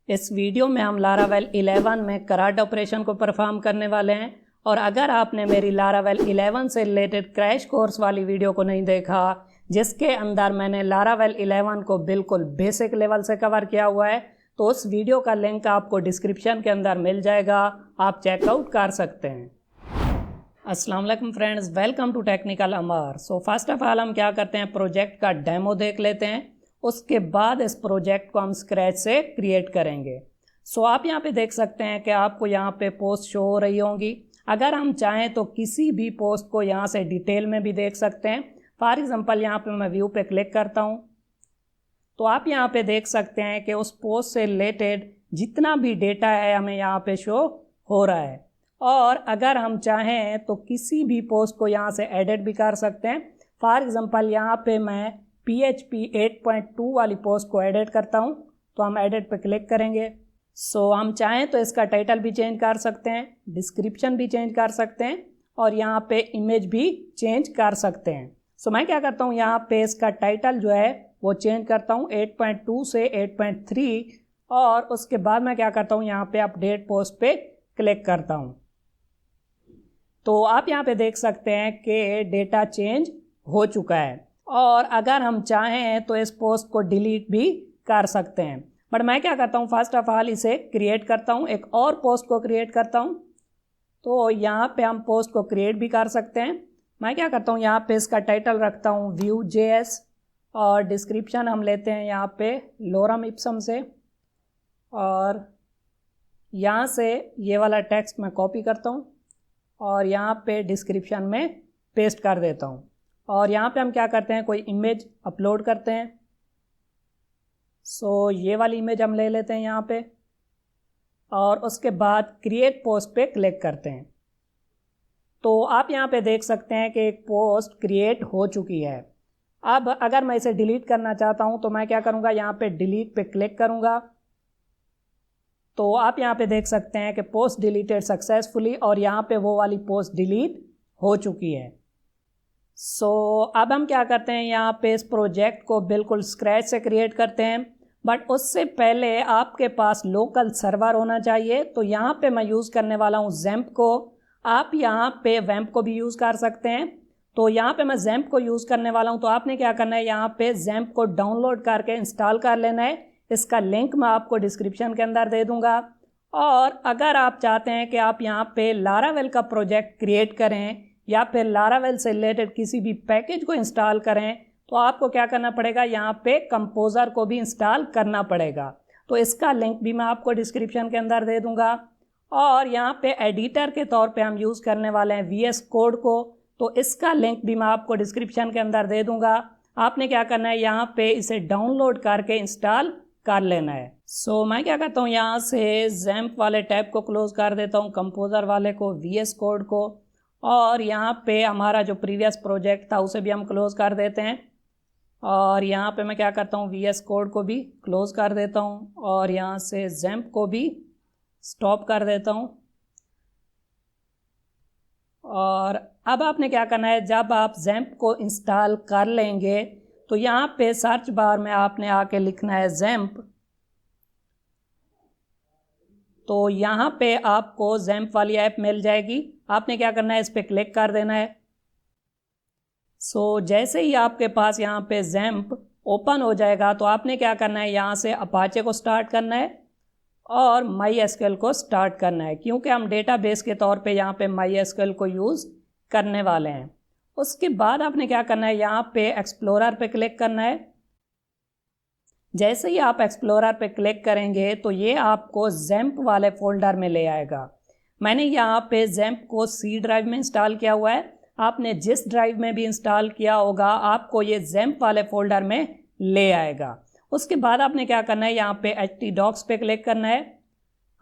इस वीडियो में हम लारावेल 11 में कराट ऑपरेशन को परफॉर्म करने वाले हैं। और अगर आपने मेरी लारावेल 11 से रिलेटेड क्रैश कोर्स वाली वीडियो को नहीं देखा, जिसके अंदर मैंने लारावेल 11 को बिल्कुल बेसिक लेवल से कवर किया हुआ है, तो उस वीडियो का लिंक आपको डिस्क्रिप्शन के अंदर मिल जाएगा, आप चेकआउट कर सकते हैं। अस्सलाम वालेकुम friends, welcome to technical Amar. So first of all हम क्या करते हैं, प्रोजेक्ट का डेमो देख लेते हैं, उसके बाद इस प्रोजेक्ट को हम स्क्रैच से क्रिएट करेंगे। सो आप यहाँ पे देख सकते हैं कि आपको यहाँ पे पोस्ट शो हो रही होंगी। अगर हम चाहें तो किसी भी पोस्ट को यहाँ से डिटेल में भी देख सकते हैं। फॉर एग्जांपल यहाँ पे मैं व्यू पे क्लिक करता हूँ तो आप यहाँ पे देख सकते हैं कि उस पोस्ट से रिलेटेड जितना भी डेटा है हमें यहाँ पे शो हो रहा है। और अगर हम चाहें तो किसी भी पोस्ट को यहाँ से एडिट भी कर सकते हैं। फॉर एग्जांपल यहाँ पे मैं PHP 8.2 वाली पोस्ट को एडिट करता हूँ, तो हम एडिट पे क्लिक करेंगे। सो हम चाहें तो इसका टाइटल भी चेंज कर सकते हैं, डिस्क्रिप्शन भी चेंज कर सकते हैं और यहाँ पे इमेज भी चेंज कर सकते हैं। सो मैं क्या करता हूँ, यहाँ पे इसका टाइटल जो है वो चेंज करता हूँ 8.2 से 8.3 और उसके बाद मैं क्या करता हूँ, यहाँ पे अपडेट पोस्ट पे क्लिक करता हूँ। तो आप यहाँ पे देख सकते हैं कि डेटा चेंज हो चुका है। और अगर हम चाहें तो इस पोस्ट को डिलीट भी कर सकते हैं, बट मैं क्या करता हूँ, फर्स्ट ऑफ ऑल इसे क्रिएट करता हूँ, एक और पोस्ट को क्रिएट करता हूँ। तो यहाँ पे हम पोस्ट को क्रिएट भी कर सकते हैं। मैं क्या करता हूँ, यहाँ पे इसका टाइटल रखता हूँ Vue.js और डिस्क्रिप्शन हम लेते हैं यहाँ पे लोरम इप्सम से, और यहाँ से ये वाला टेक्स्ट मैं कॉपी करता हूँ और यहाँ पे डिस्क्रिप्शन में पेस्ट कर देता हूँ। और यहाँ पे हम क्या करते हैं, कोई इमेज अपलोड करते हैं। सो ये वाली इमेज हम ले लेते हैं यहाँ पे और उसके बाद क्रिएट पोस्ट पे क्लिक करते हैं। तो आप यहाँ पे देख सकते हैं कि एक पोस्ट क्रिएट हो चुकी है। अब अगर मैं इसे डिलीट करना चाहता हूँ तो मैं क्या करूँगा, यहाँ पे डिलीट पे क्लिक करूँगा। तो आप यहाँ पे देख सकते हैं कि पोस्ट डिलीटेड सक्सेसफुली और यहाँ पे वो वाली पोस्ट डिलीट हो चुकी है। सो अब हम क्या करते हैं, यहाँ पे इस प्रोजेक्ट को बिल्कुल स्क्रैच से क्रिएट करते हैं, बट उससे पहले आपके पास लोकल सर्वर होना चाहिए। तो यहाँ पे मैं यूज़ करने वाला हूँ ज़ैम्प को। आप यहाँ पे वैम्प को भी यूज़ कर सकते हैं। तो यहाँ पे मैं ज़ैम्प को यूज़ करने वाला हूँ। तो आपने क्या करना है, यहाँ पे ज़ैम्प को डाउनलोड करके इंस्टॉल कर लेना है। इसका लिंक मैं आपको डिस्क्रिप्शन के अंदर दे दूँगा। और अगर आप चाहते हैं कि आप यहाँ पे लारावेल का प्रोजेक्ट क्रिएट करें या फिर लारावेल से रिलेटेड किसी भी पैकेज को इंस्टॉल करें, तो आपको क्या करना पड़ेगा, यहाँ पे कंपोज़र को भी इंस्टॉल करना पड़ेगा। तो इसका लिंक भी मैं आपको डिस्क्रिप्शन के अंदर दे दूँगा। और यहाँ पे एडिटर के तौर पे हम यूज़ करने वाले हैं VS कोड को, तो इसका लिंक भी मैं आपको डिस्क्रिप्शन के अंदर दे दूँगा। आपने क्या करना है, यहाँ पे इसे डाउनलोड करके इंस्टॉल कर लेना है। सो मैं क्या करता हूँ, यहाँ से ज़ैम्प वाले टैब को क्लोज़ कर देता हूँ, कंपोज़र वाले को, VS कोड को, और यहाँ पे हमारा जो प्रीवियस प्रोजेक्ट था उसे भी हम क्लोज़ कर देते हैं। और यहाँ पे मैं क्या करता हूँ, VS कोड को भी क्लोज़ कर देता हूँ और यहाँ से ज़ैम्प को भी स्टॉप कर देता हूँ। और अब आपने क्या करना है, जब आप ज़ैम्प को इंस्टॉल कर लेंगे तो यहाँ पे सर्च बार में आपने आके लिखना है ज़ैम्प। तो यहाँ पे आपको ज़ैम्प वाली ऐप मिल जाएगी। आपने क्या करना है, इस पर क्लिक कर देना है। सो जैसे ही आपके पास यहाँ पे ज़ैम्प ओपन हो जाएगा तो आपने क्या करना है, यहाँ से अपाचे को स्टार्ट करना है और MySQL को स्टार्ट करना है, क्योंकि हम डेटाबेस के तौर पे यहाँ पे MySQL को यूज़ करने वाले हैं। उसके बाद आपने क्या करना है, यहाँ पे एक्सप्लोरर पे क्लिक करना है। जैसे ही आप एक्सप्लोरर पे क्लिक करेंगे तो ये आपको ज़ैम्प वाले फ़ोल्डर में ले आएगा। मैंने यहाँ पे ज़ैम्प को C ड्राइव में इंस्टॉल किया हुआ है। आपने जिस ड्राइव में भी इंस्टॉल किया होगा आपको ये ज़ैम्प वाले फ़ोल्डर में ले आएगा। उसके बाद आपने क्या करना है, यहाँ पे htdocs पे क्लिक करना है।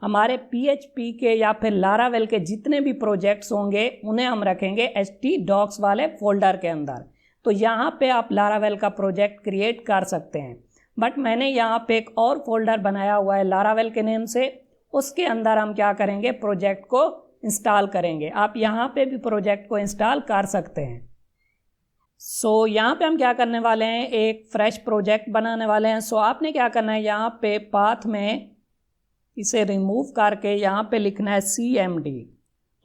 हमारे PHP के या फिर लारावेल के जितने भी प्रोजेक्ट्स होंगे उन्हें हम रखेंगे htdocs वाले फ़ोल्डर के अंदर। तो यहाँ पे आप लारावेल का प्रोजेक्ट क्रिएट कर सकते हैं, बट मैंने यहाँ पे एक और फोल्डर बनाया हुआ है लारावेल के नेम से। उसके अंदर हम क्या करेंगे, प्रोजेक्ट को इंस्टॉल करेंगे। आप यहाँ पे भी प्रोजेक्ट को इंस्टॉल कर सकते हैं। सो यहाँ पे हम क्या करने वाले हैं, एक फ्रेश प्रोजेक्ट बनाने वाले हैं। सो आपने क्या करना है, यहाँ पे पाथ में इसे रिमूव करके यहाँ पे लिखना है CMD।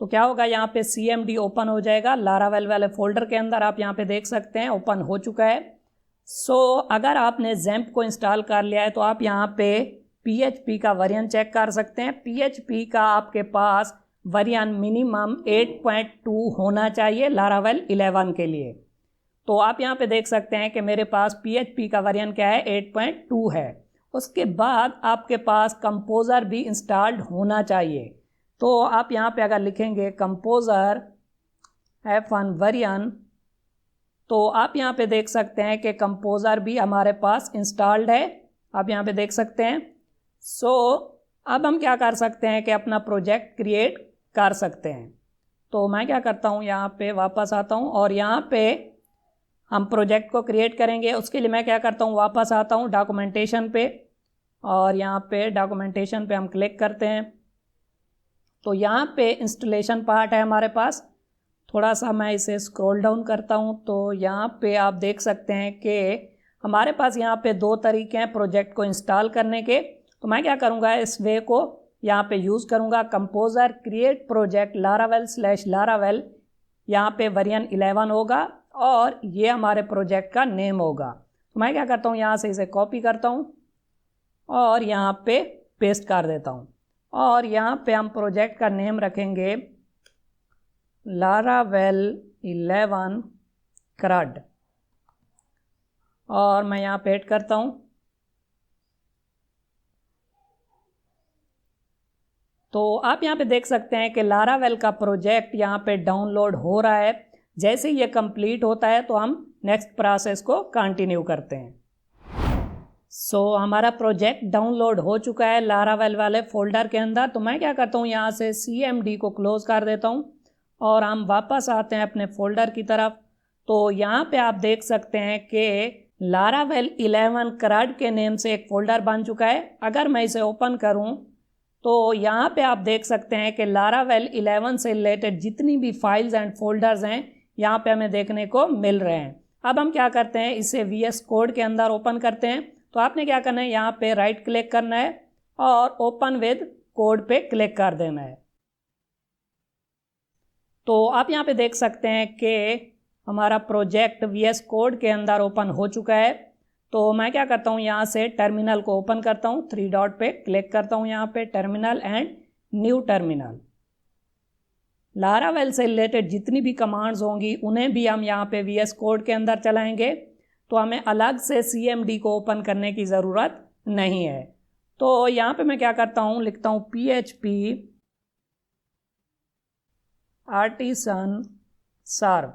तो क्या होगा, यहाँ पे CMD ओपन हो जाएगा लारावेल वाले फोल्डर के अंदर। आप यहाँ पे देख सकते हैं ओपन हो चुका है। अगर आपने XAMPP को इंस्टॉल कर लिया है तो आप यहाँ पे PHP का वर्जन चेक कर सकते हैं। PHP का आपके पास वर्जन मिनिमम 8.2 होना चाहिए लारावेल 11 के लिए। तो आप यहाँ पे देख सकते हैं कि मेरे पास PHP का वर्जन क्या है, 8.2 है। उसके बाद आपके पास कंपोज़र भी इंस्टॉल्ड होना चाहिए। तो आप यहाँ पे अगर लिखेंगे कंपोज़र F1 वर्जन, तो आप यहाँ पे देख सकते हैं कि कंपोज़र भी हमारे पास इंस्टॉल्ड है। आप यहाँ पे देख सकते हैं। अब हम क्या कर सकते हैं कि अपना प्रोजेक्ट क्रिएट कर सकते हैं। तो मैं क्या करता हूँ, यहाँ पे वापस आता हूँ और यहाँ पे हम प्रोजेक्ट को क्रिएट करेंगे। उसके लिए मैं क्या करता हूँ, वापस आता हूँ डॉक्यूमेंटेशन पे और यहाँ पे डॉक्यूमेंटेशन पे हम क्लिक करते हैं। तो यहाँ पे इंस्टॉलेशन पार्ट है हमारे पास। थोड़ा सा मैं इसे स्क्रॉल डाउन करता हूँ तो यहाँ पे आप देख सकते हैं कि हमारे पास यहाँ पे 2 तरीके हैं प्रोजेक्ट को इंस्टॉल करने के। तो मैं क्या करूँगा, इस वे को यहाँ पे यूज़ करूँगा। कंपोज़र क्रिएट प्रोजेक्ट laravel/laravel, यहाँ पे वर्जन 11 होगा और ये हमारे प्रोजेक्ट का नेम होगा। तो मैं क्या करता हूँ, यहाँ से इसे कॉपी करता हूँ और यहाँ पे पेस्ट कर देता हूँ और यहाँ पे हम प्रोजेक्ट का नेम रखेंगे laravel 11 CRUD और मैं यहाँ पे ऐड करता हूँ। तो आप यहाँ पे देख सकते हैं कि लारावेल का प्रोजेक्ट यहाँ पे डाउनलोड हो रहा है। जैसे ये कंप्लीट होता है तो हम नेक्स्ट प्रोसेस को कंटिन्यू करते हैं। हमारा प्रोजेक्ट डाउनलोड हो चुका है लारावेल वाले फोल्डर के अंदर। तो मैं क्या करता हूँ, यहाँ से CMD को क्लोज कर देता हूँ और हम वापस आते हैं अपने फोल्डर की तरफ। तो यहाँ पे आप देख सकते हैं कि लारावेल 11 CRUD के नेम से एक फ़ोल्डर बन चुका है। अगर मैं इसे ओपन करूँ तो यहाँ पे आप देख सकते हैं कि लारावेल 11 से रिलेटेड जितनी भी फाइल्स एंड फोल्डर्स हैं यहाँ पे हमें देखने को मिल रहे हैं। अब हम क्या करते हैं, इसे VS कोड के अंदर ओपन करते हैं। तो आपने क्या करना है, यहाँ पे राइट क्लिक करना है और ओपन विद कोड पे क्लिक कर देना है। तो आप यहाँ पे देख सकते हैं कि हमारा प्रोजेक्ट VS कोड के अंदर ओपन हो चुका है। तो मैं क्या करता हूँ, यहाँ से टर्मिनल को ओपन करता हूँ, 3 डॉट पे क्लिक करता हूँ, यहाँ पे terminal and new terminal. Laravel से रिलेटेड जितनी भी कमांड्स होंगी उन्हें भी हम यहाँ पे VS कोड के अंदर चलाएंगे। तो हमें अलग से CMD को ओपन करने की ज़रूरत नहीं है। तो यहाँ पे मैं क्या करता हूँ, लिखता हूँ PHP आर्टिसन सर्व।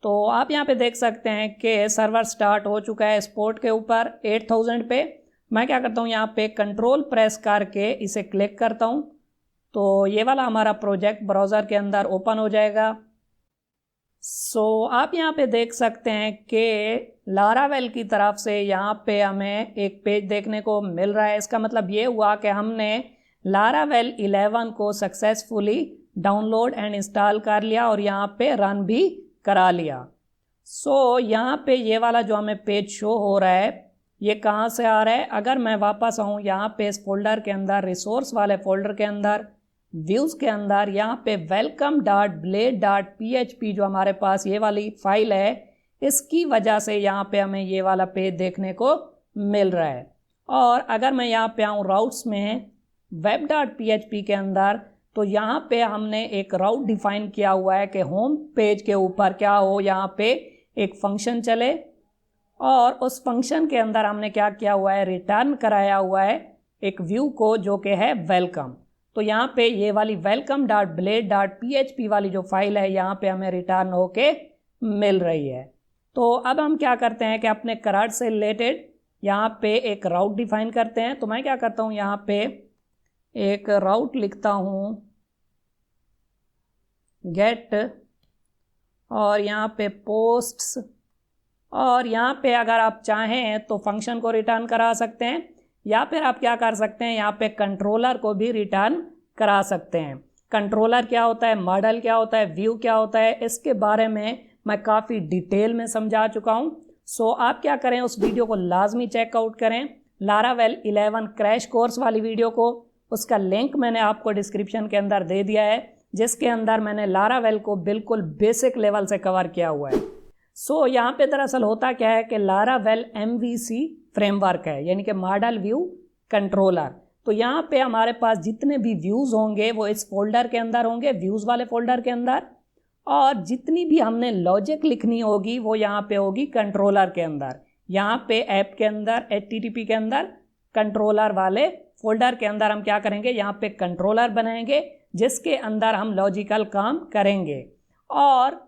तो आप यहाँ पे देख सकते हैं कि सर्वर स्टार्ट हो चुका है स्पोर्ट के ऊपर 8000 पे। मैं क्या करता हूँ, यहाँ पे कंट्रोल प्रेस करके इसे क्लिक करता हूँ तो ये वाला हमारा प्रोजेक्ट ब्राउज़र के अंदर ओपन हो जाएगा। आप यहाँ पे देख सकते हैं कि लारावेल की तरफ से यहाँ पे हमें एक पेज देखने को मिल रहा है। इसका मतलब ये हुआ कि हमने लारावेल 11 को सक्सेसफुली डाउनलोड एंड इंस्टॉल कर लिया और यहाँ पे रन भी करा लिया। यहाँ पे ये वाला जो हमें पेज शो हो रहा है ये कहाँ से आ रहा है, अगर मैं वापस आऊँ यहाँ पे इस फोल्डर के अंदर, रिसोर्स वाले फोल्डर के अंदर, व्यूज़ के अंदर, यहाँ पे welcome.blade.php जो हमारे पास ये वाली फाइल है, इसकी वजह से यहाँ पे हमें ये वाला पेज देखने को मिल रहा है। और अगर मैं यहाँ पे आऊँ राउट्स में web.php के अंदर, तो यहाँ पे हमने एक राउट डिफाइन किया हुआ है कि होम पेज के ऊपर क्या हो, यहाँ पे एक फंक्शन चले और उस फंक्शन के अंदर हमने क्या किया हुआ है, रिटर्न कराया हुआ है एक व्यू को जो कि है वेलकम। तो यहाँ पे ये वाली welcome.blade.php वाली जो फाइल है यहाँ पे हमें रिटर्न होके मिल रही है। तो अब हम क्या करते हैं कि अपने CRUD से रिलेटेड यहाँ पे एक राउट डिफाइन करते हैं। तो मैं क्या करता हूँ, यहाँ पे एक राउट लिखता हूँ गेट और यहाँ पे पोस्ट्स, और यहाँ पे अगर आप चाहें तो फंक्शन को रिटर्न करा सकते हैं या फिर आप क्या कर सकते हैं, यहाँ पे कंट्रोलर को भी रिटर्न करा सकते हैं। कंट्रोलर क्या होता है, मॉडल क्या होता है, व्यू क्या होता है, इसके बारे में मैं काफ़ी डिटेल में समझा चुका हूँ। आप क्या करें, उस वीडियो को लाजमी चेकआउट करें लारावेल 11 क्रैश कोर्स वाली वीडियो को, उसका लिंक मैंने आपको डिस्क्रिप्शन के अंदर दे दिया है, जिसके अंदर मैंने लारावेल को बिल्कुल बेसिक लेवल से कवर किया हुआ है। यहाँ पे दरअसल होता क्या है कि लारावेल MVC फ्रेमवर्क है, यानी कि मॉडल व्यू कंट्रोलर। तो यहाँ पे हमारे पास जितने भी व्यूज़ होंगे वो इस फोल्डर के अंदर होंगे, व्यूज़ वाले फोल्डर के अंदर, और जितनी भी हमने लॉजिक लिखनी होगी वो यहाँ पे होगी कंट्रोलर के अंदर। यहाँ पे ऐप के अंदर HTTP के अंदर कंट्रोलर वाले फोल्डर के अंदर हम क्या करेंगे, यहाँ पे कंट्रोलर बनाएंगे जिसके अंदर हम लॉजिकल काम करेंगे, और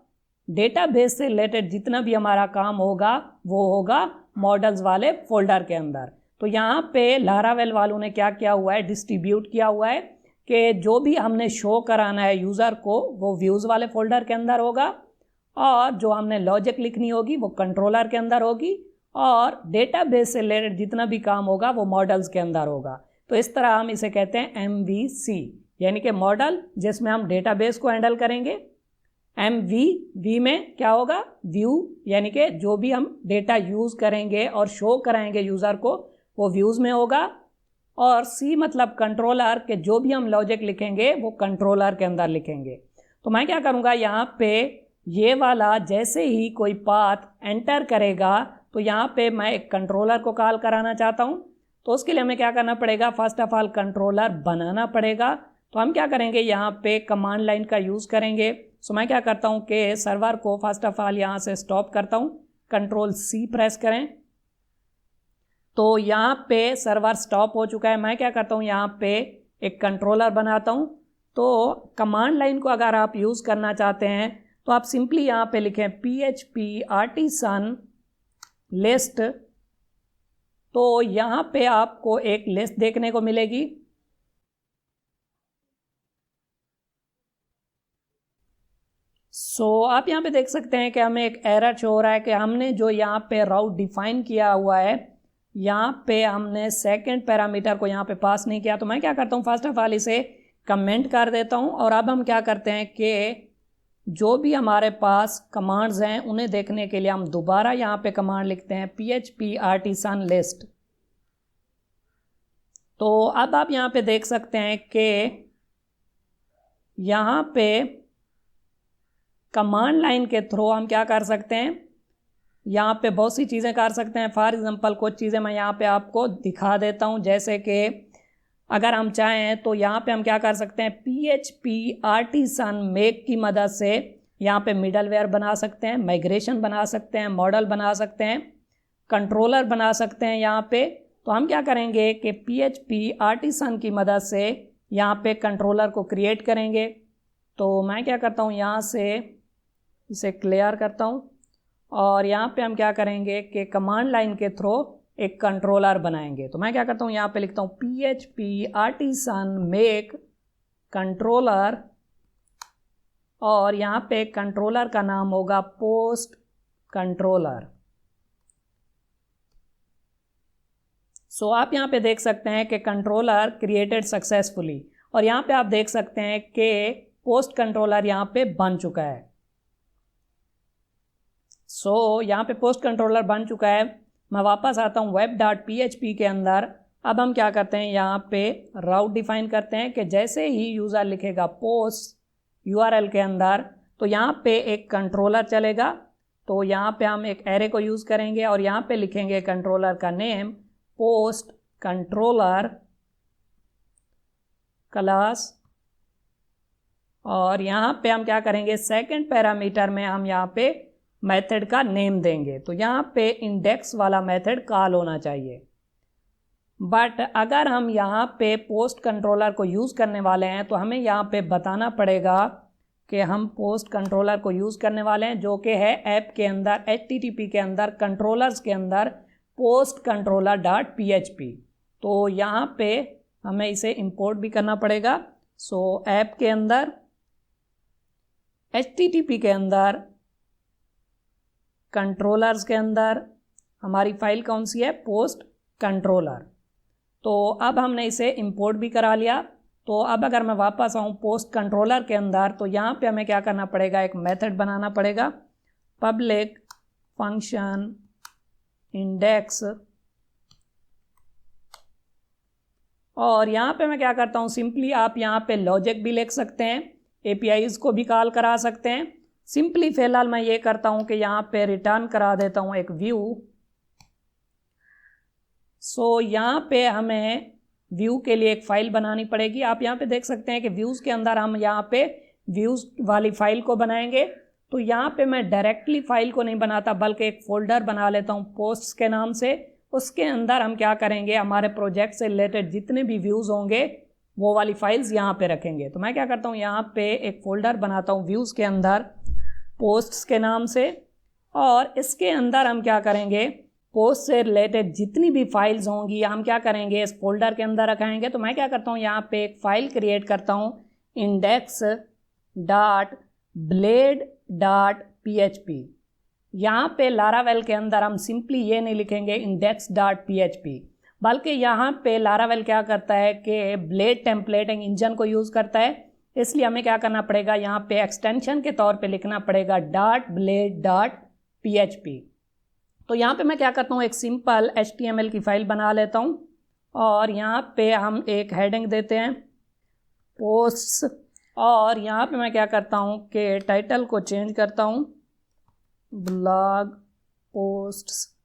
डेटाबेस से रिलेटेड जितना भी हमारा काम होगा वो होगा मॉडल्स वाले फोल्डर के अंदर। तो यहाँ पे लारावेल वालों ने क्या किया हुआ है, डिस्ट्रीब्यूट किया हुआ है कि जो भी हमने शो कराना है यूज़र को वो व्यूज़ वाले फोल्डर के अंदर होगा, और जो हमने लॉजिक लिखनी होगी वो कंट्रोलर के अंदर होगी, और डेटाबेस से रिलेटेड जितना भी काम होगा वो मॉडल्स के अंदर होगा। तो इस तरह हम इसे कहते हैं MVC, यानी कि मॉडल जिसमें हम डेटाबेस को हैंडल करेंगे। MV में क्या होगा, व्यू, यानी कि जो भी हम डेटा यूज़ करेंगे और शो कराएंगे यूज़र को वो व्यूज़ में होगा, और C मतलब कंट्रोलर, के जो भी हम लॉजिक लिखेंगे वो कंट्रोलर के अंदर लिखेंगे। तो मैं क्या करूँगा, यहाँ पे ये वाला जैसे ही कोई पाथ एंटर करेगा तो यहाँ पे मैं एक कंट्रोलर को कॉल कराना चाहता हूँ, तो उसके लिए हमें क्या करना पड़ेगा, फर्स्ट ऑफ ऑल कंट्रोलर बनाना पड़ेगा। तो हम क्या करेंगे, यहाँ पे कमांड लाइन का यूज़ करेंगे। सो मैं क्या करता हूँ कि सर्वर को फर्स्ट ऑफ ऑल यहाँ से स्टॉप करता हूँ, Ctrl+C प्रेस करें, तो यहाँ पे सर्वर स्टॉप हो चुका है। मैं क्या करता हूँ, यहाँ पे एक कंट्रोलर बनाता हूँ। तो कमांड लाइन को अगर आप यूज़ करना चाहते हैं तो आप सिंपली यहाँ पे लिखें PHP artisan लिस्ट, तो यहाँ पे आपको एक लिस्ट देखने को मिलेगी। आप यहाँ पे देख सकते हैं कि हमें एक एरर शो हो रहा है कि हमने जो यहाँ पे राउट डिफाइन किया हुआ है, यहाँ पे हमने सेकंड पैरामीटर को यहाँ पे पास नहीं किया। तो मैं क्या करता हूँ, फर्स्ट ऑफ ऑल इसे कमेंट कर देता हूँ, और अब हम क्या करते हैं कि जो भी हमारे पास कमांड्स हैं उन्हें देखने के लिए हम दोबारा यहाँ पे कमांड लिखते हैं PHP artisan list। तो अब आप यहाँ पे देख सकते हैं कि यहाँ पे कमांड लाइन के थ्रू हम क्या कर सकते हैं, यहाँ पे बहुत सी चीज़ें कर सकते हैं। फॉर एग्जांपल कुछ चीज़ें मैं यहाँ पे आपको दिखा देता हूँ, जैसे कि अगर हम चाहें तो यहाँ पे हम क्या कर सकते हैं, PHP artisan make की मदद से यहाँ पे मिडलवेयर बना सकते हैं, माइग्रेशन बना सकते हैं, मॉडल बना सकते हैं, कंट्रोलर बना सकते हैं यहाँ पे। तो हम क्या करेंगे कि PHP artisan की मदद से यहाँ पे कंट्रोलर को क्रिएट करेंगे। तो मैं क्या करता हूँ, यहाँ से इसे क्लियर करता हूँ, और यहाँ पे हम क्या करेंगे कि कमांड लाइन के थ्रू एक कंट्रोलर बनाएंगे। तो मैं क्या करता हूँ, यहाँ पे लिखता हूँ PHP artisan make कंट्रोलर, और यहाँ पे कंट्रोलर का नाम होगा पोस्ट कंट्रोलर। आप यहाँ पे देख सकते हैं कि कंट्रोलर क्रिएटेड सक्सेसफुली, और यहाँ पे आप देख सकते हैं कि पोस्ट कंट्रोलर यहाँ पे बन चुका है। यहाँ पे पोस्ट कंट्रोलर बन चुका है। मैं वापस आता हूँ web.php के अंदर। अब हम क्या करते हैं, यहाँ पे राउट डिफाइन करते हैं कि जैसे ही यूज़र लिखेगा पोस्ट URL के अंदर तो यहाँ पे एक कंट्रोलर चलेगा। तो यहाँ पे हम एक एरे को यूज़ करेंगे और यहाँ पे लिखेंगे कंट्रोलर का नेम पोस्ट कंट्रोलर क्लास, और यहाँ पे हम क्या करेंगे, सेकंड पैरामीटर में हम यहाँ पे मेथड का नेम देंगे। तो यहाँ पे इंडेक्स वाला मेथड कॉल होना चाहिए। बट अगर हम यहाँ पे पोस्ट कंट्रोलर को यूज़ करने वाले हैं तो हमें यहाँ पे बताना पड़ेगा कि हम पोस्ट कंट्रोलर को यूज़ करने वाले हैं, जो कि है ऐप के अंदर HTTP के अंदर कंट्रोलर्स के अंदर पोस्ट कंट्रोलर .php। तो यहाँ पे हमें इसे इंपोर्ट भी करना पड़ेगा। ऐप के अंदर HTTP के अंदर कंट्रोलर्स के अंदर हमारी फाइल कौन सी है, पोस्ट कंट्रोलर। तो अब हमने इसे इंपोर्ट भी करा लिया। तो अब अगर मैं वापस आऊँ पोस्ट कंट्रोलर के अंदर तो यहाँ पे हमें क्या करना पड़ेगा, एक मेथड बनाना पड़ेगा, पब्लिक फंक्शन इंडेक्स और यहाँ पे मैं क्या करता हूँ, सिंपली आप यहाँ पे लॉजिक भी लिख सकते हैं, APIs को भी कॉल करा सकते हैं। सिंपली फ़िलहाल मैं ये करता हूँ कि यहाँ पे रिटर्न करा देता हूँ एक व्यू। सो यहाँ पे हमें व्यू के लिए एक फ़ाइल बनानी पड़ेगी। आप यहाँ पे देख सकते हैं कि व्यूज़ के अंदर हम यहाँ पे व्यूज़ वाली फ़ाइल को बनाएंगे। तो यहाँ पे मैं डायरेक्टली फ़ाइल को नहीं बनाता, बल्कि एक फ़ोल्डर बना लेता हूँ पोस्ट्स के नाम से। उसके अंदर हम क्या करेंगे, हमारे प्रोजेक्ट से रिलेटेड जितने भी व्यूज़ होंगे वो वाली फाइल्स यहाँ पे रखेंगे। तो मैं क्या करता हूँ, यहाँ पे एक फ़ोल्डर बनाता हूँ व्यूज़ के अंदर पोस्ट्स के नाम से, और इसके अंदर हम क्या करेंगे, पोस्ट से रिलेटेड जितनी भी फाइल्स होंगी हम क्या करेंगे, इस फोल्डर के अंदर रखेंगे। तो मैं क्या करता हूँ, यहाँ पे एक फ़ाइल क्रिएट करता हूँ index.blade.php। यहाँ पे लारावेल के अंदर हम सिंपली ये नहीं लिखेंगे index.php, बल्कि यहाँ पे लारावेल क्या करता है कि ब्लेड टेम्पलेटिंग इंजन को यूज़ करता है। इसलिए हमें क्या करना पड़ेगा, यहाँ पे एक्सटेंशन के तौर पे लिखना पड़ेगा .blade.php। तो यहाँ पे मैं क्या करता हूँ, एक सिंपल HTML की फ़ाइल बना लेता हूँ, और यहाँ पे हम एक हेडिंग देते हैं पोस्ट्स, और यहाँ पे मैं क्या करता हूँ कि टाइटल को चेंज करता हूँ ब्लॉग पोस्ट्स।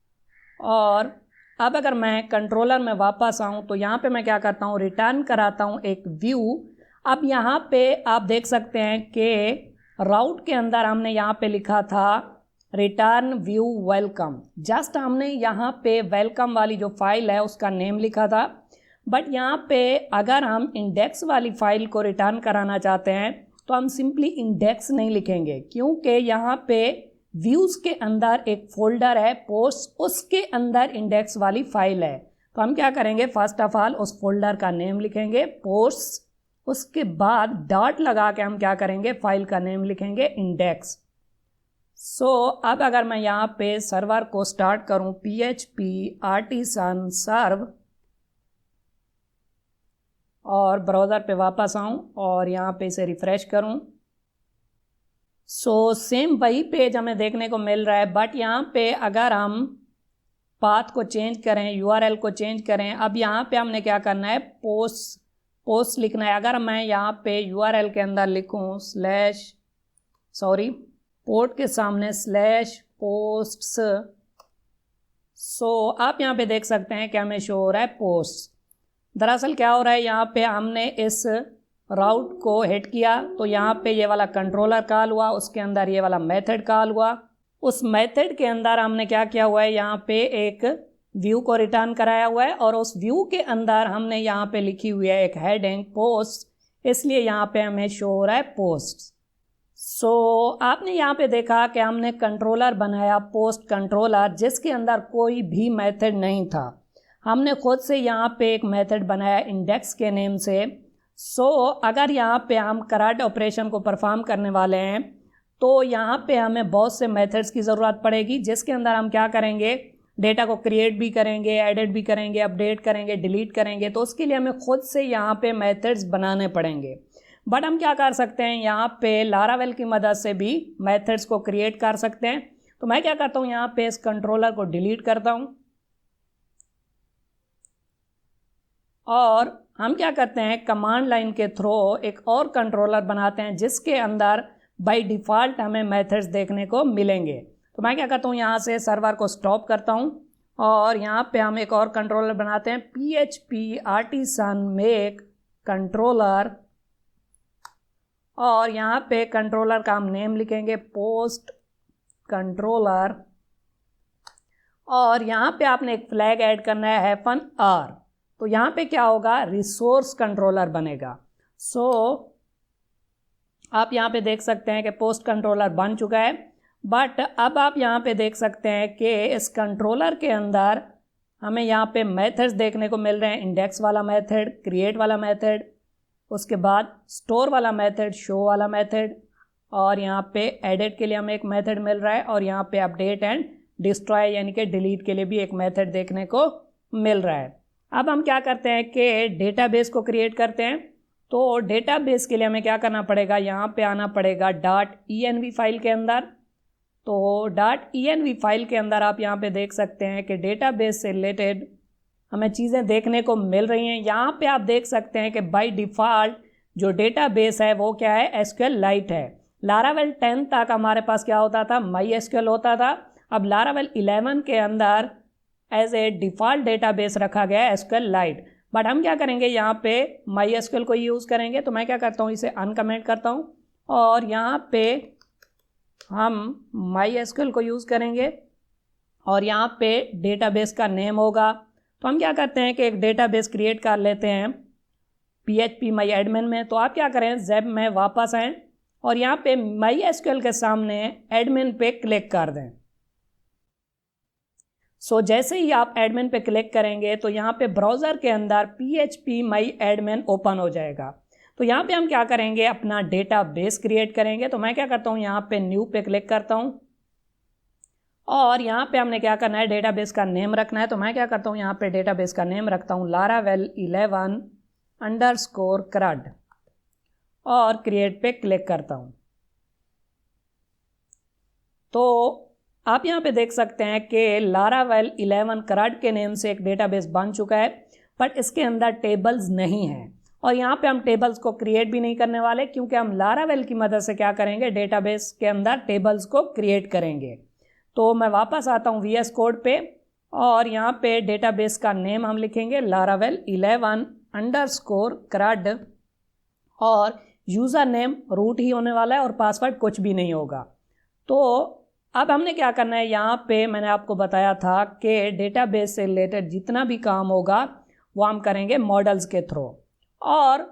और अब अगर मैं कंट्रोलर में वापस आऊँ तो यहाँ पे मैं क्या करता हूँ, रिटर्न कराता हूँ एक व्यू। अब यहाँ पे आप देख सकते हैं कि राउट के अंदर हमने यहाँ पे लिखा था रिटर्न व्यू वेलकम। जस्ट हमने यहाँ पे वेलकम वाली जो फाइल है उसका नेम लिखा था, बट यहाँ पे अगर हम इंडेक्स वाली फाइल को रिटर्न कराना चाहते हैं तो हम सिंपली इंडेक्स नहीं लिखेंगे, क्योंकि यहाँ पे व्यूज़ के अंदर एक फ़ोल्डर है पोस्ट, उसके अंदर इंडेक्स वाली फ़ाइल है। तो हम क्या करेंगे, फ़र्स्ट ऑफ ऑल उस फोल्डर का नेम लिखेंगे पोस्ट, उसके बाद डॉट लगा के हम क्या करेंगे, फाइल का नेम लिखेंगे इंडेक्स। सो अब अगर मैं यहाँ पे सर्वर को स्टार्ट करूँ PHP आर्टिसन सर्व, और ब्राउज़र पे वापस आऊँ और यहाँ पे इसे रिफ़्रेश करूँ, सो सेम वही पेज हमें देखने को मिल रहा है। बट यहाँ पे अगर हम पाथ को चेंज करें, URL को चेंज करें, अब यहाँ पे हमने क्या करना है, पोस्ट लिखना है। अगर मैं यहाँ पे URL के अंदर लिखूँ पोर्ट के सामने /posts, सो आप यहाँ पे देख सकते हैं कि हमें शो हो रहा है पोस्ट। दरअसल क्या हो रहा है, यहाँ पे हमने इस राउट को हिट किया तो यहाँ पे ये वाला कंट्रोलर कॉल हुआ, उसके अंदर ये वाला मेथड कॉल हुआ। उस मेथड के अंदर हमने क्या किया हुआ है, यहाँ पे एक व्यू को रिटर्न कराया हुआ है, और उस व्यू के अंदर हमने यहाँ पे लिखी हुई है एक हेडिंग पोस्ट, इसलिए यहाँ पे हमें शो हो रहा है पोस्ट। सो आपने यहाँ पे देखा कि हमने कंट्रोलर बनाया पोस्ट कंट्रोलर, जिसके अंदर कोई भी मेथड नहीं था। हमने खुद से यहाँ पे एक मेथड बनाया इंडेक्स के नेम से। सो अगर यहाँ पे हम करंट ऑपरेशन को परफॉर्म करने वाले हैं तो यहाँ पे हमें बहुत से मेथड्स की ज़रूरत पड़ेगी, जिसके अंदर हम क्या करेंगे, डेटा को क्रिएट भी करेंगे, एडिट भी करेंगे, अपडेट करेंगे, डिलीट करेंगे। तो उसके लिए हमें खुद से यहाँ पे मेथड्स बनाने पड़ेंगे। बट हम क्या कर सकते हैं, यहाँ पे लारावेल की मदद से भी मेथड्स को क्रिएट कर सकते हैं। तो मैं क्या करता हूँ, यहाँ पे इस कंट्रोलर को डिलीट करता हूँ, और हम क्या करते हैं, कमांड लाइन के थ्रू एक और कंट्रोलर बनाते हैं जिसके अंदर बाय डिफ़ॉल्ट हमें मेथड्स देखने को मिलेंगे। तो मैं क्या करता हूँ, यहाँ से सर्वर को स्टॉप करता हूँ, और यहाँ पे हम एक और कंट्रोलर बनाते हैं PHP आर्टिसन मेक कंट्रोलर, और यहाँ पे कंट्रोलर का हम नेम लिखेंगे पोस्ट कंट्रोलर, और यहाँ पे आपने एक फ्लैग ऐड करना है -r। तो यहाँ पे क्या होगा, रिसोर्स कंट्रोलर बनेगा। सो आप यहाँ पे देख सकते हैं कि पोस्ट कंट्रोलर बन चुका है। बट अब आप यहाँ पे देख सकते हैं कि इस कंट्रोलर के अंदर हमें यहाँ पे मेथड्स देखने को मिल रहे हैं, इंडेक्स वाला मेथड, क्रिएट वाला मेथड, उसके बाद स्टोर वाला मेथड, शो वाला मेथड, और यहाँ पे एडिट के लिए हमें एक मेथड मिल रहा है, और यहाँ पे अपडेट एंड डिस्ट्रॉय यानी कि डिलीट के लिए भी एक मेथड देखने को मिल रहा है। अब हम क्या करते हैं कि डेटाबेस को क्रिएट करते हैं। तो डेटाबेस के लिए हमें क्या करना पड़ेगा, यहाँ पे आना पड़ेगा .env फाइल के अंदर। तो .env फाइल के अंदर आप यहाँ पे देख सकते हैं कि डेटाबेस से रिलेटेड हमें चीज़ें देखने को मिल रही हैं। यहाँ पे आप देख सकते हैं कि बाय डिफ़ॉल्ट जो डेटाबेस है वो क्या है, SQLite है। लारावेल 10 तक हमारे पास क्या होता था, MySQL होता था। अब लारावेल 11 के अंदर एज ए डिफ़ॉल्ट डेटाबेस रखा गया है SQLite। बट हम क्या करेंगे, यहाँ पे MySQL को यूज़ करेंगे। तो मैं क्या करता हूँ, इसे अनकमेंट करता हूँ और यहाँ पे हम MySQL को यूज़ करेंगे और यहाँ पे डेटाबेस का नेम होगा। तो हम क्या करते हैं कि एक डेटाबेस क्रिएट कर लेते हैं PHP MyAdmin में। तो आप क्या करें, ज़ेब में वापस आएँ और यहाँ पे MySQL के सामने एडमिन पे क्लिक कर दें। जैसे ही आप एडमिन पे क्लिक करेंगे तो यहाँ पे ब्राउज़र के अंदर PHP MyAdmin ओपन हो जाएगा। तो यहाँ पे हम क्या करेंगे, अपना डेटाबेस क्रिएट करेंगे। तो मैं क्या करता हूँ, यहाँ पे न्यू पे क्लिक करता हूँ और यहाँ पे हमने क्या करना है, डेटाबेस का नेम रखना है। तो मैं क्या करता हूँ, यहाँ पे डेटाबेस का नेम रखता हूँ Laravel 11 _CRUD और क्रिएट पे क्लिक करता हूँ। तो आप यहाँ पे देख सकते हैं कि Laravel 11 CRUD के नेम से एक डेटाबेस बन चुका है, बट इसके अंदर टेबल्स नहीं हैं और यहाँ पे हम टेबल्स को क्रिएट भी नहीं करने वाले, क्योंकि हम Laravel की मदद से क्या करेंगे, डेटाबेस के अंदर टेबल्स को क्रिएट करेंगे। तो मैं वापस आता हूँ VS कोड पे और यहाँ पे डेटाबेस का नेम हम लिखेंगे Laravel 11 _CRUD और यूज़र नेम रूट ही होने वाला है और पासवर्ड कुछ भी नहीं होगा। तो अब हमने क्या करना है, यहाँ पे मैंने आपको बताया था कि डेटाबेस से रिलेटेड जितना भी काम होगा वो हम करेंगे मॉडल्स के थ्रू, और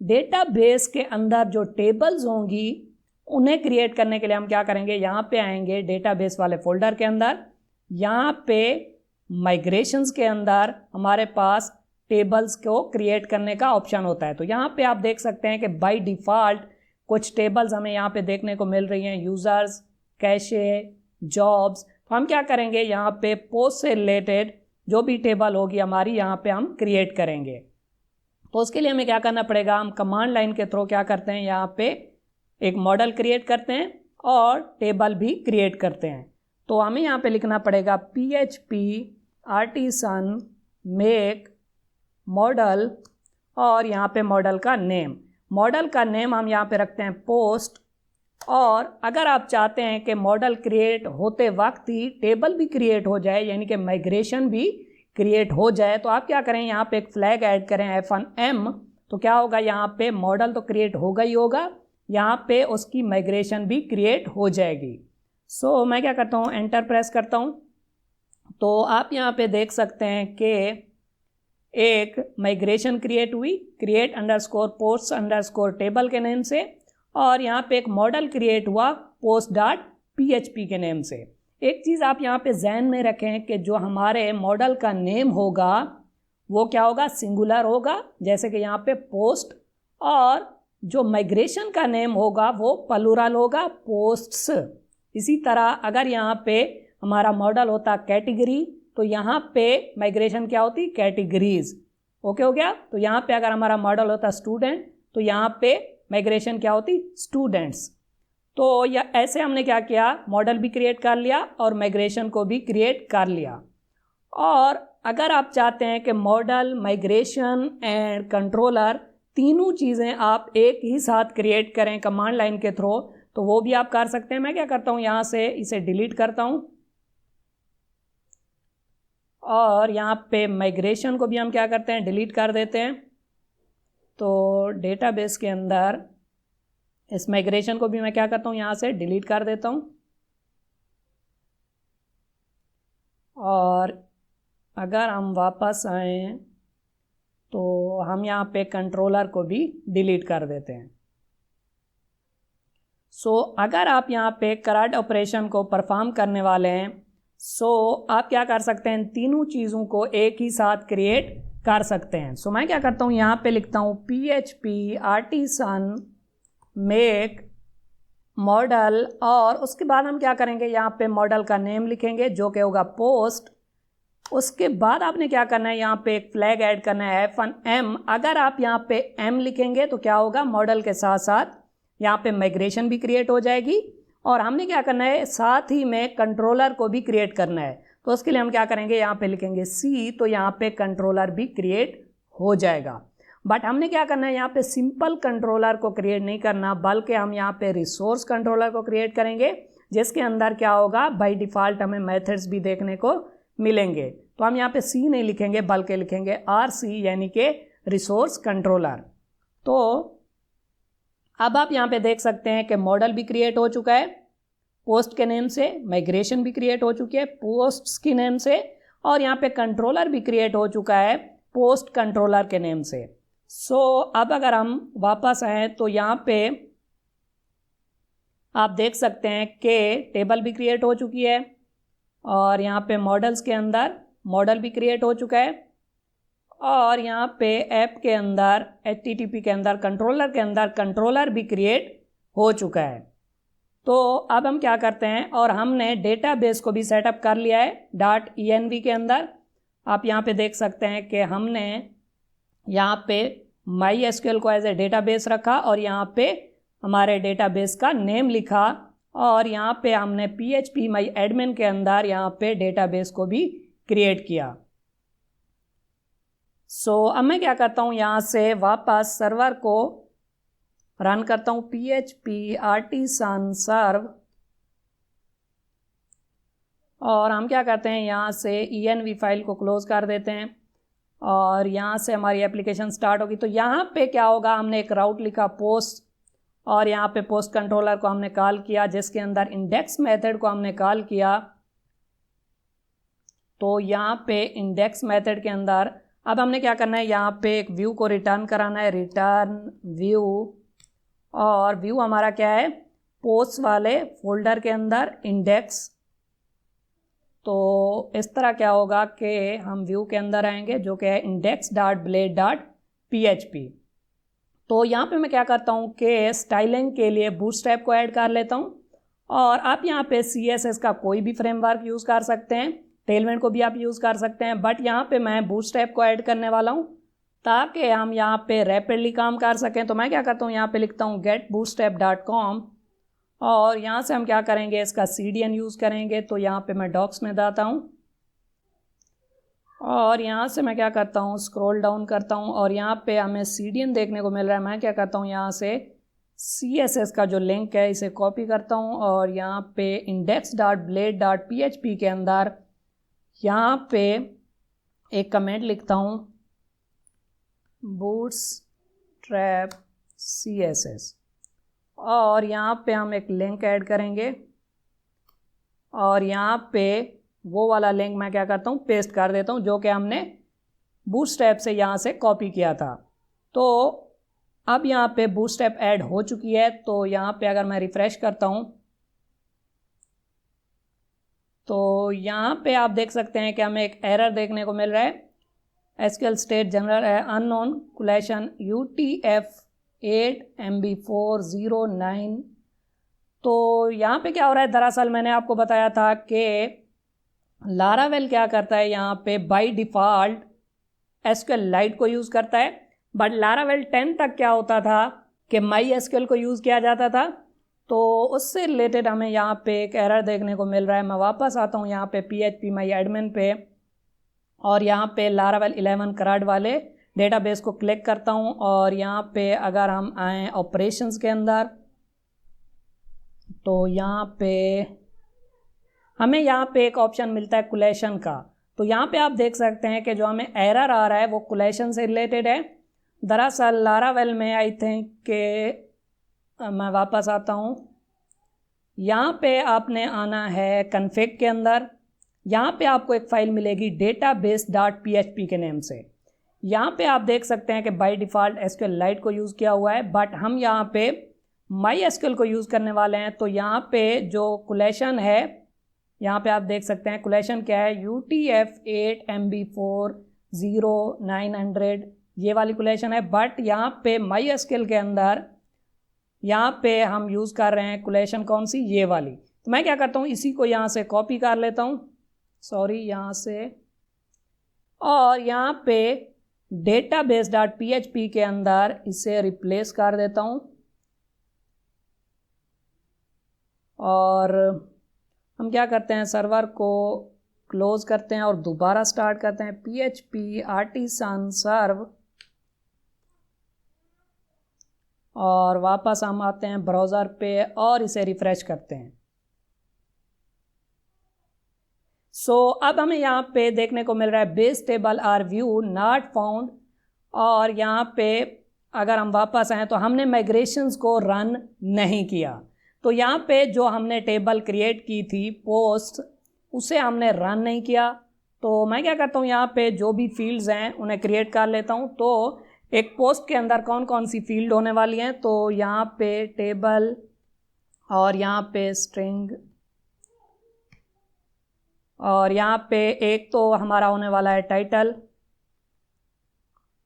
डेटाबेस के अंदर जो टेबल्स होंगी उन्हें क्रिएट करने के लिए हम क्या करेंगे, यहाँ पे आएंगे डेटाबेस वाले फोल्डर के अंदर। यहाँ पे माइग्रेशंस के अंदर हमारे पास टेबल्स को क्रिएट करने का ऑप्शन होता है। तो यहाँ पे आप देख सकते हैं कि बाय डिफ़ॉल्ट कुछ टेबल्स हमें यहाँ पे देखने को मिल रही हैं, यूज़र्स, कैशे, जॉब्स। तो हम क्या करेंगे, यहाँ पे पोस्ट से रिलेटेड जो भी टेबल होगी हमारी यहाँ पे हम क्रिएट करेंगे। तो उसके लिए हमें क्या करना पड़ेगा, हम कमांड लाइन के थ्रू क्या करते हैं, यहाँ पे एक मॉडल क्रिएट करते हैं और टेबल भी क्रिएट करते हैं। तो हमें यहाँ पे लिखना पड़ेगा PHP artisan make मॉडल और यहाँ पे मॉडल का नेम। मॉडल का नेम हम यहाँ पे रखते हैं पोस्ट, और अगर आप चाहते हैं कि मॉडल क्रिएट होते वक्त ही टेबल भी क्रिएट हो जाए, यानी कि माइग्रेशन भी क्रिएट हो जाए, तो आप क्या करें, यहाँ पे एक फ्लैग ऐड करें F1M। तो क्या होगा, यहाँ पे मॉडल तो क्रिएट होगा ही होगा, यहाँ पे उसकी माइग्रेशन भी क्रिएट हो जाएगी। मैं क्या करता हूँ, एंटर प्रेस करता हूँ। तो आप यहाँ पे देख सकते हैं कि एक माइग्रेशन क्रिएट हुई, create _ posts _ table के नेम से, और यहाँ पे एक मॉडल क्रिएट हुआ post.php के नेम से। एक चीज़ आप यहाँ पे ध्यान में रखें कि जो हमारे मॉडल का नेम होगा वो क्या होगा, सिंगुलर होगा, जैसे कि यहाँ पे पोस्ट, और जो माइग्रेशन का नेम होगा वो प्लूरल होगा, पोस्ट्स। इसी तरह अगर यहाँ पे हमारा मॉडल होता कैटेगरी, तो यहाँ पे माइग्रेशन क्या होती, कैटेगरीज। ओके हो गया। तो यहाँ पे अगर हमारा मॉडल होता स्टूडेंट, तो यहाँ पे माइग्रेशन क्या होती, स्टूडेंट्स। तो या ऐसे हमने क्या किया, मॉडल भी क्रिएट कर लिया और माइग्रेशन को भी क्रिएट कर लिया। और अगर आप चाहते हैं कि मॉडल, माइग्रेशन एंड कंट्रोलर तीनों चीज़ें आप एक ही साथ क्रिएट करें कमांड लाइन के थ्रू, तो वो भी आप कर सकते हैं। मैं क्या करता हूँ, यहाँ से इसे डिलीट करता हूँ और यहाँ पे माइग्रेशन को भी हम क्या करते हैं, डिलीट कर देते हैं। तो डेटाबेस के अंदर इस माइग्रेशन को भी मैं क्या करता हूँ, यहाँ से डिलीट कर देता हूँ। और अगर हम वापस आएँ तो हम यहाँ पे कंट्रोलर को भी डिलीट कर देते हैं। अगर आप यहाँ पे CRUD ऑपरेशन को परफॉर्म करने वाले हैं, आप क्या कर सकते हैं, इन तीनों चीज़ों को एक ही साथ क्रिएट कर सकते हैं। मैं क्या करता हूँ, यहाँ पे लिखता हूँ PHP artisan make मॉडल, और उसके बाद हम क्या करेंगे, यहाँ पे मॉडल का नेम लिखेंगे जो कि होगा पोस्ट। उसके बाद आपने क्या करना है, यहाँ पे एक फ्लैग ऐड करना है F1M। अगर आप यहाँ पे M लिखेंगे तो क्या होगा, मॉडल के साथ साथ यहाँ पे माइग्रेशन भी क्रिएट हो जाएगी, और हमने क्या करना है, साथ ही में कंट्रोलर को भी क्रिएट करना है। तो उसके लिए हम क्या करेंगे, यहाँ पे लिखेंगे सी, तो यहाँ पे कंट्रोलर भी क्रिएट हो जाएगा। बट हमने क्या करना है, यहाँ पे सिंपल कंट्रोलर को क्रिएट नहीं करना, बल्कि हम यहाँ पे रिसोर्स कंट्रोलर को क्रिएट करेंगे, जिसके अंदर क्या होगा, बाय डिफ़ॉल्ट हमें मेथड्स भी देखने को मिलेंगे। तो हम यहाँ पे सी नहीं लिखेंगे बल्कि लिखेंगे RC, यानी कि रिसोर्स कंट्रोलर। तो अब आप यहाँ पे देख सकते हैं कि मॉडल भी क्रिएट हो चुका है पोस्ट के नेम से, माइग्रेशन भी क्रिएट हो चुकी है पोस्ट्स की नेम से, और यहाँ पे कंट्रोलर भी क्रिएट हो चुका है पोस्ट कंट्रोलर के नेम से। सो अब अगर हम वापस आए तो यहाँ पे आप देख सकते हैं कि टेबल भी क्रिएट हो चुकी है, और यहाँ पे मॉडल्स के अंदर मॉडल भी क्रिएट हो चुका है, और यहाँ पे ऐप के अंदर HTTP के अंदर कंट्रोलर के अंदर कंट्रोलर भी क्रिएट हो चुका है। तो अब हम क्या करते हैं, और हमने डेटाबेस को भी सेटअप कर लिया है .env के अंदर। आप यहाँ पे देख सकते हैं कि हमने यहाँ पे MySQL को एज ए डेटाबेस रखा, और यहाँ पे हमारे डेटाबेस का नेम लिखा, और यहाँ पे हमने PHP MyAdmin के अंदर यहाँ पे डेटाबेस को भी क्रिएट किया। सो अब मैं क्या करता हूँ, यहाँ से वापस सर्वर को रन करता हूँ, PHP artisan serve, और हम क्या करते हैं, यहाँ से env फाइल को क्लोज कर देते हैं, और यहाँ से हमारी एप्लीकेशन स्टार्ट होगी। तो यहाँ पे क्या होगा, हमने एक राउट लिखा पोस्ट, और यहाँ पे पोस्ट कंट्रोलर को हमने कॉल किया, जिसके अंदर इंडेक्स मेथड को हमने कॉल किया। तो यहाँ पे इंडेक्स मेथड के अंदर अब हमने क्या करना है, यहाँ पे एक व्यू को रिटर्न कराना है, रिटर्न व्यू, और व्यू हमारा क्या है, पोस्ट वाले फोल्डर के अंदर इंडेक्स। तो इस तरह क्या होगा कि हम व्यू के अंदर आएंगे, जो कि है index.blade.php। तो यहाँ पे मैं क्या करता हूँ कि स्टाइलिंग के लिए बूटस्ट्रैप को ऐड कर लेता हूँ, और आप यहाँ पे CSS का कोई भी फ्रेमवर्क यूज़ कर सकते हैं, टेलमेंट को भी आप यूज़ कर सकते हैं, बट यहाँ पे मैं बूटस्ट्रैप को ऐड करने वाला हूँ ताकि हम यहाँ पे रैपिडली काम कर सकें। तो मैं क्या करता हूँ, यहाँ पे लिखता हूँ getbootstrap.com, और यहाँ से हम क्या करेंगे, इसका CDN यूज़ करेंगे। तो यहाँ पे मैं डॉक्स में जाता हूँ, और यहाँ से मैं क्या करता हूँ, स्क्रॉल डाउन करता हूँ, और यहाँ पे हमें CDN देखने को मिल रहा है। मैं क्या करता हूँ, यहाँ से CSS का जो लिंक है इसे कॉपी करता हूँ, और यहाँ पे index.blade.php के अंदर यहाँ पे एक कमेंट लिखता हूँ, बूटस्ट्रैप CSS, और यहाँ पे हम एक लिंक ऐड करेंगे, और यहाँ पे वो वाला लिंक मैं क्या करता हूँ, पेस्ट कर देता हूँ, जो कि हमने बूटस्ट्रैप से यहाँ से कॉपी किया था। तो अब यहाँ पे बूटस्ट्रैप ऐड हो चुकी है। तो यहाँ पे अगर मैं रिफ़्रेश करता हूँ तो यहाँ पे आप देख सकते हैं कि हमें एक एरर देखने को मिल रहा है, SQL state general unknown coalition UTF-8 MB409। तो यहाँ पे क्या हो रहा है, दरअसल मैंने आपको बताया था कि लारावेल क्या करता है, यहाँ पे बाय डिफ़ॉल्ट SQLite को यूज़ करता है, बट लारावेल 10 तक क्या होता था कि MySQL को यूज़ किया जाता था। तो उससे रिलेटेड हमें यहाँ पे एक एरर देखने को मिल रहा है। मैं वापस आता हूँ यहाँ पे PHP MyAdmin पे, और यहाँ पे लारावेल 11 CRUD वाले डेटाबेस को क्लिक करता हूँ, और यहाँ पे अगर हम आएँ ऑपरेशंस के अंदर, तो यहाँ पे हमें यहाँ पे एक ऑप्शन मिलता है कोलेशन का। तो यहाँ पे आप देख सकते हैं कि जो हमें एरर आ रहा है वो कोलेशन से रिलेटेड है। दरअसल लारावेल में आई थिंक कि मैं वापस आता हूँ, यहाँ पे आपने आना है कन्फिग के अंदर। यहाँ पे आपको एक फ़ाइल मिलेगी database.php के नेम से। यहाँ पे आप देख सकते हैं कि बाय डिफ़ॉल्ट SQLite को यूज़ किया हुआ है, बट हम यहाँ पे MySQL को यूज़ करने वाले हैं। तो यहाँ पे जो कोलेशन है, यहाँ पे आप देख सकते हैं कोलेशन क्या है, UTF-8 MB40900, ये वाली कोलेशन है। बट यहाँ पे MySQL के अंदर यहाँ पे हम यूज़ कर रहे हैं कोलेशन कौन सी, ये वाली। तो मैं क्या करता हूँ, इसी को यहाँ से कॉपी कर लेता हूँ, यहाँ से, और यहाँ पे database.php के अंदर इसे रिप्लेस कर देता हूँ, और हम क्या करते हैं, सर्वर को क्लोज करते हैं और दोबारा स्टार्ट करते हैं PHP आर्टिसन सर्व, और वापस हम आते हैं ब्राउज़र पे और इसे रिफ़्रेश करते हैं। अब हमें यहाँ पे देखने को मिल रहा है base table or view not found, और यहाँ पे अगर हम वापस आएँ तो हमने माइग्रेशंस को रन नहीं किया। तो यहाँ पे जो हमने टेबल क्रिएट की थी पोस्ट, उसे हमने रन नहीं किया। तो मैं क्या करता हूँ, यहाँ पे जो भी फील्ड्स हैं उन्हें क्रिएट कर लेता हूँ। तो एक पोस्ट के अंदर कौन कौन सी फील्ड होने वाली हैं, तो यहाँ पे टेबल, और यहाँ पे स्ट्रिंग, और यहाँ पे एक तो हमारा होने वाला है टाइटल,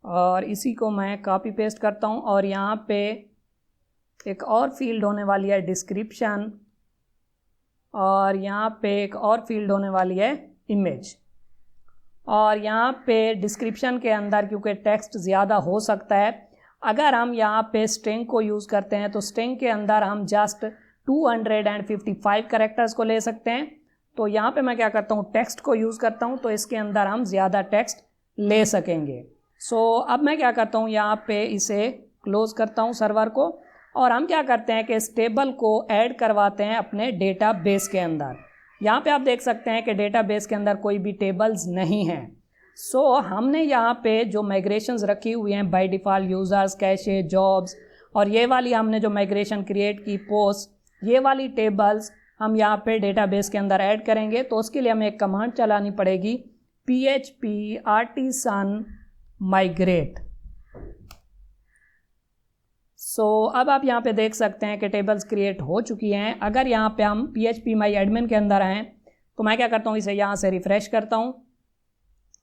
और इसी को मैं कॉपी पेस्ट करता हूँ, और यहाँ पे एक और फील्ड होने वाली है डिस्क्रिप्शन, और यहाँ पे एक और फील्ड होने वाली है इमेज। और यहाँ पे डिस्क्रिप्शन के अंदर क्योंकि टेक्स्ट ज़्यादा हो सकता है, अगर हम यहाँ पे स्ट्रिंग को यूज़ करते हैं तो स्ट्रिंग के अंदर हम जस्ट 255 कैरेक्टर्स को ले सकते हैं। तो यहाँ पे मैं क्या करता हूँ, टेक्स्ट को यूज़ करता हूँ, तो इसके अंदर हम ज़्यादा टेक्स्ट ले सकेंगे। अब मैं क्या करता हूँ, यहाँ पे इसे क्लोज करता हूँ सर्वर को, और हम क्या करते हैं कि इस टेबल को ऐड करवाते हैं अपने डेटाबेस के अंदर। यहाँ पे आप देख सकते हैं कि डेटाबेस के अंदर कोई भी टेबल्स नहीं हैं। हमने यहाँ पे जो माइग्रेशंस रखी हुई हैं by default, users, cache, jobs, और ये वाली हमने जो माइग्रेशन क्रिएट की पोस्ट, ये वाली टेबल्स हम यहाँ पे डेटाबेस के अंदर ऐड करेंगे। तो उसके लिए हमें एक कमांड चलानी पड़ेगी, PHP आर्टिसन माइग्रेट। अब आप यहाँ पे देख सकते हैं कि टेबल्स क्रिएट हो चुकी हैं। अगर यहाँ पे हम PHP माई एडमिन के अंदर आएँ तो मैं क्या करता हूँ, इसे यहाँ से रिफ़्रेश करता हूँ,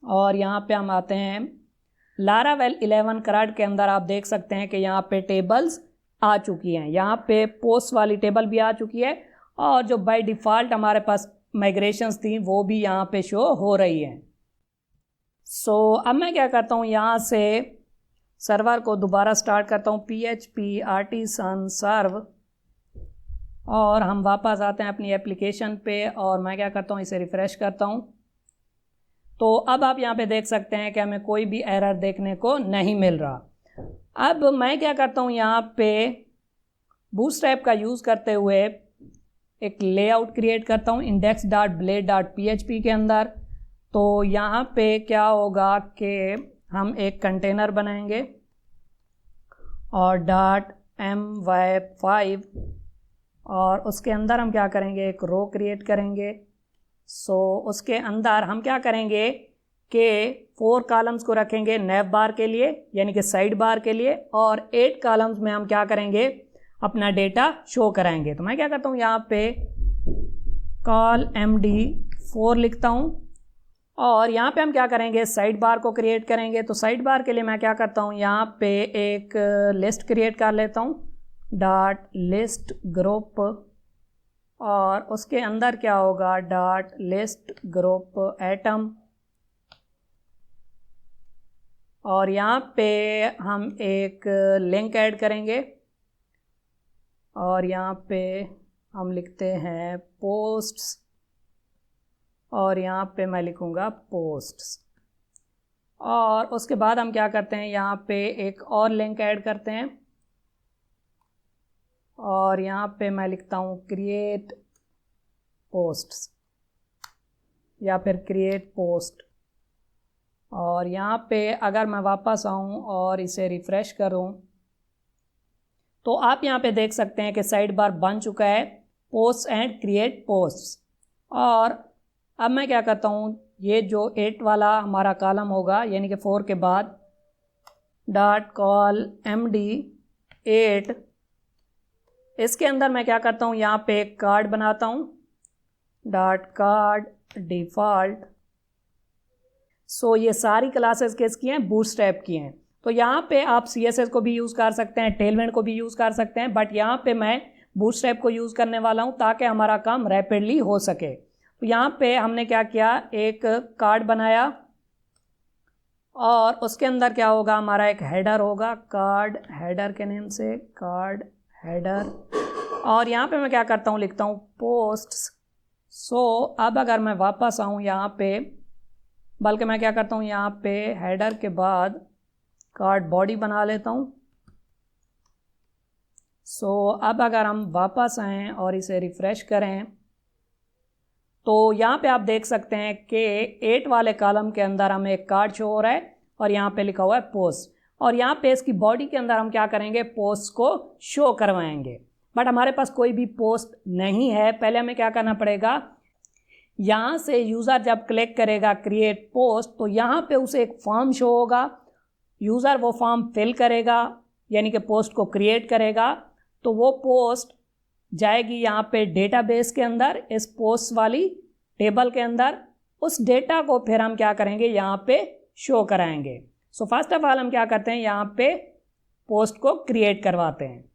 और यहाँ पे हम आते हैं लारावेल 11 कराड के अंदर। आप देख सकते हैं कि यहाँ पे टेबल्स आ चुकी हैं, यहाँ पे पोस्ट वाली टेबल भी आ चुकी है, और जो बाय डिफ़ॉल्ट हमारे पास माइग्रेशंस थी वो भी यहाँ पे शो हो रही हैं। अब मैं क्या करता हूँ, यहाँ से सर्वर को दोबारा स्टार्ट करता हूँ PHP आर्टिसन सर्व, और हम वापस आते हैं अपनी एप्लीकेशन पे, और मैं क्या करता हूँ, इसे रिफ़्रेश करता हूँ। तो अब आप यहाँ पे देख सकते हैं कि हमें कोई भी एरर देखने को नहीं मिल रहा। अब मैं क्या करता हूँ, यहाँ पे बूटस्ट्रैप का यूज़ करते हुए एक लेआउट क्रिएट करता हूँ index.blade.php के अंदर। तो यहाँ पे क्या होगा कि हम एक कंटेनर बनाएंगे और .my5, और उसके अंदर हम क्या करेंगे, एक रो क्रिएट करेंगे। उसके अंदर हम क्या करेंगे कि 4 कॉलम्स को रखेंगे नेव बार के लिए, यानी कि साइड बार के लिए, और 8 कॉलम्स में हम क्या करेंगे, अपना डेटा शो कराएंगे। तो मैं क्या करता हूँ, यहाँ पे कॉल MD4 लिखता हूँ, और यहाँ पे हम क्या करेंगे, साइड बार को क्रिएट करेंगे। तो साइड बार के लिए मैं क्या करता हूँ, यहाँ पे एक लिस्ट क्रिएट कर लेता हूँ .list group, और उसके अंदर क्या होगा .list group atom, और यहाँ पे हम एक लिंक ऐड करेंगे, और यहाँ पे हम लिखते हैं पोस्ट्स, और यहाँ पे मैं लिखूँगा पोस्ट्स। और उसके बाद हम क्या करते हैं, यहाँ पे एक और लिंक ऐड करते हैं, और यहाँ पे मैं लिखता हूँ क्रिएट पोस्ट्स या फिर क्रिएट पोस्ट। और यहाँ पे अगर मैं वापस आऊँ और इसे रिफ़्रेश करूँ तो आप यहाँ पे देख सकते हैं कि साइड बार बन चुका है पोस्ट एंड क्रिएट पोस्ट्स। और अब मैं क्या करता हूँ, ये जो 8 वाला हमारा कॉलम होगा, यानी कि 4 के बाद .call MD8, इसके अंदर मैं क्या करता हूँ, यहाँ पे एक कार्ड बनाता हूँ .card default। ये सारी क्लासेस किसकी हैं, बूटस्ट्रैप की हैं। तो यहाँ पे आप CSS को भी यूज़ कर सकते हैं, टेलविंड को भी यूज़ कर सकते हैं, बट यहाँ पे मैं बूटस्ट्रैप को यूज़ करने वाला हूँ ताकि हमारा काम रैपिडली हो सके। तो यहाँ पे हमने क्या किया, एक कार्ड बनाया, और उसके अंदर क्या होगा, हमारा एक हेडर होगा, कार्ड हेडर के नेम से, कार्ड हेडर। और यहाँ पे मैं क्या करता हूँ, लिखता हूँ पोस्ट्स अब अगर मैं वापस आऊँ यहाँ पे, बल्कि मैं क्या करता हूँ यहाँ पे हेडर के बाद कार्ड बॉडी बना लेता हूँ। अब अगर हम वापस आएँ और इसे रिफ़्रेश करें तो यहाँ पे आप देख सकते हैं कि 8 वाले कॉलम के अंदर हमें एक कार्ड शो हो रहा है और यहाँ पे लिखा हुआ है पोस्ट, और यहाँ पे इसकी बॉडी के अंदर हम क्या करेंगे, पोस्ट को शो करवाएंगे। बट हमारे पास कोई भी पोस्ट नहीं है। पहले हमें क्या करना पड़ेगा, यहाँ से यूज़र जब क्लिक करेगा क्रिएट पोस्ट तो यहाँ पे उसे एक फॉर्म शो होगा, यूज़र वो फॉर्म फिल करेगा यानी कि पोस्ट को क्रिएट करेगा, तो वो पोस्ट जाएगी यहाँ पे डेटाबेस के अंदर, इस पोस्ट वाली टेबल के अंदर। उस डेटा को फिर हम क्या करेंगे, यहाँ पे शो कराएंगे। फर्स्ट ऑफ ऑल हम क्या करते हैं, यहाँ पे पोस्ट को क्रिएट करवाते हैं।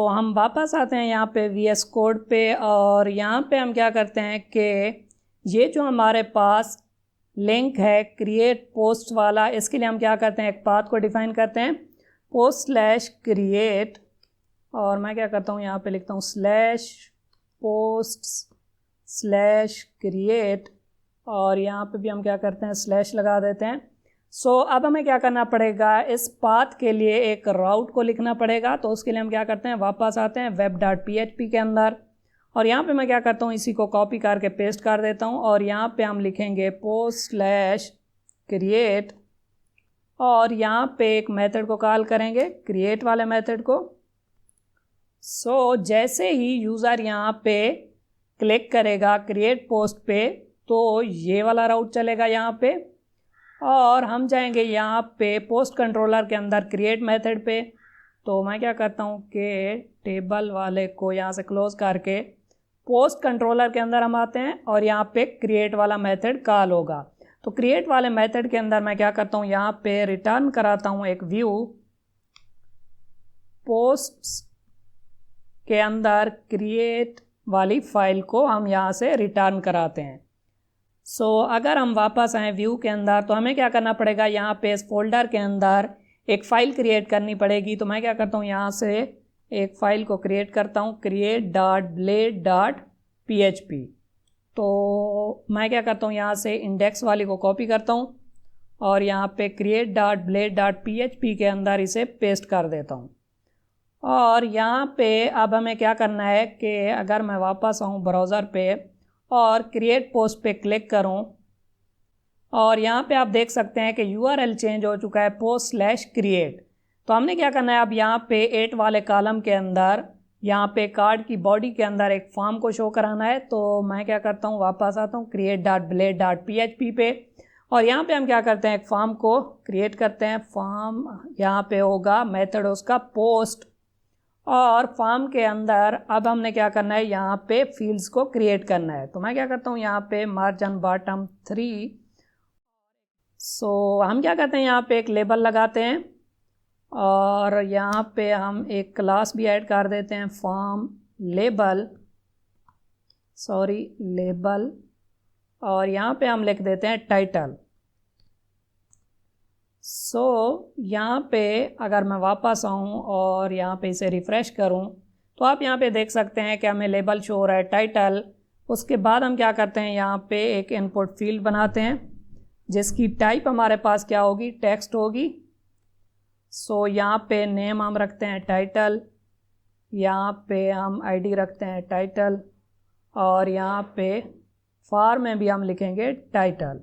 हम वापस आते हैं यहाँ पे VS कोड पे, और यहाँ पे हम क्या करते हैं कि ये जो हमारे पास लिंक है क्रिएट पोस्ट वाला, इसके लिए हम क्या करते हैं, एक पाथ को डिफाइन करते हैं post/create, और मैं क्या करता हूँ यहाँ पे लिखता हूँ /posts/create, और यहाँ पे भी हम क्या करते हैं स्लैश लगा देते हैं। अब हमें क्या करना पड़ेगा, इस पाथ के लिए एक राउट को लिखना पड़ेगा। तो उसके लिए हम क्या करते हैं, वापस आते हैं web.php के अंदर, और यहाँ पे मैं क्या करता हूँ, इसी को कॉपी करके पेस्ट कर देता हूँ, और यहाँ पे हम लिखेंगे post/create, और यहाँ पे एक मेथड को कॉल करेंगे, क्रिएट वाले मेथड को। जैसे ही यूज़र यहाँ पे क्लिक करेगा क्रिएट पोस्ट पे तो ये वाला राउट चलेगा यहाँ पे, और हम जाएंगे यहाँ पे पोस्ट कंट्रोलर के अंदर क्रिएट मेथड पे। तो मैं क्या करता हूँ कि टेबल वाले को यहाँ से क्लोज करके पोस्ट कंट्रोलर के अंदर हम आते हैं, और यहाँ पे क्रिएट वाला मेथड कॉल होगा। तो क्रिएट वाले मेथड के अंदर मैं क्या करता हूँ, यहाँ पे रिटर्न कराता हूँ एक व्यू, पोस्ट्स के अंदर क्रिएट वाली फाइल को हम यहाँ से रिटर्न कराते हैं। अगर हम वापस आएँ व्यू के अंदर तो हमें क्या करना पड़ेगा, यहाँ पे इस फोल्डर के अंदर एक फ़ाइल क्रिएट करनी पड़ेगी। तो मैं क्या करता हूँ, यहाँ से एक फ़ाइल को क्रिएट करता हूँ create.blade.php। तो मैं क्या करता हूँ, यहाँ से इंडेक्स वाली को कॉपी करता हूँ और यहाँ पे create.blade.php के अंदर इसे पेस्ट कर देता हूँ। और यहाँ पे अब हमें क्या करना है कि अगर मैं वापस आऊँ ब्राउज़र पे और क्रिएट पोस्ट पे क्लिक करूँ, और यहाँ पे आप देख सकते हैं कि URL चेंज हो चुका है post/create। तो हमने क्या करना है, अब यहाँ पे 8 वाले कॉलम के अंदर यहाँ पे कार्ड की बॉडी के अंदर एक फॉर्म को शो कराना है। तो मैं क्या करता हूँ, वापस आता हूँ create.blade.php पे, और यहाँ पे हम क्या करते हैं, एक फॉर्म को क्रिएट करते हैं। फॉर्म यहाँ पे होगा मेथड उसका पोस्ट, और फॉर्म के अंदर अब हमने क्या करना है, यहाँ पे फील्ड्स को क्रिएट करना है। तो मैं क्या करता हूँ, यहाँ पे मार्जिन बॉटम 3। हम क्या करते हैं, यहाँ पे एक लेबल लगाते हैं, और यहाँ पे हम एक क्लास भी ऐड कर देते हैं, फॉर्म लेबल, लेबल, और यहाँ पे हम लिख देते हैं टाइटल। यहाँ पे अगर मैं वापस आऊँ और यहाँ पे इसे रिफ़्रेश करूँ तो आप यहाँ पे देख सकते हैं कि हमें लेबल शो हो रहा है टाइटल। उसके बाद हम क्या करते हैं, यहाँ पे एक इनपुट फील्ड बनाते हैं जिसकी टाइप हमारे पास क्या होगी, टेक्स्ट होगी। यहाँ पे नेम हम रखते हैं टाइटल, यहाँ पे हम आईडी रखते हैं टाइटल, और यहाँ पे फॉर में भी हम लिखेंगे टाइटल।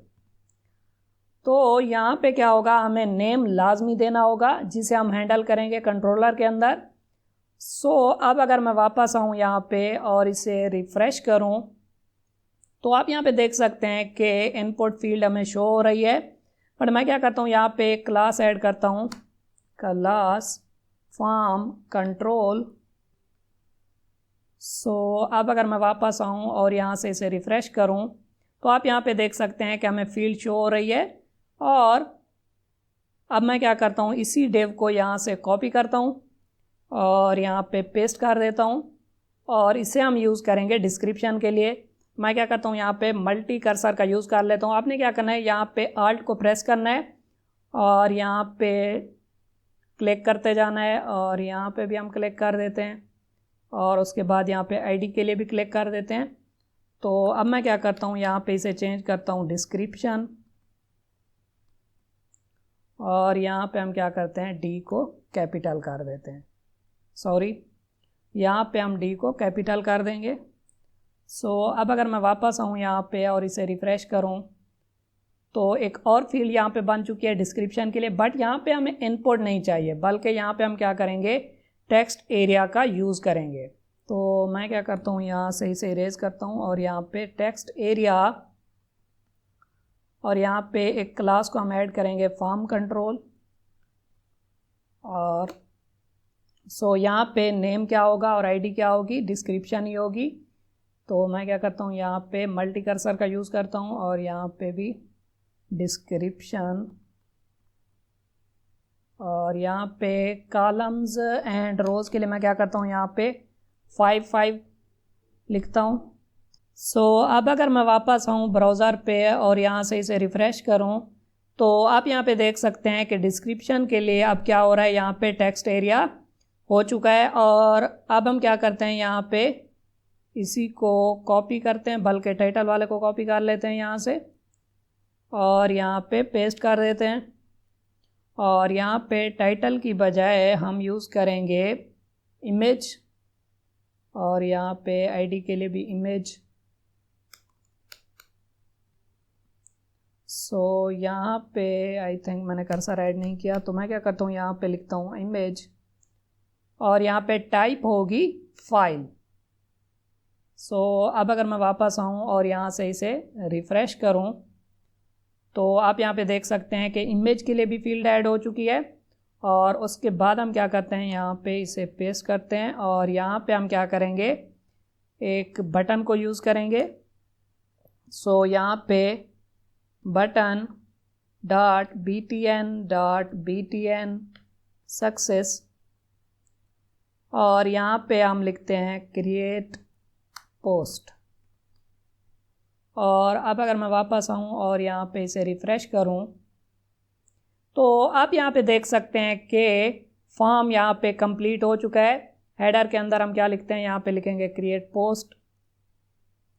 तो यहाँ पे क्या होगा, हमें नेम लाजमी देना होगा जिसे हम हैंडल करेंगे कंट्रोलर के अंदर। अब अगर मैं वापस आऊँ यहाँ पे और इसे रिफ़्रेश करूँ तो आप यहाँ पे देख सकते हैं कि इनपुट फील्ड हमें शो हो रही है। बट मैं क्या करता हूँ, यहाँ पे एक क्लास ऐड करता हूँ, क्लास फॉर्म कंट्रोल। अब अगर मैं वापस आऊँ और यहाँ से इसे रिफ़्रेश करूँ तो आप यहाँ पे देख सकते हैं कि हमें फील्ड शो हो रही है। और अब मैं क्या करता हूँ, इसी डिव को यहाँ से कॉपी करता हूँ और यहाँ पे पेस्ट कर देता हूँ, और इसे हम यूज़ करेंगे डिस्क्रिप्शन के लिए। मैं क्या करता हूँ, यहाँ पे मल्टी कर्सर का यूज़ कर लेता हूँ। आपने क्या करना है, यहाँ पे आल्ट को प्रेस करना है और यहाँ पे क्लिक करते जाना है, और यहाँ पे भी हम क्लिक कर देते हैं, और उसके बाद यहाँ पे आईडी के लिए भी क्लिक कर देते हैं। तो अब मैं क्या करता हूँ, यहाँ पे इसे चेंज करता हूँ डिस्क्रिप्शन, और यहाँ पे हम क्या करते हैं, डी को कैपिटल कर देते हैं। सॉरी, यहाँ पे हम डी को कैपिटल कर देंगे। सो अब अगर मैं वापस आऊँ यहाँ पे और इसे रिफ़्रेश करूँ तो एक और फील्ड यहाँ पे बन चुकी है डिस्क्रिप्शन के लिए, बट यहाँ पे हमें इनपुट नहीं चाहिए, बल्कि यहाँ पे हम क्या करेंगे, टेक्स्ट एरिया का यूज़ करेंगे। तो मैं क्या करता हूँ, यहाँ से इसे इरेज करता हूँ और यहाँ पे टेक्स्ट एरिया, और यहाँ पे एक क्लास को हम ऐड करेंगे फॉर्म कंट्रोल, और सो यहाँ पे नेम क्या होगा और आईडी क्या होगी, डिस्क्रिप्शन ही होगी। तो मैं क्या करता हूँ, यहाँ पे मल्टी कर्सर का यूज़ करता हूँ और यहाँ पे भी डिस्क्रिप्शन, और यहाँ पे कॉलम्स एंड रोज़ के लिए मैं क्या करता हूँ, यहाँ पे 5 लिखता हूँ। सो अब अगर मैं वापस आऊँ ब्राउज़र पे और यहाँ से इसे रिफ़्रेश करूँ तो आप यहाँ पे देख सकते हैं कि डिस्क्रिप्शन के लिए अब क्या हो रहा है, यहाँ पे टेक्स्ट एरिया हो चुका है। और अब हम क्या करते हैं, यहाँ पे इसी को कॉपी करते हैं, बल्कि टाइटल वाले को कॉपी कर लेते हैं यहाँ से और यहाँ पे पेस्ट कर देते हैं। और यहाँ पे टाइटल की बजाय हम यूज़ करेंगे इमेज, और यहाँ पे आईडी के लिए भी इमेज। सो यहाँ पे आई थिंक मैंने कर्सर ऐड नहीं किया, तो मैं क्या करता हूँ, यहाँ पे लिखता हूँ इमेज, और यहाँ पे टाइप होगी फाइल। सो अब अगर मैं वापस आऊँ और यहाँ से इसे रिफ़्रेश करूँ तो आप यहाँ पे देख सकते हैं कि इमेज के लिए भी फील्ड ऐड हो चुकी है। और उसके बाद हम क्या करते हैं, यहाँ पे इसे पेस्ट करते हैं और यहाँ पे हम क्या करेंगे, एक बटन को यूज़ करेंगे। सो यहाँ पे बटन .btn सक्सेस, और यहाँ पे हम लिखते हैं क्रिएट पोस्ट। और अब अगर मैं वापस आऊँ और यहाँ पे इसे रिफ़्रेश करूँ तो आप यहाँ पे देख सकते हैं कि फॉर्म यहाँ पे कंप्लीट हो चुका है। हेडर के अंदर हम क्या लिखते हैं, यहाँ पे लिखेंगे क्रिएट पोस्ट,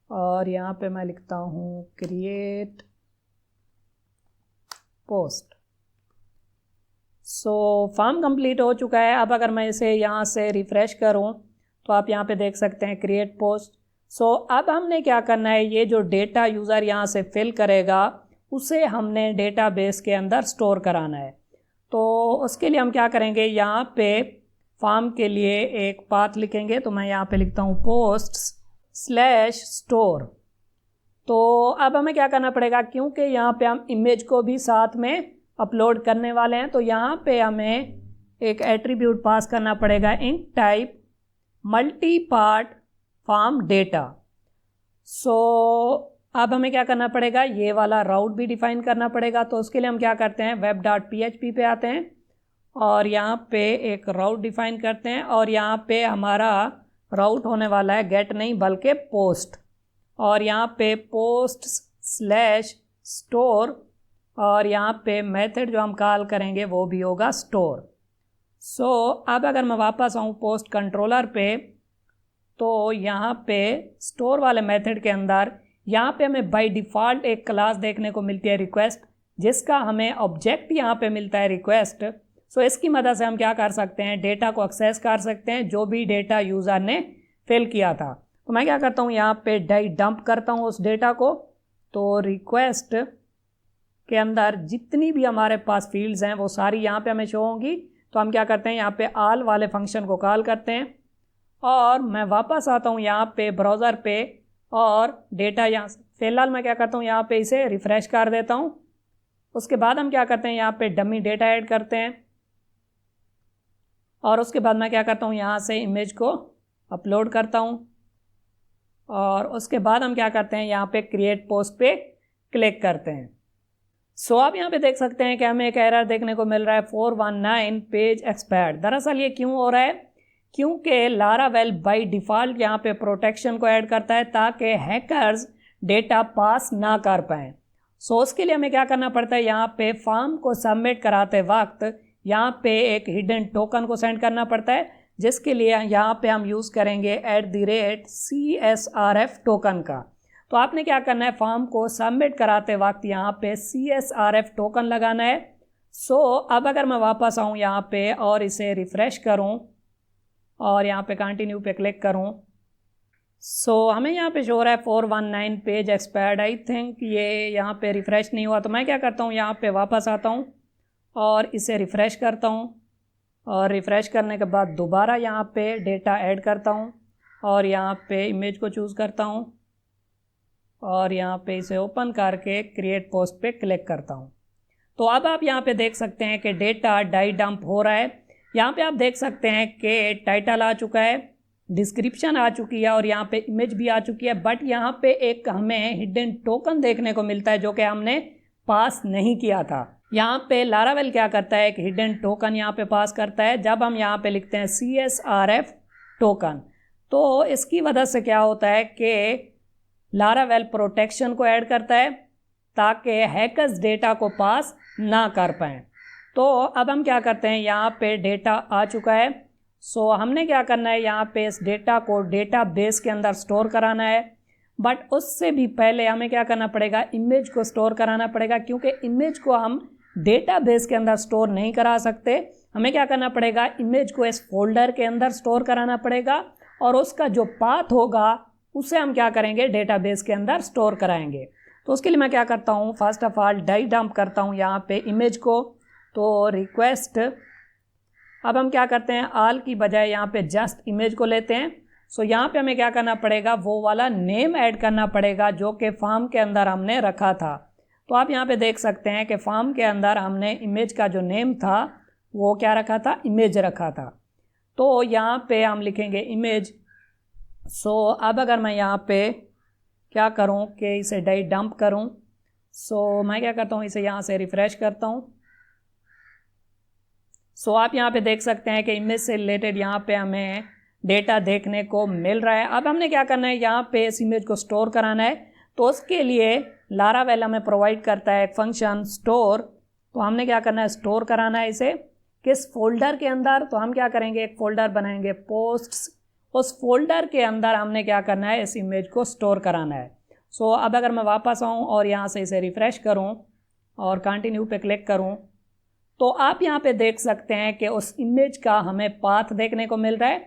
और यहाँ पे मैं लिखता हूँ create post. So form complete हो चुका है। अब अगर मैं इसे यहाँ से रिफ़्रेश करूँ तो आप यहाँ पे देख सकते हैं क्रिएट पोस्ट। सो अब हमने क्या करना है, ये जो डेटा यूज़र यहाँ से फिल करेगा उसे हमने डेटाबेस के अंदर स्टोर कराना है। तो उसके लिए हम क्या करेंगे, यहाँ पे फॉर्म के लिए एक पाथ लिखेंगे। तो मैं यहाँ पे लिखता हूँ posts/store। तो अब हमें क्या करना पड़ेगा, क्योंकि यहाँ पे हम इमेज को भी साथ में अपलोड करने वाले हैं, तो यहाँ पे हमें एक एट्रीब्यूट पास करना पड़ेगा, int type multi part form data. So अब हमें क्या करना पड़ेगा, ये वाला राउट भी डिफाइन करना पड़ेगा। तो उसके लिए हम क्या करते हैं, web.php पे आते हैं और यहाँ पे एक राउट डिफाइन करते हैं, और यहाँ पे हमारा राउट होने वाला है गेट नहीं बल्कि पोस्ट, और यहाँ पे posts/store, और यहाँ पे मेथड जो हम कॉल करेंगे वो भी होगा स्टोर। सो अब अगर मैं वापस आऊँ पोस्ट कंट्रोलर पे तो यहाँ पे स्टोर वाले मेथड के अंदर यहाँ पे हमें बाय डिफ़ॉल्ट एक क्लास देखने को मिलती है रिक्वेस्ट, जिसका हमें ऑब्जेक्ट यहाँ पे मिलता है रिक्वेस्ट। सो इसकी मदद से हम क्या कर सकते हैं, डेटा को एक्सेस कर सकते हैं जो भी डेटा यूज़र ने फिल किया था। तो मैं क्या करता हूँ, यहाँ पे डंप करता हूँ उस डेटा को। तो रिक्वेस्ट के अंदर जितनी भी हमारे पास फील्ड्स हैं वो सारी यहाँ पे हमें शो होंगी। तो हम क्या करते हैं, यहाँ पे ऑल वाले फंक्शन को कॉल करते हैं, और मैं वापस आता हूँ यहाँ पे ब्राउज़र पे, और डेटा यहाँ से फ़िलहाल मैं क्या करता हूँ, यहाँ पे इसे रिफ़्रेश कर देता हूँ। उसके बाद हम क्या करते हैं, यहाँ पे डमी डेटा ऐड करते हैं, और उसके बाद मैं क्या करता हूँ, यहाँ से इमेज को अपलोड करता हूँ, और उसके बाद हम क्या करते हैं, यहाँ पे क्रिएट पोस्ट पे क्लिक करते हैं। सो आप यहाँ पे देख सकते हैं कि हमें एक एरर देखने को मिल रहा है 419 पेज एक्सपायर्ड। दरअसल ये क्यों हो रहा है, क्योंकि लारावेल बाय डिफ़ॉल्ट यहाँ पे प्रोटेक्शन को ऐड करता है ताकि हैकर्स डेटा पास ना कर पाएँ। सो उसके लिए हमें क्या करना पड़ता है, यहाँ पे फॉर्म को सबमिट कराते वक्त यहाँ पे एक हिडन टोकन को सेंड करना पड़ता है, जिसके लिए यहाँ पे हम यूज़ करेंगे @CSRF टोकन का। तो आपने क्या करना है, फॉर्म को सबमिट कराते वक्त यहाँ पे CSRF टोकन लगाना है। अब अगर मैं वापस आऊँ यहाँ पे और इसे रिफ़्रेश करूँ और यहाँ पे कंटिन्यू पे क्लिक करूँ, हमें यहाँ पे शो हो रहा है 419 पेज एक्सपायर्ड। आई थिंक ये यहाँ पे रिफ़्रेश नहीं हुआ। तो मैं क्या करता हूँ, यहाँ पे वापस आता हूँ और इसे रिफ़्रेश करता हूँ और रिफ़्रेश करने के बाद दोबारा यहाँ पे डेटा ऐड करता हूँ और यहाँ पे इमेज को चूज़ करता हूँ और यहाँ पे इसे ओपन करके क्रिएट पोस्ट पे क्लिक करता हूँ। तो अब आप यहाँ पे देख सकते हैं कि डेटा डाई डंप हो रहा है। यहाँ पे आप देख सकते हैं कि टाइटल आ चुका है, डिस्क्रिप्शन आ चुकी है और यहाँ पे इमेज भी आ चुकी है, बट यहाँ पे एक हमें हिडन टोकन देखने को मिलता है जो कि हमने पास नहीं किया था। यहाँ पे लारावेल क्या करता है, एक हिडन टोकन यहाँ पे पास करता है जब हम यहाँ पे लिखते हैं CSRF टोकन। तो इसकी वजह से क्या होता है कि लारावेल प्रोटेक्शन को ऐड करता है ताकि हैकर्स डेटा को पास ना कर पाएँ। तो अब हम क्या करते हैं, यहाँ पे डेटा आ चुका है। हमने क्या करना है, यहाँ पे इस डेटा को डेटाबेस के अंदर स्टोर कराना है, बट उससे भी पहले हमें क्या करना पड़ेगा, इमेज को स्टोर कराना पड़ेगा, क्योंकि इमेज को हम डेटाबेस के अंदर स्टोर नहीं करा सकते। हमें क्या करना पड़ेगा, इमेज को इस फोल्डर के अंदर स्टोर कराना पड़ेगा और उसका जो पाथ होगा उसे हम क्या करेंगे, डेटाबेस के अंदर स्टोर कराएंगे। तो उसके लिए मैं क्या करता हूँ, first of all die dump करता हूँ यहाँ पे इमेज को। तो रिक्वेस्ट, अब हम क्या करते हैं, आल की बजाय यहाँ पे जस्ट इमेज को लेते हैं। यहाँ पे हमें क्या करना पड़ेगा, वो वाला नेम ऐड करना पड़ेगा जो कि फॉर्म के अंदर हमने रखा था। तो आप यहाँ पे देख सकते हैं कि फॉर्म के अंदर हमने इमेज का जो नेम था वो क्या रखा था, इमेज रखा था। तो यहाँ पे हम लिखेंगे इमेज। अब अगर मैं यहाँ पे क्या करूँ कि इसे डाई डंप करूँ, मैं क्या करता हूँ, इसे यहाँ से रिफ़्रेश करता हूँ। आप यहाँ पे देख सकते हैं कि इमेज से रिलेटेड यहाँ पे हमें डेटा देखने को मिल रहा है। अब हमने क्या करना है, यहाँ पे इस इमेज को स्टोर कराना है। तो उसके लिए लारावेल हमें प्रोवाइड करता है एक फंक्शन स्टोर। तो हमने क्या करना है, स्टोर कराना है इसे किस फोल्डर के अंदर। तो हम क्या करेंगे, एक फ़ोल्डर बनाएंगे पोस्ट्स, उस फोल्डर के अंदर हमने क्या करना है, इस इमेज को स्टोर कराना है। अब अगर मैं वापस आऊँ और यहाँ से इसे रिफ़्रेश करूँ और कंटिन्यू पे क्लिक करूँ, तो आप यहाँ पे देख सकते हैं कि उस इमेज का हमें पाथ देखने को मिल रहा है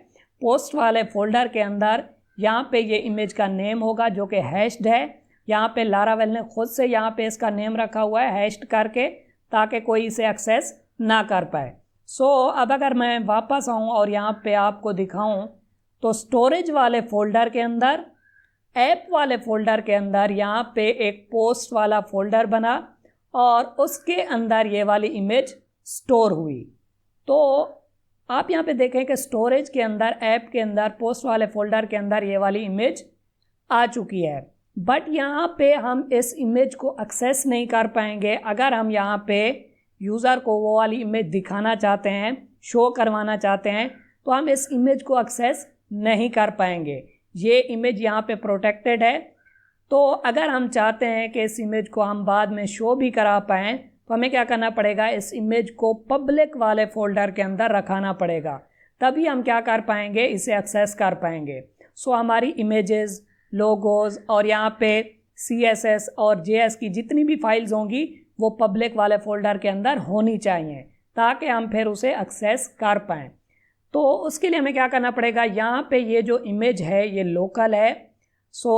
पोस्ट वाले फोल्डर के अंदर। यहाँ पे ये इमेज का नेम होगा जो कि हैश्ड है। यहाँ पे लारावेल ने खुद से यहाँ पे इसका नेम रखा हुआ है हैश्ड करके, ताकि कोई इसे एक्सेस ना कर पाए। अब अगर मैं वापस आऊँ और यहाँ पे आपको दिखाऊँ, तो स्टोरेज वाले फ़ोल्डर के अंदर, ऐप वाले फ़ोल्डर के अंदर यहाँ पे एक पोस्ट वाला फ़ोल्डर बना और उसके अंदर ये वाली इमेज स्टोर हुई। तो आप यहाँ पे देखें कि स्टोरेज के अंदर, ऐप के अंदर, पोस्ट वाले फ़ोल्डर के अंदर ये वाली इमेज आ चुकी है, बट यहाँ पे हम इस इमेज को एक्सेस नहीं कर पाएंगे। अगर हम यहाँ पे यूज़र को वो वाली इमेज दिखाना चाहते हैं, शो करवाना चाहते हैं, तो हम इस इमेज को एक्सेस नहीं कर पाएंगे। ये इमेज यहाँ पे प्रोटेक्टेड है। तो अगर हम चाहते हैं कि इस इमेज को हम बाद में शो भी करा पाएँ, तो हमें क्या करना पड़ेगा, इस इमेज को पब्लिक वाले फ़ोल्डर के अंदर रखाना पड़ेगा, तभी हम क्या कर पाएंगे, इसे एक्सेस कर पाएंगे। हमारी इमेजेस, लोगोज़ और यहाँ पे CSS और JS की जितनी भी फाइल्स होंगी वो पब्लिक वाले फ़ोल्डर के अंदर होनी चाहिए, ताकि हम फिर उसे एक्सेस कर पाएँ। तो उसके लिए हमें क्या करना पड़ेगा, यहाँ पे ये जो इमेज है ये लोकल है।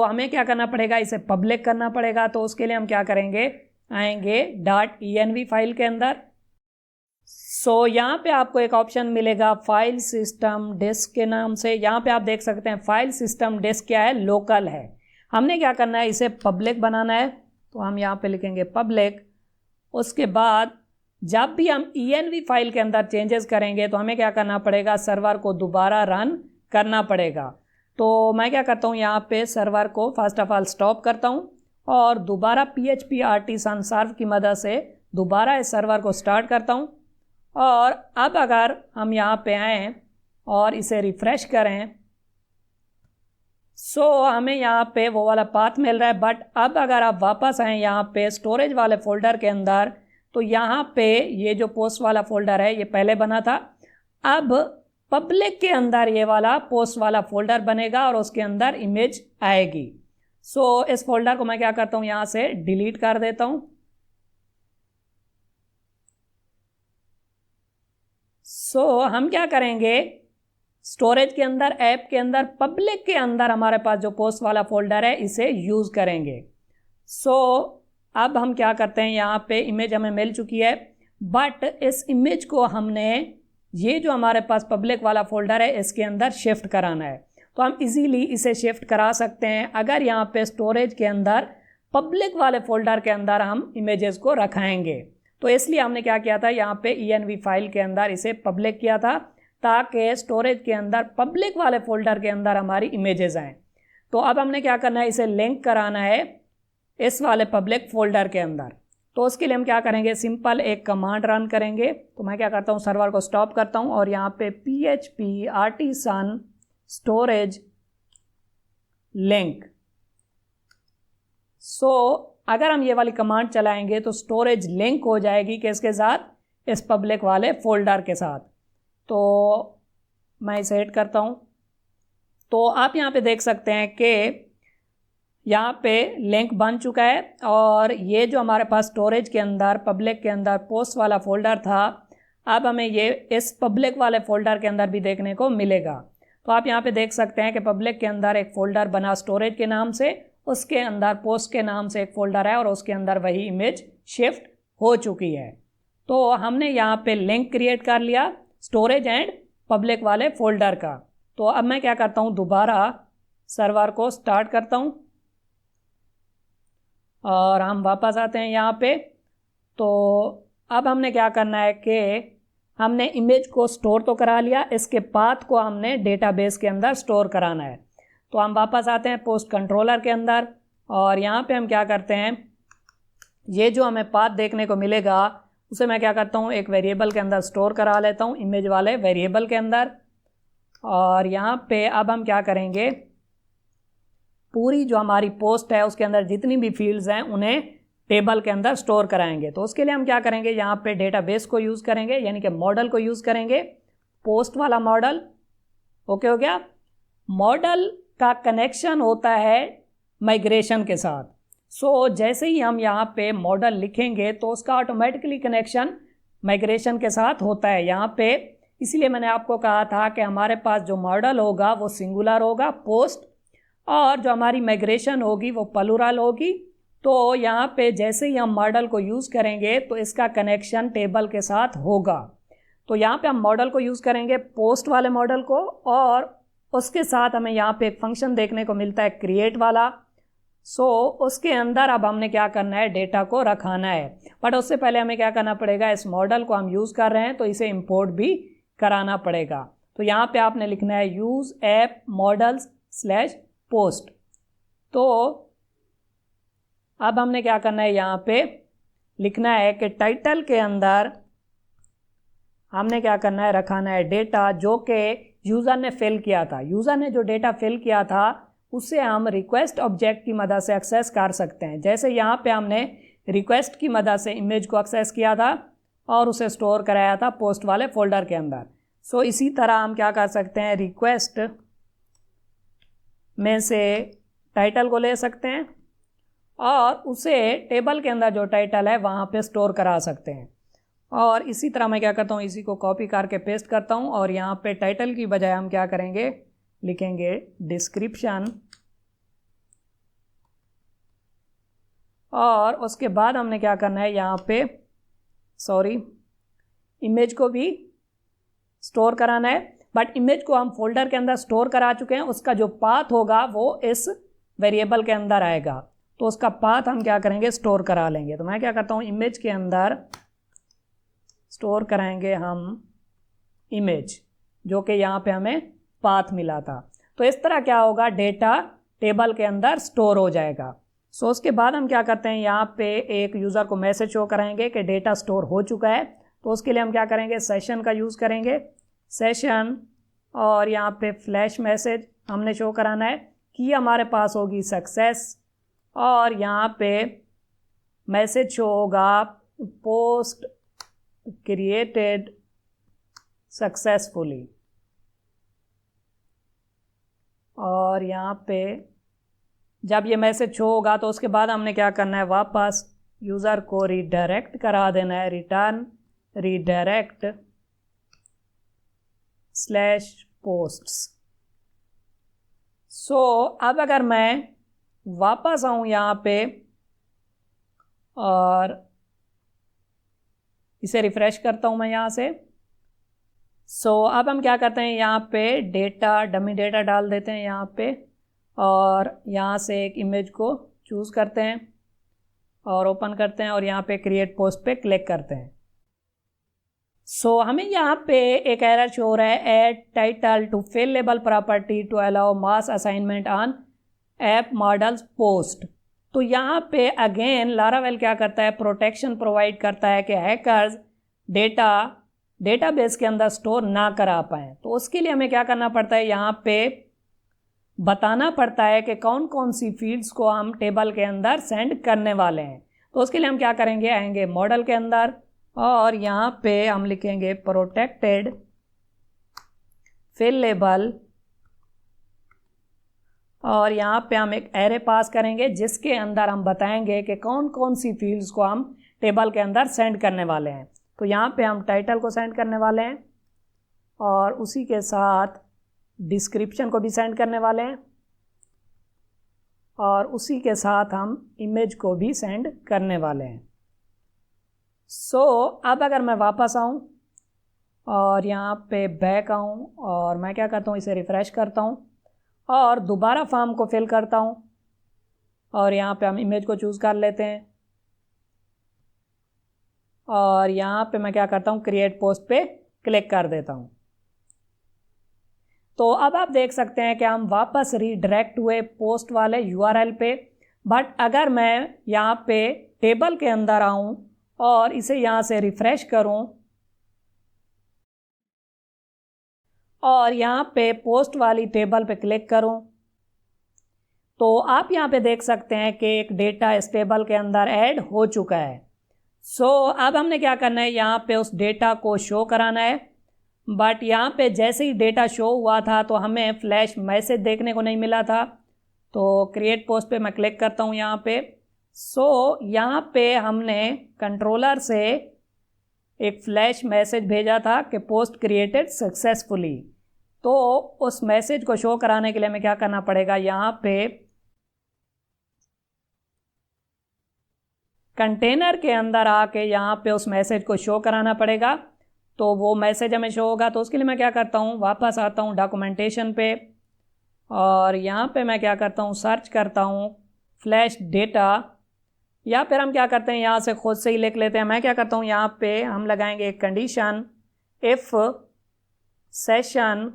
हमें क्या करना पड़ेगा, इसे पब्लिक करना पड़ेगा। तो उसके लिए हम क्या करेंगे, आएंगे .env फाइल के अंदर। यहाँ पे आपको एक ऑप्शन मिलेगा फाइल सिस्टम डिस्क के नाम से। यहाँ पे आप देख सकते हैं फाइल सिस्टम डिस्क क्या है, लोकल है। हमने क्या करना है, इसे पब्लिक बनाना है। तो हम यहाँ पे लिखेंगे पब्लिक। उसके बाद जब भी हम env फाइल के अंदर चेंजेस करेंगे तो हमें क्या करना पड़ेगा, सर्वर को दोबारा रन करना पड़ेगा। तो मैं क्या करता हूँ, यहाँ पे सर्वर को फर्स्ट ऑफ ऑल स्टॉप करता हूँ और दोबारा PHP आर्टिसन सर्व की मदद से दोबारा इस सर्वर को स्टार्ट करता हूँ। और अब अगर हम यहाँ पे आएँ और इसे रिफ़्रेश करें, हमें यहाँ पे वो वाला पाथ मिल रहा है। बट अब अगर आप वापस आएँ यहाँ पे स्टोरेज वाले फ़ोल्डर के अंदर, तो यहाँ पे ये जो पोस्ट वाला फ़ोल्डर है ये पहले बना था। अब पब्लिक के अंदर ये वाला पोस्ट वाला फ़ोल्डर बनेगा और उसके अंदर इमेज आएगी। सो इस फोल्डर को मैं क्या करता हूँ, यहाँ से डिलीट कर देता हूँ। सो हम क्या करेंगे, स्टोरेज के अंदर, ऐप के अंदर, पब्लिक के अंदर हमारे पास जो पोस्ट वाला फोल्डर है इसे यूज़ करेंगे। सो अब हम क्या करते हैं, यहाँ पे इमेज हमें मिल चुकी है, बट इस इमेज को हमने ये जो हमारे पास पब्लिक वाला फोल्डर है इसके अंदर शिफ्ट कराना है। तो हम इजीली इसे शिफ्ट करा सकते हैं अगर यहाँ पे स्टोरेज के अंदर पब्लिक वाले फोल्डर के अंदर हम इमेजेस को रखाएंगे। तो इसलिए हमने क्या किया था, यहाँ पे env फाइल के अंदर इसे पब्लिक किया था ताकि स्टोरेज के अंदर पब्लिक वाले फोल्डर के अंदर हमारी इमेजेस आएँ। तो अब हमने क्या करना है, इसे लिंक कराना है इस वाले पब्लिक फोल्डर के अंदर। तो उसके लिए हम क्या करेंगे, सिंपल एक कमांड रन करेंगे। तो मैं क्या करता हूँ, सर्वर को स्टॉप करता हूँ और यहाँ पे php artisan storage link। सो अगर हम ये वाली कमांड चलाएंगे तो स्टोरेज लिंक हो जाएगी किसके साथ, इस पब्लिक वाले फोल्डर के साथ। तो मैं इसे हिट करता हूँ। तो आप यहाँ पे देख सकते हैं कि यहाँ पे लिंक बन चुका है और ये जो हमारे पास स्टोरेज के अंदर पब्लिक के अंदर पोस्ट वाला फोल्डर था, अब हमें ये इस पब्लिक वाले फोल्डर के अंदर भी देखने को मिलेगा। तो आप यहाँ पे देख सकते हैं कि पब्लिक के अंदर एक फ़ोल्डर बना स्टोरेज के नाम से, उसके अंदर पोस्ट के नाम से एक फ़ोल्डर है और उसके अंदर वही इमेज शिफ्ट हो चुकी है। तो हमने यहाँ पे लिंक क्रिएट कर लिया स्टोरेज एंड पब्लिक वाले फ़ोल्डर का। तो अब मैं क्या करता हूँ, दोबारा सर्वर को स्टार्ट करता हूँ और हम वापस आते हैं यहाँ पे। तो अब हमने क्या करना है कि हमने इमेज को स्टोर तो करा लिया, इसके पाथ को हमने डेटाबेस के अंदर स्टोर कराना है। तो हम वापस आते हैं पोस्ट कंट्रोलर के अंदर और यहाँ पे हम क्या करते हैं, ये जो हमें पाथ देखने को मिलेगा उसे मैं क्या करता हूँ, एक वेरिएबल के अंदर स्टोर करा लेता हूँ, इमेज वाले वेरिएबल के अंदर। और यहाँ पे अब हम क्या करेंगे, पूरी जो हमारी पोस्ट है उसके अंदर जितनी भी फील्ड्स हैं उन्हें टेबल के अंदर स्टोर कराएंगे। तो उसके लिए हम क्या करेंगे, यहाँ पे डेटाबेस को यूज़ करेंगे, यानी कि मॉडल को यूज़ करेंगे, पोस्ट वाला मॉडल। ओके हो गया। मॉडल का कनेक्शन होता है माइग्रेशन के साथ। सो जैसे ही हम यहाँ पे मॉडल लिखेंगे तो उसका ऑटोमेटिकली कनेक्शन माइग्रेशन के साथ होता है यहाँ पे। इसीलिए मैंने आपको कहा था कि हमारे पास जो मॉडल होगा वो सिंगुलर होगा पोस्ट, और जो हमारी माइग्रेशन होगी वो प्लूरल होगी। तो यहाँ पे जैसे ही हम मॉडल को यूज़ करेंगे तो इसका कनेक्शन टेबल के साथ होगा। तो यहाँ पे हम मॉडल को यूज़ करेंगे, पोस्ट वाले मॉडल को, और उसके साथ हमें यहाँ पे एक फंक्शन देखने को मिलता है क्रिएट वाला। सो उसके अंदर अब हमने क्या करना है, डेटा को रखाना है। बट उससे पहले हमें क्या करना पड़ेगा, इस मॉडल को हम यूज़ कर रहे हैं तो इसे इंपोर्ट भी कराना पड़ेगा। तो यहाँ पे आपने लिखना है use app models slash post. तो अब हमने क्या करना है, यहाँ पे लिखना है कि टाइटल के अंदर हमने क्या करना है, रखाना है डेटा जो कि यूज़र ने फिल किया था। यूज़र ने जो डेटा फिल किया था उसे हम रिक्वेस्ट ऑब्जेक्ट की मदद से एक्सेस कर सकते हैं। जैसे यहाँ पे हमने रिक्वेस्ट की मदद से इमेज को एक्सेस किया था और उसे स्टोर कराया था पोस्ट वाले फोल्डर के अंदर। सो इसी तरह हम क्या कर सकते हैं, रिक्वेस्ट में से टाइटल को ले सकते हैं और उसे टेबल के अंदर जो टाइटल है वहाँ पे स्टोर करा सकते हैं। और इसी तरह मैं क्या करता हूँ, इसी को कॉपी करके पेस्ट करता हूँ और यहाँ पे टाइटल की बजाय हम क्या करेंगे, लिखेंगे डिस्क्रिप्शन। और उसके बाद हमने क्या करना है, यहाँ पे इमेज को भी स्टोर कराना है। बट इमेज को हम फोल्डर के अंदर स्टोर करा चुके हैं, उसका जो पाथ होगा वो इस वेरिएबल के अंदर आएगा। तो उसका पाथ हम क्या करेंगे, स्टोर करा लेंगे। तो मैं क्या करता हूँ, इमेज के अंदर स्टोर कराएंगे हम इमेज, जो कि यहाँ पे हमें पाथ मिला था। तो इस तरह क्या होगा, डेटा टेबल के अंदर स्टोर हो जाएगा। सो उसके बाद हम क्या करते हैं, यहाँ पे एक यूज़र को मैसेज शो कराएंगे कि डेटा स्टोर हो चुका है। तो उसके लिए हम क्या करेंगे, सेशन का यूज़ करेंगे, सेशन, और यहाँ पे फ्लैश मैसेज हमने शो कराना है कि हमारे पास होगी सक्सेस, और यहाँ पे मैसेज शो होगा पोस्ट क्रिएटेड सक्सेसफुली, और यहाँ पे जब ये मैसेज शो होगा तो उसके बाद हमने क्या करना है, वापस यूज़र को रीडायरेक्ट करा देना है, रिटर्न रीडायरेक्ट /posts। सो अब अगर मैं वापस आऊँ यहाँ पे और इसे रिफ़्रेश करता हूँ मैं यहाँ से। सो अब हम क्या करते हैं, यहाँ पे डेटा, डमी डेटा डाल देते हैं यहाँ पे, और यहाँ से एक इमेज को चूज़ करते हैं और ओपन करते हैं और यहाँ पे क्रिएट पोस्ट पे क्लिक करते हैं। सो हमें यहाँ पे एक एरर शो हो रहा है, add title to fillable property to allow mass assignment on app models post. तो यहाँ पे अगेन लारावेल क्या करता है, प्रोटेक्शन प्रोवाइड करता है कि हैकर्स डेटाबेस के अंदर स्टोर ना करा पाएँ। तो उसके लिए हमें क्या करना पड़ता है, यहाँ पे बताना पड़ता है कि कौन कौन सी फील्ड्स को हम टेबल के अंदर सेंड करने वाले हैं। तो उसके लिए हम क्या करेंगे, आएंगे मॉडल के अंदर और यहाँ पे हम लिखेंगे प्रोटेक्टेड फिल लेबल, और यहाँ पे हम एक एरे पास करेंगे जिसके अंदर हम बताएंगे कि कौन कौन सी फील्ड्स को हम टेबल के अंदर सेंड करने वाले हैं। तो यहाँ पे हम टाइटल को सेंड करने वाले हैं और उसी के साथ डिस्क्रिप्शन को भी सेंड करने वाले हैं और उसी के साथ हम इमेज को भी सेंड करने वाले हैं। सो अब अगर मैं वापस आऊँ और यहाँ पे बैक आऊँ और मैं क्या करता हूँ, इसे रिफ़्रेश करता हूँ और दोबारा फॉर्म को फिल करता हूँ और यहाँ पे हम इमेज को चूज़ कर लेते हैं और यहाँ पे मैं क्या करता हूँ, क्रिएट पोस्ट पे क्लिक कर देता हूँ। तो अब आप देख सकते हैं कि हम वापस रीडायरेक्ट हुए पोस्ट वाले URL पे। बट अगर मैं यहाँ पे टेबल के अंदर आऊँ और इसे यहाँ से रिफ़्रेश करूँ और यहाँ पे पोस्ट वाली टेबल पे क्लिक करूँ तो आप यहाँ पे देख सकते हैं कि एक डेटा इस टेबल के अंदर ऐड हो चुका है। सो अब हमने क्या करना है, यहाँ पे उस डेटा को शो कराना है। बट यहाँ पे जैसे ही डेटा शो हुआ था तो हमें फ्लैश मैसेज देखने को नहीं मिला था। तो क्रिएट पोस्ट पे मैं क्लिक करता हूँ यहाँ पे। सो यहाँ पे हमने कंट्रोलर से एक फ्लैश मैसेज भेजा था कि पोस्ट क्रिएटेड सक्सेसफुली। तो उस मैसेज को शो कराने के लिए हमें क्या करना पड़ेगा, यहाँ पे कंटेनर के अंदर आके यहाँ पे उस मैसेज को शो कराना पड़ेगा। तो वो मैसेज हमें शो होगा। तो उसके लिए मैं क्या करता हूँ, वापस आता हूँ डॉक्यूमेंटेशन पे और यहाँ पे मैं क्या करता हूँ, सर्च करता हूँ फ्लैश डेटा, या फिर हम क्या करते हैं यहाँ से खुद से ही लिख लेते हैं। मैं क्या करता हूँ, यहाँ पे हम लगाएंगे एक कंडीशन, इफ सेशन,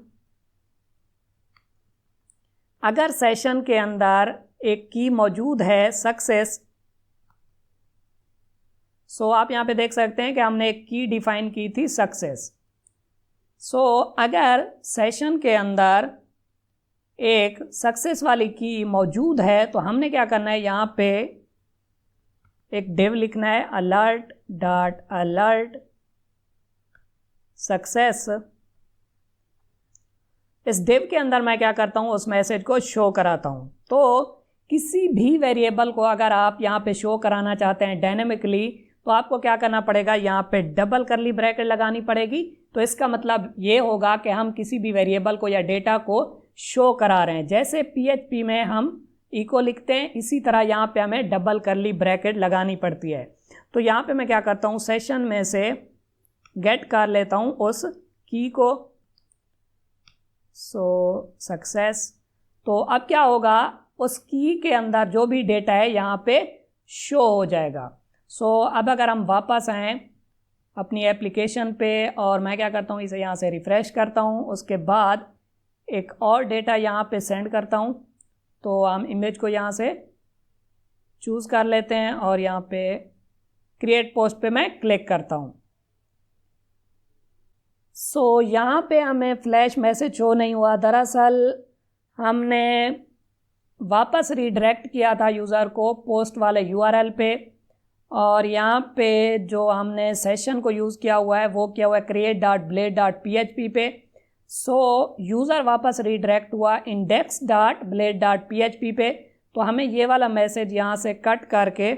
अगर सेशन के अंदर एक की मौजूद है सक्सेस। सो आप यहाँ पे देख सकते हैं कि हमने एक की डिफाइन की थी सक्सेस। सो अगर सेशन के अंदर एक सक्सेस वाली की मौजूद है तो हमने क्या करना है, यहाँ पे एक डिव लिखना है, अलर्ट डॉट अलर्ट सक्सेस। इस डिव के अंदर मैं क्या करता हूँ, उस मैसेज को शो कराता हूँ। तो किसी भी वेरिएबल को अगर आप यहाँ पे शो कराना चाहते हैं डायनेमिकली तो आपको क्या करना पड़ेगा, यहाँ पे डबल करली ब्रैकेट लगानी पड़ेगी। तो इसका मतलब ये होगा कि हम किसी भी वेरिएबल को या डेटा को शो करा रहे हैं। जैसे PHP में हम इको लिखते हैं, इसी तरह यहाँ पे हमें डबल करली ब्रैकेट लगानी पड़ती है। तो यहाँ पे मैं क्या करता हूँ, सेशन में से गेट कर लेता हूँ उस की को, सो सक्सेस। तो अब क्या होगा, उस की के अंदर जो भी डेटा है यहाँ पे शो हो जाएगा। सो अब अगर हम वापस आएँ अपनी एप्लीकेशन पे और मैं क्या करता हूँ, इसे यहाँ से रिफ़्रेश करता हूँ, उसके बाद एक और डेटा यहाँ पे सेंड करता हूँ। तो हम इमेज को यहाँ से चूज़ कर लेते हैं और यहाँ पे क्रिएट पोस्ट पे मैं क्लिक करता हूँ। सो यहाँ पे हमें फ्लैश मैसेज शो नहीं हुआ। दरअसल हमने वापस रीडायरेक्ट किया था यूज़र को पोस्ट वाले URL पे, और यहाँ पे जो हमने सेशन को यूज़ किया हुआ है वो किया हुआ है create.blade.php पे। सो यूज़र वापस रीडायरेक्ट हुआ index.blade.php पे। तो हमें ये वाला मैसेज यहाँ से कट करके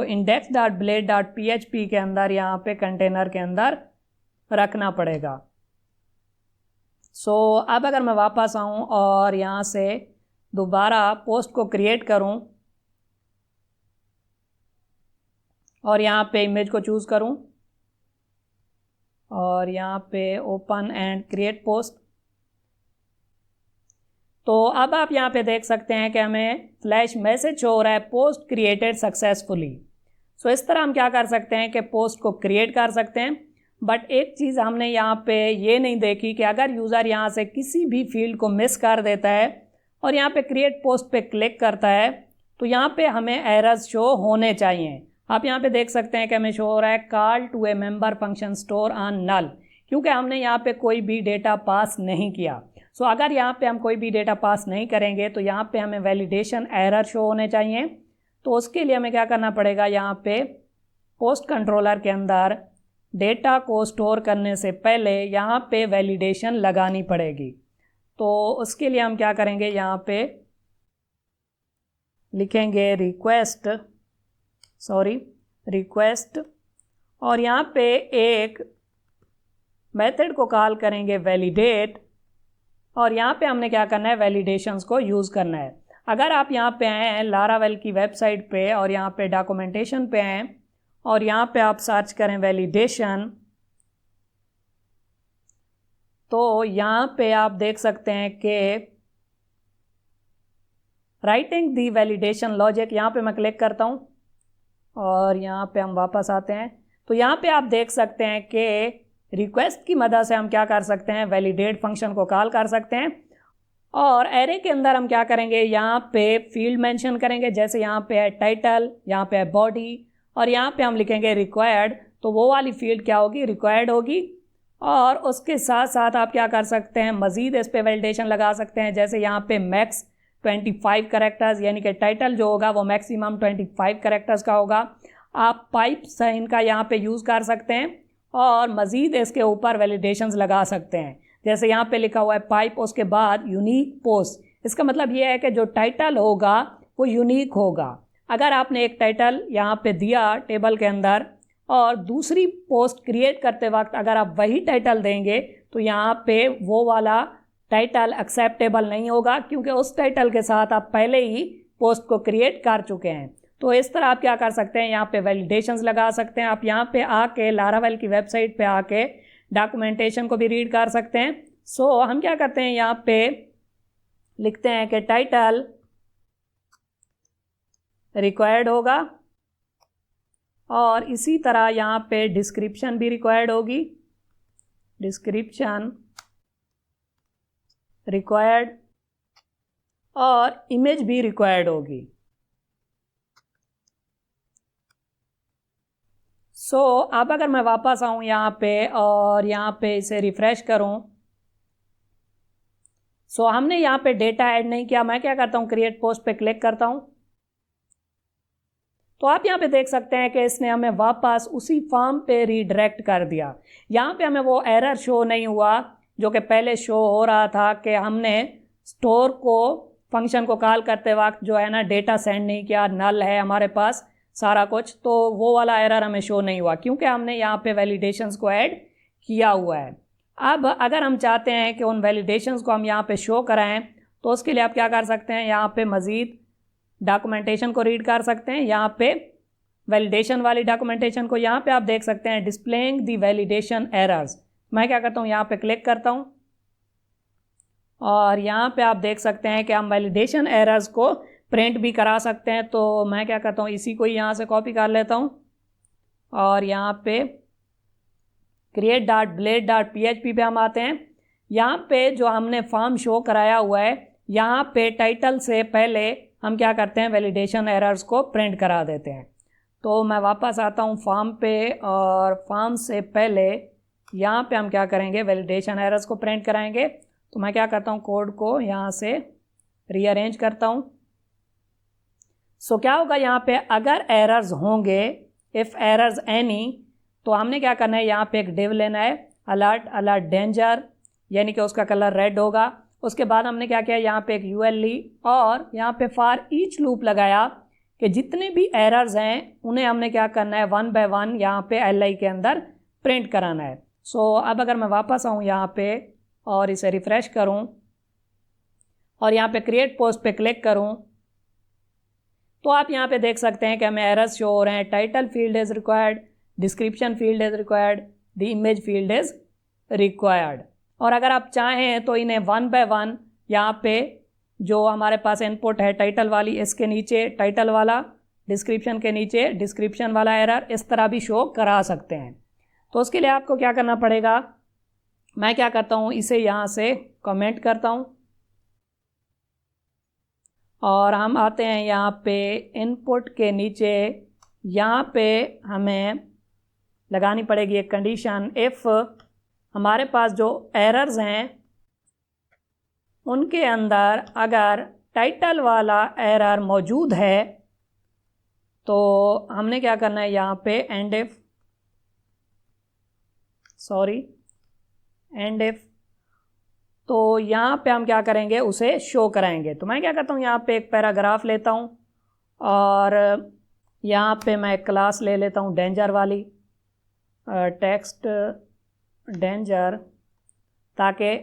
index.blade.php के अंदर यहाँ पे कंटेनर के अंदर रखना पड़ेगा। अब अगर मैं वापस आऊँ और यहाँ से दोबारा पोस्ट को क्रिएट करूँ और यहाँ पे इमेज को चूज़ करूँ और यहाँ पे ओपन एंड क्रिएट पोस्ट, तो अब आप यहाँ पे देख सकते हैं कि हमें फ्लैश मैसेज शो हो रहा है पोस्ट क्रिएटेड सक्सेसफुली। इस तरह हम क्या कर सकते हैं कि पोस्ट को क्रिएट कर सकते हैं। बट एक चीज़ हमने यहाँ पे ये नहीं देखी कि अगर यूज़र यहाँ से किसी भी फील्ड को मिस कर देता है और यहाँ पे क्रिएट पोस्ट पे क्लिक करता है तो यहाँ पे हमें एरर्स शो होने चाहिए। आप यहाँ पे देख सकते हैं कि हमें शो हो रहा है call to a member function store on null, क्योंकि हमने यहाँ पे कोई भी डेटा पास नहीं किया। अगर यहाँ पे हम कोई भी डेटा पास नहीं करेंगे तो यहाँ पे हमें वैलिडेशन एरर शो होने चाहिए। तो उसके लिए हमें क्या करना पड़ेगा, यहाँ पे पोस्ट कंट्रोलर के अंदर डेटा को स्टोर करने से पहले यहाँ पे वैलिडेशन लगानी पड़ेगी। तो उसके लिए हम क्या करेंगे, यहाँ पे लिखेंगे रिक्वेस्ट और यहाँ पे एक मेथड को कॉल करेंगे वैलिडेट और यहाँ पे हमने क्या करना है, वैलिडेशंस को यूज़ करना है। अगर आप यहाँ पे आए हैं लारावेल की वेबसाइट पे और यहाँ पे डॉक्यूमेंटेशन पे आए और यहाँ पे आप सर्च करें वैलिडेशन, तो यहाँ पे आप देख सकते हैं कि राइटिंग दी वैलिडेशन लॉजिक, यहाँ पे मैं क्लिक करता हूँ और यहाँ पे हम वापस आते हैं तो यहाँ पे आप देख सकते हैं कि रिक्वेस्ट की मदद से हम क्या कर सकते हैं, वैलिडेट फंक्शन को कॉल कर सकते हैं। और एरे के अंदर हम क्या करेंगे, यहाँ पे फील्ड मेंशन करेंगे, जैसे यहाँ पे है टाइटल, यहाँ पे है बॉडी और यहाँ पे हम लिखेंगे रिक्वायर्ड, तो वो वाली फील्ड क्या होगी, रिक्वायर्ड होगी। और उसके साथ साथ आप क्या कर सकते हैं, मज़ीद इस पर वैलिडेशन लगा सकते हैं, जैसे यहाँ पे मैक्स 25 कैरेक्टर्स, यानी कि टाइटल जो होगा वो मैक्सिमम 25 कैरेक्टर्स का होगा। आप पाइप साइन का यहाँ पे यूज़ कर सकते हैं और मज़ीद इसके ऊपर वैलिडेशंस लगा सकते हैं, जैसे यहाँ पे लिखा हुआ है पाइप, उसके बाद यूनिक पोस्ट। इसका मतलब ये है कि जो टाइटल होगा वो यूनिक होगा। अगर आपने एक टाइटल यहाँ पे दिया टेबल के अंदर और दूसरी पोस्ट क्रिएट करते वक्त अगर आप वही टाइटल देंगे तो यहाँ पे वो वाला टाइटल एक्सेप्टेबल नहीं होगा, क्योंकि उस टाइटल के साथ आप पहले ही पोस्ट को क्रिएट कर चुके हैं। तो इस तरह आप क्या कर सकते हैं, यहाँ पे वैलिडेशंस लगा सकते हैं। आप यहाँ पे आके लारावेल की वेबसाइट पे आके डॉक्यूमेंटेशन को भी रीड कर सकते हैं। हम क्या करते हैं, यहाँ पे लिखते हैं कि टाइटल रिक्वायर्ड होगा और इसी तरह यहाँ पे डिस्क्रिप्शन भी रिक्वायर्ड होगी, डिस्क्रिप्शन रिक्वायर्ड और इमेज भी रिक्वायर्ड होगी। अब अगर मैं वापस आऊँ यहाँ पे और यहाँ पे इसे रिफ़्रेश करूँ, हमने यहाँ पे डेटा ऐड नहीं किया। मैं क्या करता हूँ, क्रिएट पोस्ट पे क्लिक करता हूँ तो आप यहाँ पे देख सकते हैं कि इसने हमें वापस उसी फॉर्म पे रीडायरेक्ट कर दिया। यहाँ पे हमें वो एरर शो नहीं हुआ जो कि पहले शो हो रहा था कि हमने स्टोर को फंक्शन को कॉल करते वक्त जो है ना डेटा सेंड नहीं किया, नल है हमारे पास सारा कुछ, तो वो वाला एरर हमें शो नहीं हुआ क्योंकि हमने यहाँ पे वैलिडेशंस को ऐड किया हुआ है। अब अगर हम चाहते हैं कि उन वैलिडेशंस को हम यहाँ पे शो कराएं तो उसके लिए आप क्या कर सकते हैं, यहाँ पे मज़ीद डॉक्यूमेंटेशन को रीड कर सकते हैं। यहाँ पे वैलिडेशन वाली डॉक्यूमेंटेशन को यहाँ पे आप देख सकते हैं, डिस्प्लेइंग द वैलिडेशन एरर्स। मैं क्या करता हूँ, यहाँ पे क्लिक करता हूँ और यहाँ पे आप देख सकते हैं कि हम वैलिडेशन एरर्स को प्रिंट भी करा सकते हैं। तो मैं क्या करता हूँ, इसी को यहाँ से कॉपी कर लेता हूँ और यहाँ पे create.blade.php पे हम आते हैं। यहाँ पे जो हमने फॉर्म शो कराया हुआ है, यहाँ पे टाइटल से पहले हम क्या करते हैं, वैलिडेशन एरर्स को प्रिंट करा देते हैं। तो मैं वापस आता हूँ फॉर्म पे और फॉर्म से पहले यहाँ पे हम क्या करेंगे, वैलिडेशन एरर्स को प्रिंट कराएंगे। तो मैं क्या करता हूँ, कोड को यहाँ से रीअरेंज करता हूँ। क्या होगा, यहाँ पे अगर एरर्स होंगे, इफ़ एरर्स एनी, तो हमने क्या करना है, यहाँ पे एक डिव लेना है अलर्ट डेंजर, यानी कि उसका कलर रेड होगा उसके बाद हमने क्या किया, यहाँ पे एक यूएल ली और यहाँ पे फॉर ईच लूप लगाया कि जितने भी एरर्स हैं उन्हें हमने क्या करना है, 1 बाय 1 यहाँ पे li के अंदर प्रिंट कराना है। सो अब अगर मैं वापस आऊँ यहाँ पे और इसे रिफ़्रेश करूँ और यहाँ पे क्रिएट पोस्ट पे क्लिक करूँ तो आप यहाँ पे देख सकते हैं कि हमें एरर्स शो हो रहे हैं। Title field is required, description field is required, the image field is required. और अगर आप चाहें तो इन्हें 1 बाय 1 यहाँ पे जो हमारे पास इनपुट है टाइटल वाली, इसके नीचे टाइटल वाला, डिस्क्रिप्शन के नीचे डिस्क्रिप्शन वाला एरर, इस तरह भी शो करा सकते हैं। तो उसके लिए आपको क्या करना पड़ेगा, मैं क्या करता हूँ, इसे यहाँ से कमेंट करता हूँ और हम आते हैं यहाँ पे इनपुट के नीचे, यहाँ पे हमें लगानी पड़ेगी एक कंडीशन, इफ़ हमारे पास जो एरर्स हैं उनके अंदर अगर टाइटल वाला एरर मौजूद है तो हमने क्या करना है, यहाँ पे एंड इफ तो यहाँ पे हम क्या करेंगे, उसे शो कराएंगे। तो मैं क्या करता हूँ, यहाँ पे एक पैराग्राफ लेता हूँ और यहाँ पे मैं एक क्लास ले लेता हूँ डेंजर वाली, टेक्स्ट डेंजर, ताकि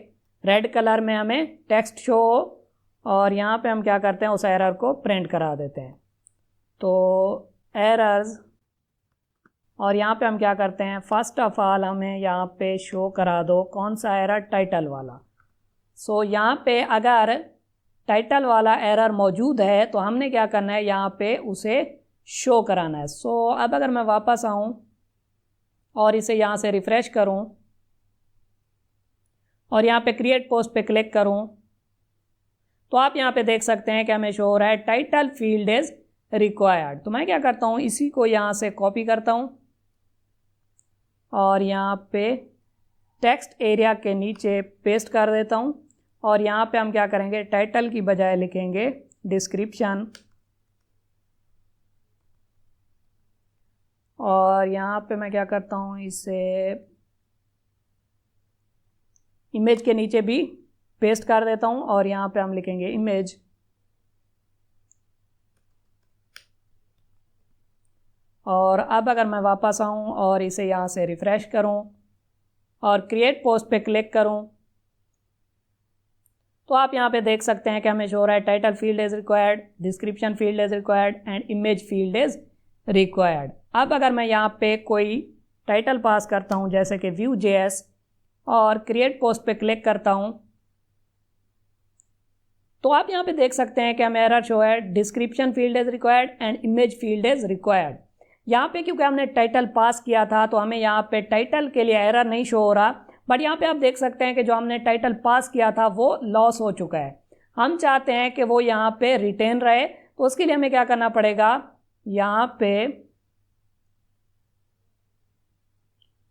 रेड कलर में हमें टेक्स्ट शो हो और यहाँ पे हम क्या करते हैं, उस एरर को प्रिंट करा देते हैं। तो एरर्स, और यहाँ पे हम क्या करते हैं, फर्स्ट ऑफ ऑल हमें यहाँ पे शो करा दो कौन सा एरर, टाइटल वाला। सो यहाँ पे अगर टाइटल वाला एरर मौजूद है तो हमने क्या करना है, यहाँ पे उसे शो कराना है। सो अब अगर मैं वापस आऊँ और इसे यहाँ से रिफ़्रेश करूँ और यहाँ पे क्रिएट पोस्ट पे क्लिक करूँ तो आप यहाँ पे देख सकते हैं कि हमें शो हो रहा है टाइटल फील्ड इज़ रिक्वायर्ड। तो मैं क्या करता हूँ, इसी को यहाँ से कॉपी करता हूँ और यहाँ पे टेक्स्ट एरिया के नीचे पेस्ट कर देता हूँ और यहाँ पे हम क्या करेंगे, टाइटल की बजाय लिखेंगे डिस्क्रिप्शन और यहाँ पे मैं क्या करता हूँ, इसे इमेज के नीचे भी पेस्ट कर देता हूँ और यहाँ पे हम लिखेंगे इमेज। और अब अगर मैं वापस आऊँ और इसे यहाँ से रिफ़्रेश करूँ और क्रिएट पोस्ट पे क्लिक करूँ तो आप यहाँ पे देख सकते हैं कि हमें शो हो रहा है title field is required, description field is required and image field is required. अब अगर मैं यहाँ पे कोई टाइटल पास करता हूँ जैसे कि Vue.js और क्रिएट पोस्ट पे क्लिक करता हूँ तो आप यहाँ पे देख सकते हैं कि हमें एरर शो है description field is required and image field is required. यहाँ पे क्योंकि हमने टाइटल पास किया था तो हमें यहाँ पे टाइटल के लिए एरर नहीं शो हो रहा, बट यहाँ पे आप देख सकते हैं कि जो हमने टाइटल पास किया था वो लॉस हो चुका है। हम चाहते हैं कि वो यहाँ पे रिटेन रहे, तो उसके लिए हमें क्या करना पड़ेगा, यहाँ पे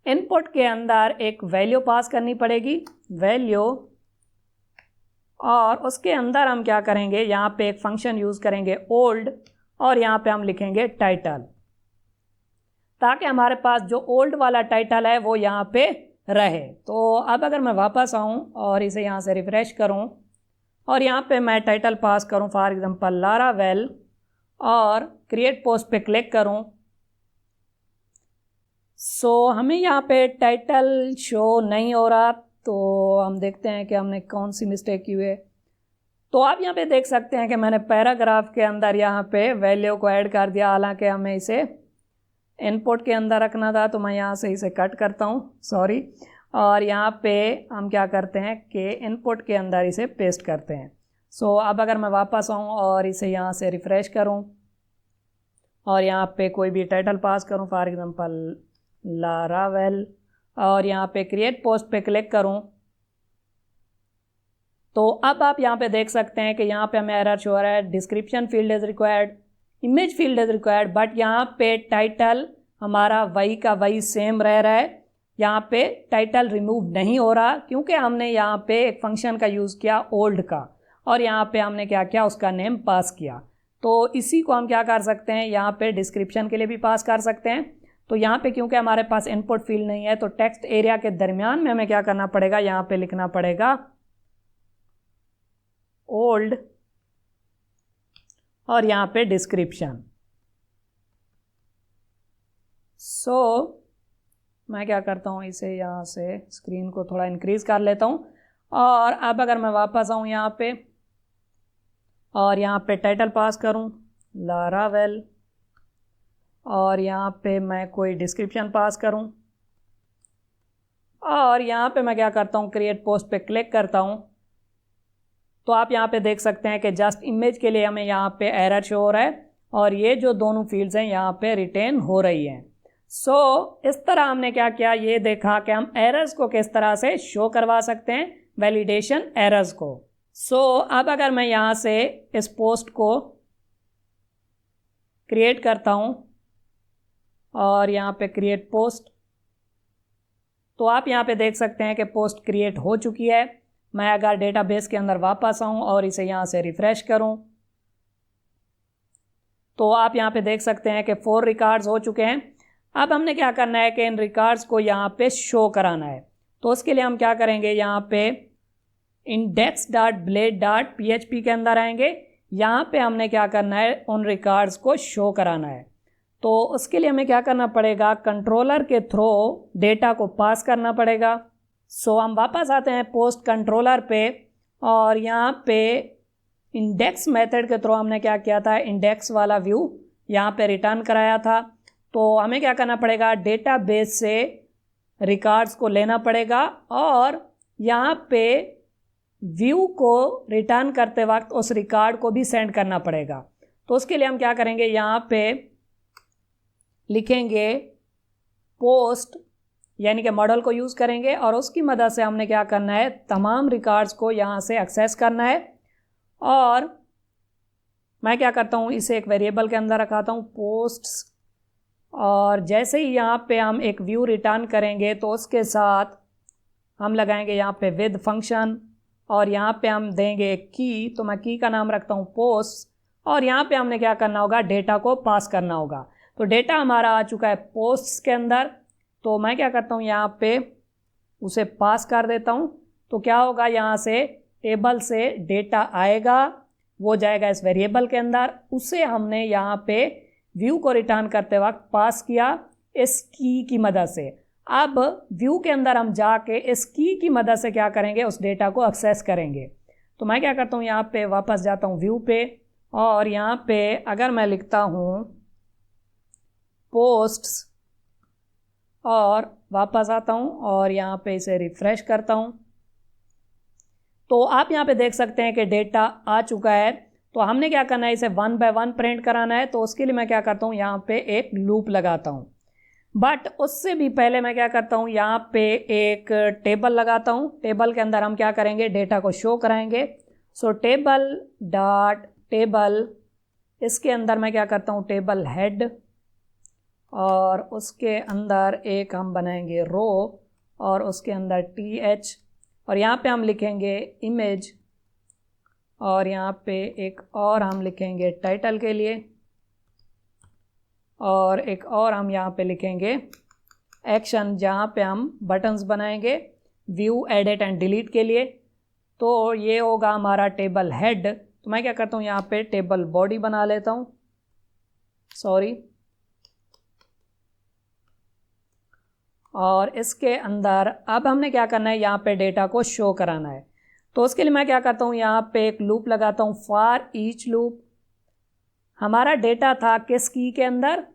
इनपुट के अंदर एक वैल्यू पास करनी पड़ेगी, वैल्यू, और उसके अंदर हम क्या करेंगे, यहाँ पे एक फंक्शन यूज़ करेंगे ओल्ड और यहाँ पे हम लिखेंगे टाइटल, ताकि हमारे पास जो ओल्ड वाला टाइटल है वो यहाँ पे रहे। तो अब अगर मैं वापस आऊँ और इसे यहाँ से रिफ़्रेश करूँ और यहाँ पे मैं टाइटल पास करूँ फॉर एग्जांपल लारावेल और क्रिएट पोस्ट पे क्लिक करूँ सो हमें यहाँ पे टाइटल शो नहीं हो रहा। तो हम देखते हैं कि हमने कौन सी मिस्टेक की है। तो आप यहाँ पे देख सकते हैं कि मैंने पैराग्राफ के अंदर यहाँ पे वैल्यू को ऐड कर दिया, हालांकि हमें इसे इनपुट के अंदर रखना था। तो मैं यहाँ से इसे कट करता हूँ, सॉरी, और यहाँ पे हम क्या करते हैं कि इनपुट के अंदर इसे पेस्ट करते हैं। सो अब अगर मैं वापस आऊँ और इसे यहाँ से रिफ़्रेश करूँ और यहाँ पे कोई भी टाइटल पास करूँ फॉर एग्जांपल लारावेल और यहाँ पे क्रिएट पोस्ट पे क्लिक करूँ तो अब आप यहाँ पे देख सकते हैं कि यहाँ पे हमें एरर शो हो रहा है description field is required, image field is required, but यहाँ पे टाइटल हमारा वही का वही सेम रह रहा है। यहाँ पे टाइटल रिमूव नहीं हो रहा क्योंकि हमने यहाँ पे एक फंक्शन का यूज़ किया ओल्ड का और यहाँ पे हमने क्या किया, उसका नेम पास किया। तो इसी को हम क्या कर सकते हैं, यहाँ पे डिस्क्रिप्शन के लिए भी पास कर सकते हैं। तो यहाँ पे क्योंकि हमारे पास इनपुट फील्ड नहीं है तो टेक्स्ट एरिया के दरमियान में हमें क्या करना पड़ेगा, यहाँ पे लिखना पड़ेगा ओल्ड और यहाँ पे डिस्क्रिप्शन। सो मैं क्या करता हूँ, इसे यहाँ से स्क्रीन को थोड़ा इंक्रीज कर लेता हूँ। और अब अगर मैं वापस आऊँ यहाँ पे और यहाँ पे टाइटल पास करूँ लारावेल, और यहाँ पे मैं कोई डिस्क्रिप्शन पास करूँ, और यहाँ पे मैं क्या करता हूँ, क्रिएट पोस्ट पे क्लिक करता हूँ, तो आप यहाँ पे देख सकते हैं कि जस्ट इमेज के लिए हमें यहाँ पे एरर शो हो रहा है और ये जो दोनों फील्ड्स हैं यहाँ पे रिटेन हो रही हैं। सो इस तरह हमने क्या किया, ये देखा कि हम एरर्स को किस तरह से शो करवा सकते हैं, वैलिडेशन एरर्स को। सो अब अगर मैं यहाँ से इस पोस्ट को क्रिएट करता हूँ और यहाँ पे क्रिएट पोस्ट, तो आप यहाँ पे देख सकते हैं कि पोस्ट क्रिएट हो चुकी है। मैं अगर डेटाबेस के अंदर वापस आऊँ और इसे यहाँ से रिफ्रेश करूँ तो आप यहाँ पे देख सकते हैं कि 4 रिकॉर्ड्स हो चुके हैं। अब हमने क्या करना है कि इन रिकॉर्ड्स को यहाँ पे शो कराना है। तो उसके लिए हम क्या करेंगे, यहाँ पे index.blade.php के अंदर आएंगे। यहाँ पे हमने क्या करना है, उन रिकॉर्ड्स को शो कराना है। तो उसके लिए हमें क्या करना पड़ेगा, कंट्रोलर के थ्रू डेटा को पास करना पड़ेगा। सो हम वापस आते हैं पोस्ट कंट्रोलर पे और यहाँ पे इंडेक्स मेथड के थ्रू हमने क्या किया था, इंडेक्स वाला व्यू यहाँ पे रिटर्न कराया था। तो हमें क्या करना पड़ेगा, डेटाबेस से रिकॉर्ड्स को लेना पड़ेगा और यहाँ पे व्यू को रिटर्न करते वक्त उस रिकॉर्ड को भी सेंड करना पड़ेगा। तो उसके लिए हम क्या करेंगे, यहाँ पे लिखेंगे पोस्ट यानी कि मॉडल को यूज़ करेंगे और उसकी मदद से हमने क्या करना है, तमाम रिकॉर्ड्स को यहाँ से एक्सेस करना है। और मैं क्या करता हूँ, इसे एक वेरिएबल के अंदर रखाता हूँ पोस्ट्स, और जैसे ही यहाँ पे हम एक व्यू रिटर्न करेंगे तो उसके साथ हम लगाएंगे यहाँ पे विद फंक्शन और यहाँ पे हम देंगे एक की। तो मैं की का नाम रखता हूँ पोस्ट और यहाँ पे हमने क्या करना होगा, डेटा को पास करना होगा। तो डेटा हमारा आ चुका है पोस्ट्स के अंदर। तो मैं क्या करता हूँ, यहाँ पे उसे पास कर देता हूँ। तो क्या होगा, यहाँ से टेबल से डेटा आएगा, वो जाएगा इस वेरिएबल के अंदर, उसे हमने यहाँ पे व्यू को रिटर्न करते वक्त पास किया इस की मदद से। अब व्यू के अंदर हम जाके इस की मदद से क्या करेंगे, उस डेटा को एक्सेस करेंगे। तो मैं क्या करता हूँ, यहाँ पे वापस जाता हूँ व्यू पे और यहाँ पे अगर मैं लिखता हूँ पोस्ट्स और वापस आता हूँ और यहाँ पे इसे रिफ्रेश करता हूँ, तो आप यहाँ पे देख सकते हैं कि डेटा आ चुका है। तो हमने क्या करना है, इसे 1 बाय 1 प्रिंट कराना है। तो उसके लिए मैं क्या करता हूँ, यहाँ पे एक लूप लगाता हूँ। बट उससे भी पहले मैं क्या करता हूँ, यहाँ पे एक टेबल लगाता हूँ। टेबल के अंदर हम क्या करेंगे, डेटा को शो कराएंगे। सो टेबल डॉट टेबल, इसके अंदर मैं क्या करता हूँ, टेबल हेड, और उसके अंदर एक हम बनाएंगे रो और उसके अंदर TH, और यहाँ पे हम लिखेंगे इमेज, और यहाँ पे एक और हम लिखेंगे टाइटल के लिए, और एक और हम यहाँ पे लिखेंगे एक्शन, जहाँ पे हम बटन्स बनाएंगे व्यू, एडिट एंड डिलीट के लिए। तो ये होगा हमारा टेबल हेड। तो मैं क्या करता हूँ, यहाँ पे टेबल बॉडी बना लेता हूँ, सॉरी, और इसके अंदर अब हमने क्या करना है, यहाँ पे डेटा को शो कराना है। तो उसके लिए मैं क्या करता हूँ, यहाँ पे एक लूप लगाता हूँ, फॉर ईच लूप। हमारा डेटा था किस की के अंदर,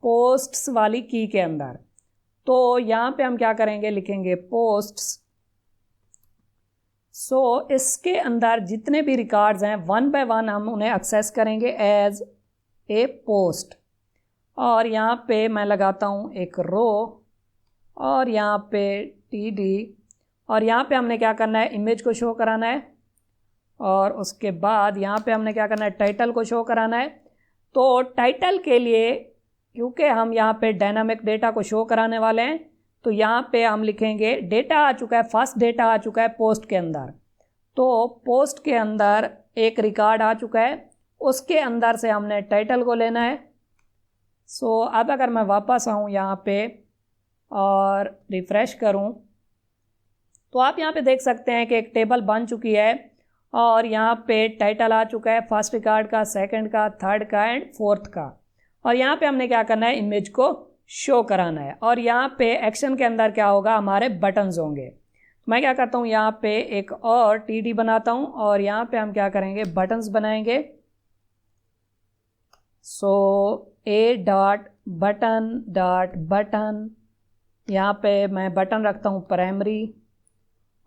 पोस्ट्स वाली की के अंदर। तो यहाँ पे हम क्या करेंगे, लिखेंगे पोस्ट्स। सो इसके अंदर जितने भी रिकॉर्ड्स हैं 1 बाय 1 हम उन्हें एक्सेस करेंगे एज ए पोस्ट। और यहाँ पे मैं लगाता हूँ एक रो और यहाँ पे TD, और यहाँ पे हमने क्या करना है, इमेज को शो कराना है, और उसके बाद यहाँ पे हमने क्या करना है, टाइटल को शो कराना है। तो टाइटल के लिए क्योंकि हम यहाँ पे डायनामिक डेटा को शो कराने वाले हैं, तो यहाँ पे हम लिखेंगे डेटा आ चुका है, फर्स्ट डेटा आ चुका है पोस्ट के अंदर। तो पोस्ट के अंदर एक रिकॉर्ड आ चुका है, उसके अंदर से हमने टाइटल को लेना है। सो अब अगर मैं वापस आऊँ यहाँ पे और रिफ़्रेश करूँ तो आप यहाँ पे देख सकते हैं कि एक टेबल बन चुकी है और यहाँ पे टाइटल आ चुका है फर्स्ट रिकॉर्ड का, सेकंड का, थर्ड का एंड फोर्थ का। और यहाँ पे हमने क्या करना है, इमेज को शो कराना है। और यहाँ पे एक्शन के अंदर क्या होगा, हमारे बटन्स होंगे। मैं क्या करता हूँ, यहाँ पे एक और टीडी बनाता हूँ और यहाँ पे हम क्या करेंगे, बटन्स बनाएंगे। सो ए डॉट बटन, यहाँ पे मैं बटन रखता हूँ प्राइमरी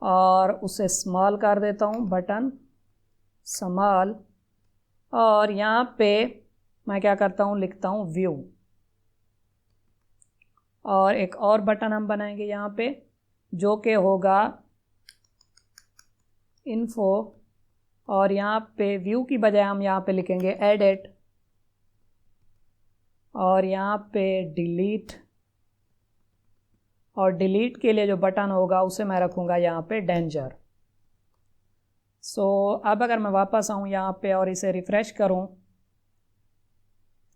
और उसे स्मॉल कर देता हूँ, बटन स्मॉल। और यहाँ पे मैं क्या करता हूँ, लिखता हूँ व्यू। और एक और बटन हम बनाएंगे यहाँ पे जो कि होगा इन्फो। और यहाँ पे व्यू की बजाय हम यहाँ पे लिखेंगे एडिट। और यहाँ पे डिलीट। और डिलीट के लिए जो बटन होगा उसे मैं रखूँगा यहाँ पे डेंजर। सो अब अगर मैं वापस आऊँ यहाँ पे और इसे रिफ़्रेश करूँ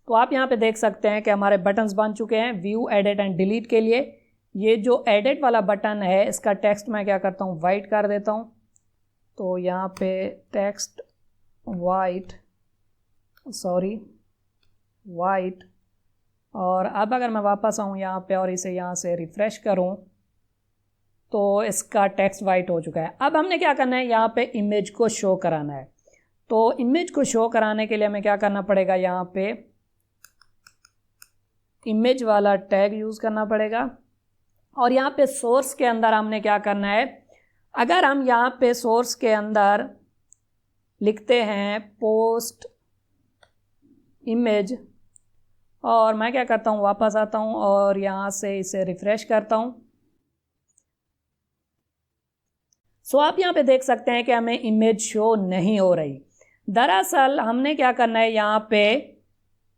तो आप यहाँ पे देख सकते हैं कि हमारे बटन्स बन चुके हैं व्यू, एडिट एंड डिलीट के लिए। ये जो एडिट वाला बटन है इसका टेक्स्ट मैं क्या करता हूँ, वाइट कर देता हूँ। तो यहाँ पे टेक्स्ट वाइट। और अब अगर मैं वापस आऊँ यहाँ पे और इसे यहाँ से रिफ़्रेश करूँ तो इसका टेक्स्ट वाइट हो चुका है। अब हमने क्या करना है, यहाँ पे इमेज को शो कराना है। तो इमेज को शो कराने के लिए हमें क्या करना पड़ेगा, यहाँ पे इमेज वाला टैग यूज़ करना पड़ेगा। और यहाँ पे सोर्स के अंदर हमने क्या करना है, अगर हम यहाँ पे सोर्स के अंदर लिखते हैं पोस्ट इमेज और मैं क्या करता हूँ, वापस आता हूँ और यहाँ से इसे रिफ़्रेश करता हूँ। सो आप यहाँ पे देख सकते हैं कि हमें इमेज शो नहीं हो रही। दरअसल हमने क्या करना है, यहाँ पे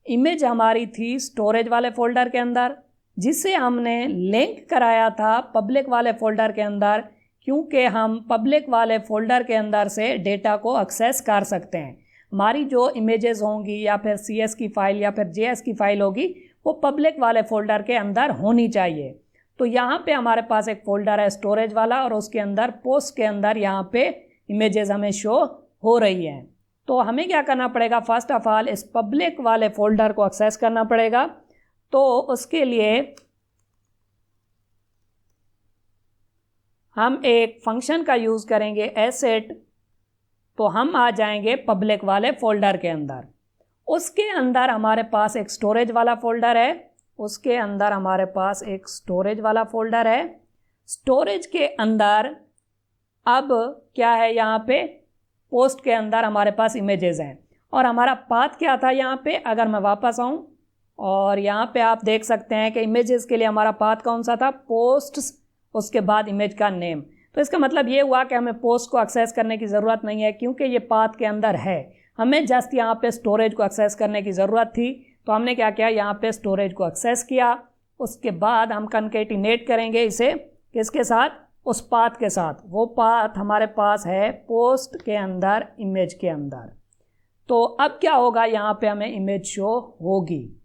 इमेज हमारी थी स्टोरेज वाले फ़ोल्डर के अंदर जिसे हमने लिंक कराया था पब्लिक वाले फ़ोल्डर के अंदर, क्योंकि हम पब्लिक वाले फ़ोल्डर के अंदर से डेटा को एक्सेस कर सकते हैं। हमारी जो इमेजेस होंगी या फिर CS की फ़ाइल या फिर JS की फ़ाइल होगी वो पब्लिक वाले फ़ोल्डर के अंदर होनी चाहिए। तो यहाँ पे हमारे पास एक फ़ोल्डर है स्टोरेज वाला और उसके अंदर पोस्ट के अंदर यहाँ पे इमेजेस हमें शो हो रही हैं। तो हमें क्या करना पड़ेगा, फर्स्ट ऑफ ऑल इस पब्लिक वाले फ़ोल्डर को एक्सेस करना पड़ेगा। तो उसके लिए हम एक फंक्शन का यूज़ करेंगे एसेट। तो हम आ जाएंगे पब्लिक वाले फ़ोल्डर के अंदर। उसके अंदर हमारे पास एक स्टोरेज वाला फ़ोल्डर है, स्टोरेज के अंदर अब क्या है, यहाँ पे पोस्ट के अंदर हमारे पास इमेजेस हैं। और हमारा पाथ क्या था यहाँ पे, अगर मैं वापस आऊँ और यहाँ पे आप देख सकते हैं कि इमेजेस के लिए हमारा पाथ कौन सा था, पोस्ट, उसके बाद इमेज का नेम। तो इसका मतलब ये हुआ कि हमें पोस्ट को एक्सेस करने की ज़रूरत नहीं है क्योंकि ये पाथ के अंदर है। हमें जस्ट यहाँ पे स्टोरेज को एक्सेस करने की ज़रूरत थी। तो हमने क्या किया, यहाँ पे स्टोरेज को एक्सेस किया। उसके बाद हम कंकेटिनेट करेंगे इसे किसके साथ, उस पाथ के साथ। वो पाथ हमारे पास है पोस्ट के अंदर, इमेज के अंदर। तो अब क्या होगा, यहाँ पे हमें इमेज शो होगी।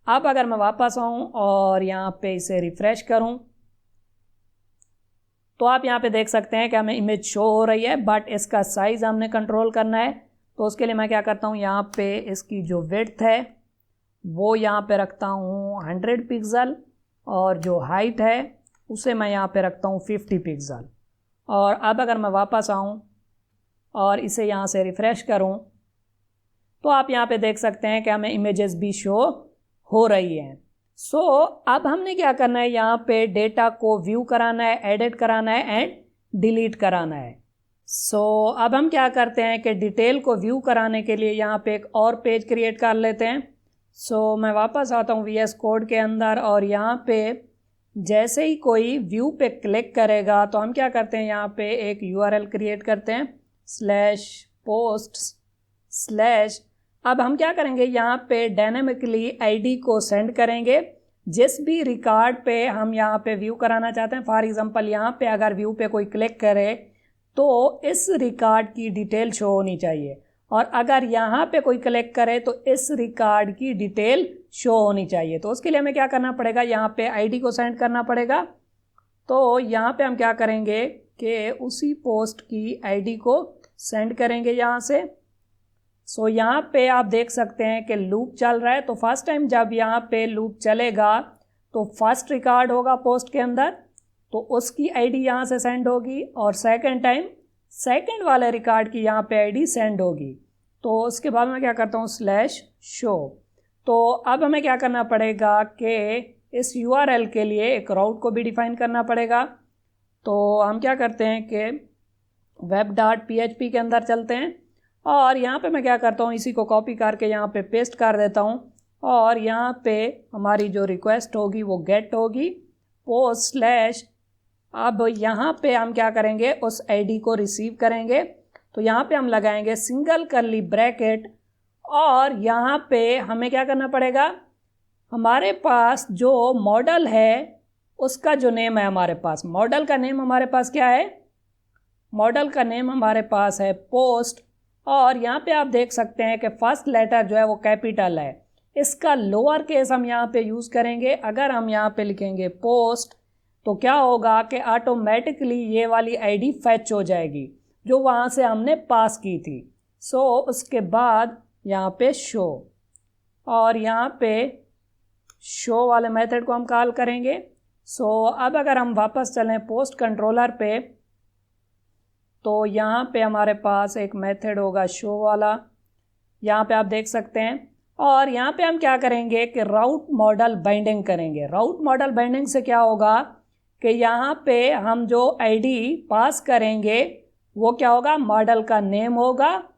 अब अगर मैं वापस आऊँ और यहाँ पे इसे रिफ़्रेश करूँ तो आप यहाँ पे देख सकते हैं कि हमें इमेज शो हो रही है, बट इसका साइज़ हमने कंट्रोल करना है। तो उसके लिए मैं क्या करता हूँ, यहाँ पे इसकी जो विड्थ है वो यहाँ पे रखता हूँ 100 पिक्सल और जो हाइट है उसे मैं यहाँ पे रखता हूँ 50 पिक्सल। और अब अगर मैं वापस आऊँ और इसे यहाँ से रिफ़्रेश करूँ तो आप यहाँ पे देख सकते हैं कि हमें इमेजेस भी शो हो रही हैं। सो अब हमने क्या करना है, यहाँ पे डेटा को व्यू कराना है, एडिट कराना है एंड डिलीट कराना है। सो अब हम क्या करते हैं कि डिटेल को व्यू कराने के लिए यहाँ पे एक और पेज क्रिएट कर लेते हैं। सो मैं वापस आता हूँ VS कोड के अंदर और यहाँ पे जैसे ही कोई व्यू पे क्लिक करेगा तो हम क्या करते हैं, यहाँ पे एक URL क्रिएट करते हैं /posts/ अब हम क्या करेंगे, यहाँ पे डायनेमिकली ID को सेंड करेंगे जिस भी रिकॉर्ड पे हम यहाँ पे व्यू कराना चाहते हैं। फॉर एग्जांपल यहाँ पे अगर व्यू पे कोई क्लिक करे तो इस रिकॉर्ड की डिटेल शो होनी चाहिए, और अगर यहाँ पे कोई क्लिक करे तो इस रिकॉर्ड की डिटेल शो होनी चाहिए। तो उसके लिए हमें क्या करना पड़ेगा, यहाँ पे ID को सेंड करना पड़ेगा। तो यहाँ पे हम क्या करेंगे कि उसी पोस्ट की ID को सेंड करेंगे यहाँ से। सो यहाँ पे आप देख सकते हैं कि लूप चल रहा है। तो फर्स्ट टाइम जब यहाँ पे लूप चलेगा तो फर्स्ट रिकॉर्ड होगा पोस्ट के अंदर, तो उसकी आईडी यहाँ से सेंड होगी, और सेकंड टाइम सेकंड वाले रिकॉर्ड की यहाँ पे आईडी सेंड होगी। तो उसके बाद मैं क्या करता हूँ /शो। तो अब हमें क्या करना पड़ेगा कि इस URL के लिए एक राउट को भी डिफाइन करना पड़ेगा। तो हम क्या करते हैं कि web.php के अंदर चलते हैं, और यहाँ पे मैं क्या करता हूँ इसी को कॉपी करके यहाँ पे पेस्ट कर देता हूँ, और यहाँ पे हमारी जो रिक्वेस्ट होगी वो गेट होगी पोस्ट / अब यहाँ पे हम क्या करेंगे उस आईडी को रिसीव करेंगे। तो यहाँ पे हम लगाएंगे सिंगल कर्ली ब्रैकेट, और यहाँ पे हमें क्या करना पड़ेगा, हमारे पास जो मॉडल है उसका जो नेम है, हमारे पास मॉडल का नेम हमारे पास क्या है, मॉडल का नेम हमारे पास है पोस्ट। और यहाँ पे आप देख सकते हैं कि फर्स्ट लेटर जो है वो कैपिटल है, इसका लोअर केस हम यहाँ पे यूज़ करेंगे। अगर हम यहाँ पे लिखेंगे पोस्ट तो क्या होगा कि ऑटोमेटिकली ये वाली आईडी फैच हो जाएगी जो वहाँ से हमने पास की थी। सो उसके बाद यहाँ पे शो, और यहाँ पे शो वाले मेथड को हम कॉल करेंगे। सो अब अगर हम वापस चलें पोस्ट कंट्रोलर पे, तो यहाँ पे हमारे पास एक मेथड होगा शो वाला, यहाँ पे आप देख सकते हैं। और यहाँ पे हम क्या करेंगे कि राउट मॉडल बाइंडिंग करेंगे। राउट मॉडल बाइंडिंग से क्या होगा कि यहाँ पे हम जो आईडी पास करेंगे वो क्या होगा, मॉडल का नेम होगा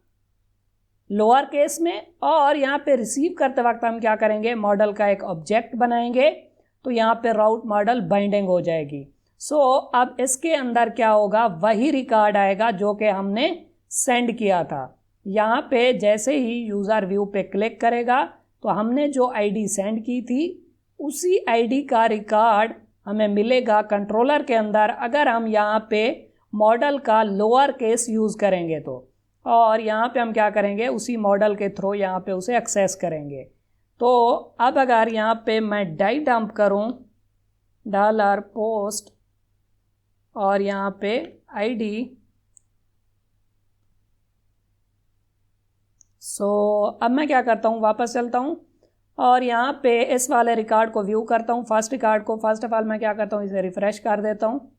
लोअर केस में, और यहाँ पे रिसीव करते वक्त हम क्या करेंगे, मॉडल का एक ऑब्जेक्ट बनाएंगे। तो यहाँ पे राउट मॉडल बाइंडिंग हो जाएगी। सो अब इसके अंदर क्या होगा, वही रिकॉर्ड आएगा जो कि हमने सेंड किया था। यहाँ पे जैसे ही यूज़र व्यू पे क्लिक करेगा तो हमने जो आईडी सेंड की थी उसी आईडी का रिकॉर्ड हमें मिलेगा कंट्रोलर के अंदर, अगर हम यहाँ पे मॉडल का लोअर केस यूज़ करेंगे तो। और यहाँ पे हम क्या करेंगे, उसी मॉडल के थ्रू यहाँ पे उसे एक्सेस करेंगे। तो अब अगर यहाँ पे मैं डाई डंप करूँ $post और यहाँ पे आईडी, सो अब मैं क्या करता हूँ, वापस चलता हूँ और यहाँ पे इस वाले रिकॉर्ड को व्यू करता हूँ। फर्स्ट रिकॉर्ड को फर्स्ट ऑफ ऑल मैं क्या करता हूँ, इसे रिफ़्रेश कर देता हूँ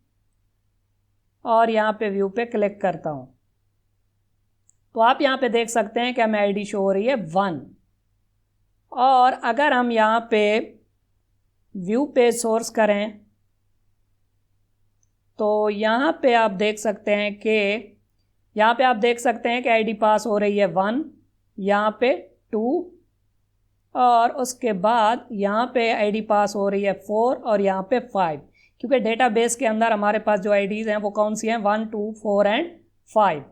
और यहाँ पे व्यू पे क्लिक करता हूँ। तो आप यहाँ पे देख सकते हैं कि हमें आईडी शो हो रही है 1। और अगर हम यहाँ पे व्यू पे सोर्स करें तो यहाँ पे आप देख सकते हैं कि आईडी पास हो रही है 1, यहाँ पे 2, और उसके बाद यहाँ पे आईडी पास हो रही है 4 और यहाँ पे 5, क्योंकि डेटाबेस के अंदर हमारे पास जो आईडीज हैं वो कौन सी हैं, 1, 2, 4 एंड 5।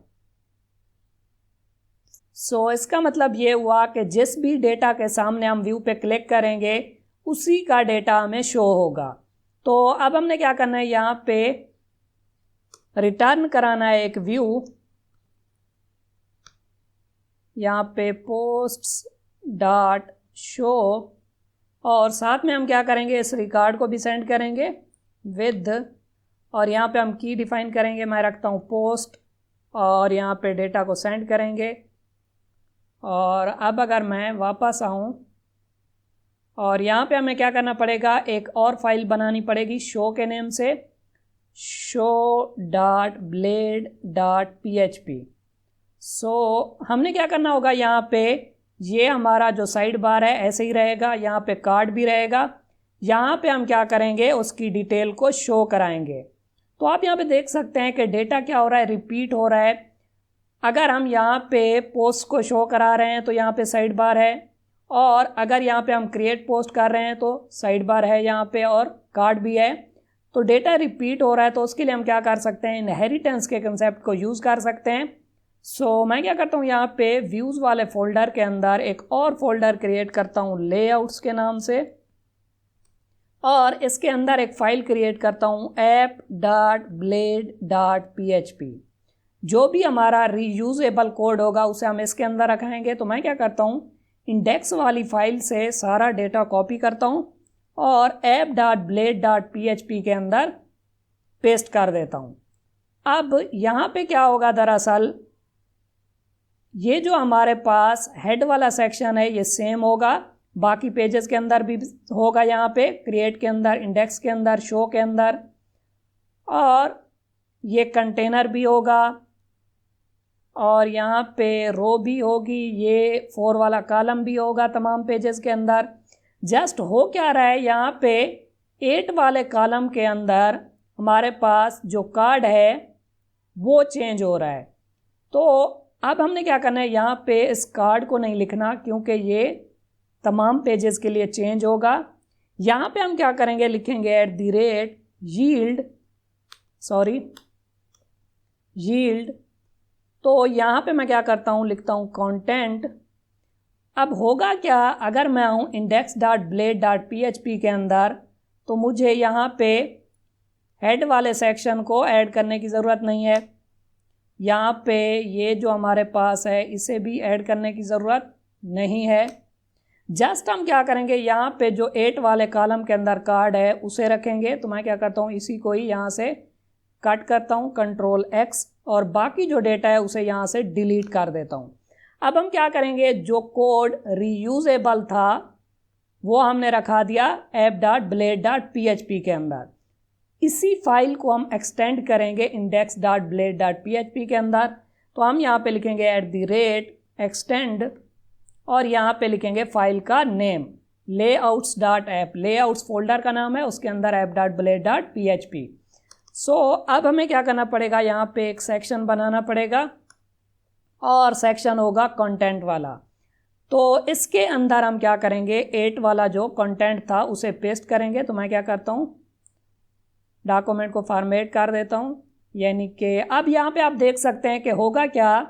सो इसका मतलब ये हुआ कि जिस भी डेटा के सामने हम व्यू पे क्लिक करेंगे उसी का डेटा हमें शो होगा। तो अब हमने क्या करना है, यहाँ पे रिटर्न कराना है एक व्यू, यहाँ पे पोस्ट्स डॉट शो, और साथ में हम क्या करेंगे, इस रिकॉर्ड को भी सेंड करेंगे विद, और यहाँ पे हम की डिफाइन करेंगे, मैं रखता हूँ पोस्ट, और यहाँ पे डेटा को सेंड करेंगे। और अब अगर मैं वापस आऊँ और यहाँ पे हमें क्या करना पड़ेगा, एक और फाइल बनानी पड़ेगी शो के नेम से, show.blade.php। सो हमने क्या करना होगा, यहाँ पे ये हमारा जो साइड बार है ऐसे ही रहेगा, यहाँ पे कार्ड भी रहेगा, यहाँ पे हम क्या करेंगे, उसकी डिटेल को शो कराएंगे। तो आप यहाँ पे देख सकते हैं कि डेटा क्या हो रहा है, रिपीट हो रहा है। अगर हम यहाँ पे पोस्ट को शो करा रहे हैं तो यहाँ पे साइड बार है, और अगर यहाँ पे हम क्रिएट पोस्ट कर रहे हैं तो साइड बार है यहाँ पे, और कार्ड भी है। तो डेटा रिपीट हो रहा है, तो उसके लिए हम क्या कर सकते हैं, इनहेरिटेंस के कंसेप्ट को यूज़ कर सकते हैं। सो मैं क्या करता हूँ, यहाँ पे व्यूज़ वाले फोल्डर के अंदर एक और फोल्डर क्रिएट करता हूँ लेआउट्स के नाम से, और इसके अंदर एक फ़ाइल क्रिएट करता हूँ app.blade.php। जो भी हमारा रीयूजेबल कोड होगा उसे हम इसके अंदर रखेंगे। तो मैं क्या करता हूँ, इंडेक्स वाली फ़ाइल से सारा डेटा कॉपी करता हूँ और app.blade.php के अंदर पेस्ट कर देता हूँ। अब यहाँ पे क्या होगा, दरअसल ये जो हमारे पास हेड वाला सेक्शन है ये सेम होगा, बाकी पेजेस के अंदर भी होगा, यहाँ पे क्रिएट के अंदर, इंडेक्स के अंदर, शो के अंदर, और ये कंटेनर भी होगा, और यहाँ पे रो भी होगी, ये 4 वाला कॉलम भी होगा तमाम पेजेस के अंदर। जस्ट हो क्या रहा है, यहाँ पे 8 वाले कॉलम के अंदर हमारे पास जो कार्ड है वो चेंज हो रहा है। तो अब हमने क्या करना है, यहाँ पे इस कार्ड को नहीं लिखना क्योंकि ये तमाम पेजेस के लिए चेंज होगा। यहाँ पे हम क्या करेंगे, लिखेंगे यील्ड। तो यहाँ पे मैं क्या करता हूँ, लिखता हूँ कंटेंट। अब होगा क्या, अगर मैं आऊँ index.blade.php के अंदर तो मुझे यहाँ पे हेड वाले सेक्शन को ऐड करने की ज़रूरत नहीं है। यहाँ पे ये जो हमारे पास है इसे भी ऐड करने की ज़रूरत नहीं है। जस्ट हम क्या करेंगे, यहाँ पे जो 8 वाले कॉलम के अंदर कार्ड है उसे रखेंगे। तो मैं क्या करता हूँ, इसी को ही यहाँ से कट करता हूँ, Ctrl+X, और बाकी जो डेटा है उसे यहाँ से डिलीट कर देता हूँ। अब हम क्या करेंगे, जो कोड रीयूजेबल था वो हमने रखा दिया app.blade.php के अंदर। इसी फाइल को हम एक्सटेंड करेंगे index.blade.php के अंदर। तो हम यहाँ पे लिखेंगे @extend, और यहाँ पे लिखेंगे फाइल का नेम layouts.app, लेआउट्स फोल्डर का नाम है, उसके अंदर app.blade.php। अब हमें क्या करना पड़ेगा, यहाँ पे एक सेक्शन बनाना पड़ेगा, और सेक्शन होगा कंटेंट वाला। तो इसके अंदर हम क्या करेंगे, 8 वाला जो कंटेंट था उसे पेस्ट करेंगे। तो मैं क्या करता हूँ, डॉक्यूमेंट को फॉर्मेट कर देता हूँ, यानी कि अब यहाँ पे आप देख सकते हैं कि होगा क्या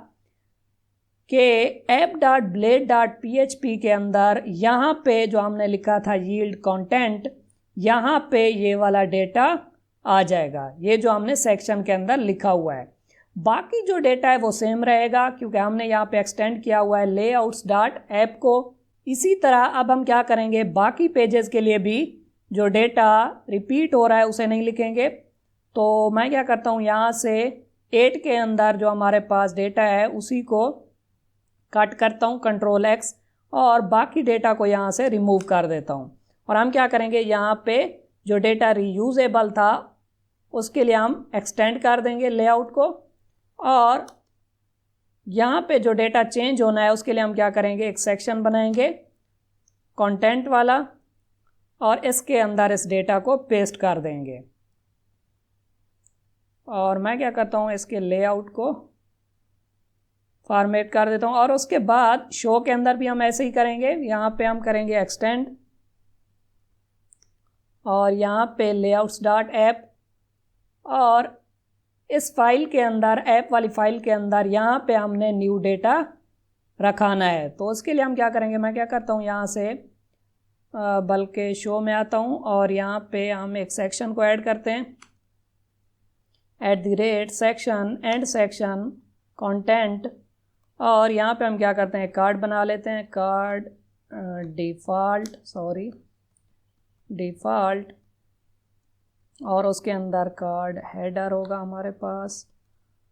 कि app.blade.php के अंदर यहाँ पे जो हमने लिखा था यील्ड कंटेंट, यहाँ पे ये वाला डेटा आ जाएगा, ये जो हमने सेक्शन के अंदर लिखा हुआ है। बाकी जो डेटा है वो सेम रहेगा क्योंकि हमने यहाँ पे एक्सटेंड किया हुआ है layouts.app को। इसी तरह अब हम क्या करेंगे, बाकी पेजेस के लिए भी जो डेटा रिपीट हो रहा है उसे नहीं लिखेंगे। तो मैं क्या करता हूँ, यहाँ से 8 के अंदर जो हमारे पास डेटा है उसी को कट करता हूँ, Ctrl+X, और बाकी डेटा को यहाँ से रिमूव कर देता हूँ। और हम क्या करेंगे, यहाँ पे जो डेटा रीयूजेबल था उसके लिए हम एक्सटेंड कर देंगे लेआउट को, और यहाँ पे जो डेटा चेंज होना है उसके लिए हम क्या करेंगे, एक सेक्शन बनाएंगे कंटेंट वाला, और इसके अंदर इस डेटा को पेस्ट कर देंगे। और मैं क्या करता हूँ, इसके लेआउट को फॉर्मेट कर देता हूँ, और उसके बाद शो के अंदर भी हम ऐसे ही करेंगे। यहाँ पे हम करेंगे एक्सटेंड, और यहाँ पे layouts.app, और इस फाइल के अंदर, ऐप वाली फाइल के अंदर यहाँ पे हमने न्यू डेटा रखाना है। तो उसके लिए हम क्या करेंगे, मैं क्या करता हूँ, यहाँ से बल्कि शो में आता हूँ, और यहाँ पे हम एक सेक्शन को ऐड करते हैं, @section एंड सेक्शन कंटेंट, और यहाँ पे हम क्या करते हैं, कार्ड बना लेते हैं, कार्ड डिफ़ॉल्ट, और उसके अंदर कार्ड हेडर होगा हमारे पास,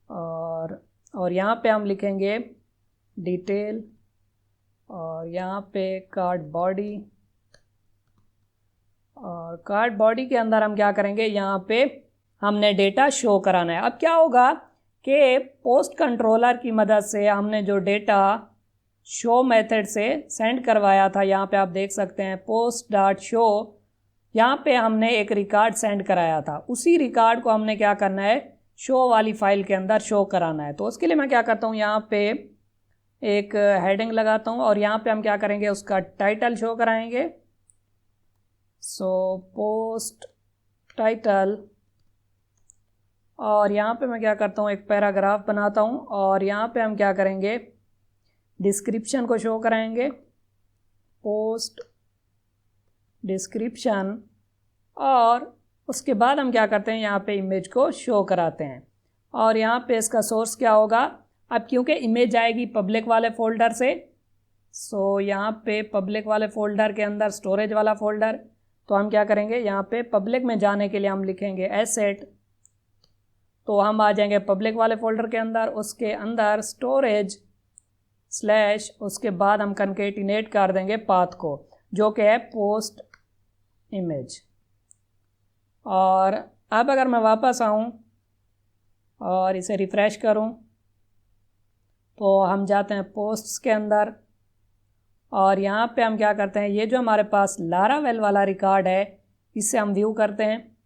और यहाँ पे हम लिखेंगे डिटेल, और यहाँ पे कार्ड बॉडी, और कार्ड बॉडी के अंदर हम क्या करेंगे, यहाँ पे हमने डेटा शो कराना है। अब क्या होगा कि पोस्ट कंट्रोलर की मदद से हमने जो डेटा शो मेथड से सेंड करवाया था, यहाँ पे आप देख सकते हैं post.show, यहाँ पे हमने एक रिकॉर्ड सेंड कराया था, उसी रिकॉर्ड को हमने क्या करना है, शो वाली फाइल के अंदर शो कराना है। तो उसके लिए मैं क्या करता हूँ, यहाँ पे एक हेडिंग लगाता हूँ, और यहाँ पे हम क्या करेंगे, उसका टाइटल शो कराएंगे। पोस्ट टाइटल, और यहाँ पे मैं क्या करता हूँ, एक पैराग्राफ बनाता हूँ, और यहाँ पे हम क्या करेंगे, डिस्क्रिप्शन को शो कराएंगे, पोस्ट डिस्क्रिप्शन, और उसके बाद हम क्या करते हैं, यहाँ पे इमेज को शो कराते हैं। और यहाँ पे इसका सोर्स क्या होगा, अब क्योंकि इमेज आएगी पब्लिक वाले फ़ोल्डर से, यहाँ पे पब्लिक वाले फ़ोल्डर के अंदर स्टोरेज वाला फ़ोल्डर, तो हम क्या करेंगे, यहाँ पे पब्लिक में जाने के लिए हम लिखेंगे एसेट, तो हम आ जाएंगे पब्लिक वाले फ़ोल्डर के अंदर, उसके अंदर स्टोरेज, स्लैश उसके बाद हम कंकेटिनेट कर देंगे पाथ को, जो कि है पोस्ट इमेज। और अब अगर मैं वापस आऊँ और इसे रिफ़्रेश करूँ तो हम जाते हैं पोस्ट्स के अंदर, और यहाँ पे हम क्या करते हैं, ये जो हमारे पास लारावेल वाला रिकॉर्ड है इससे हम व्यू करते हैं।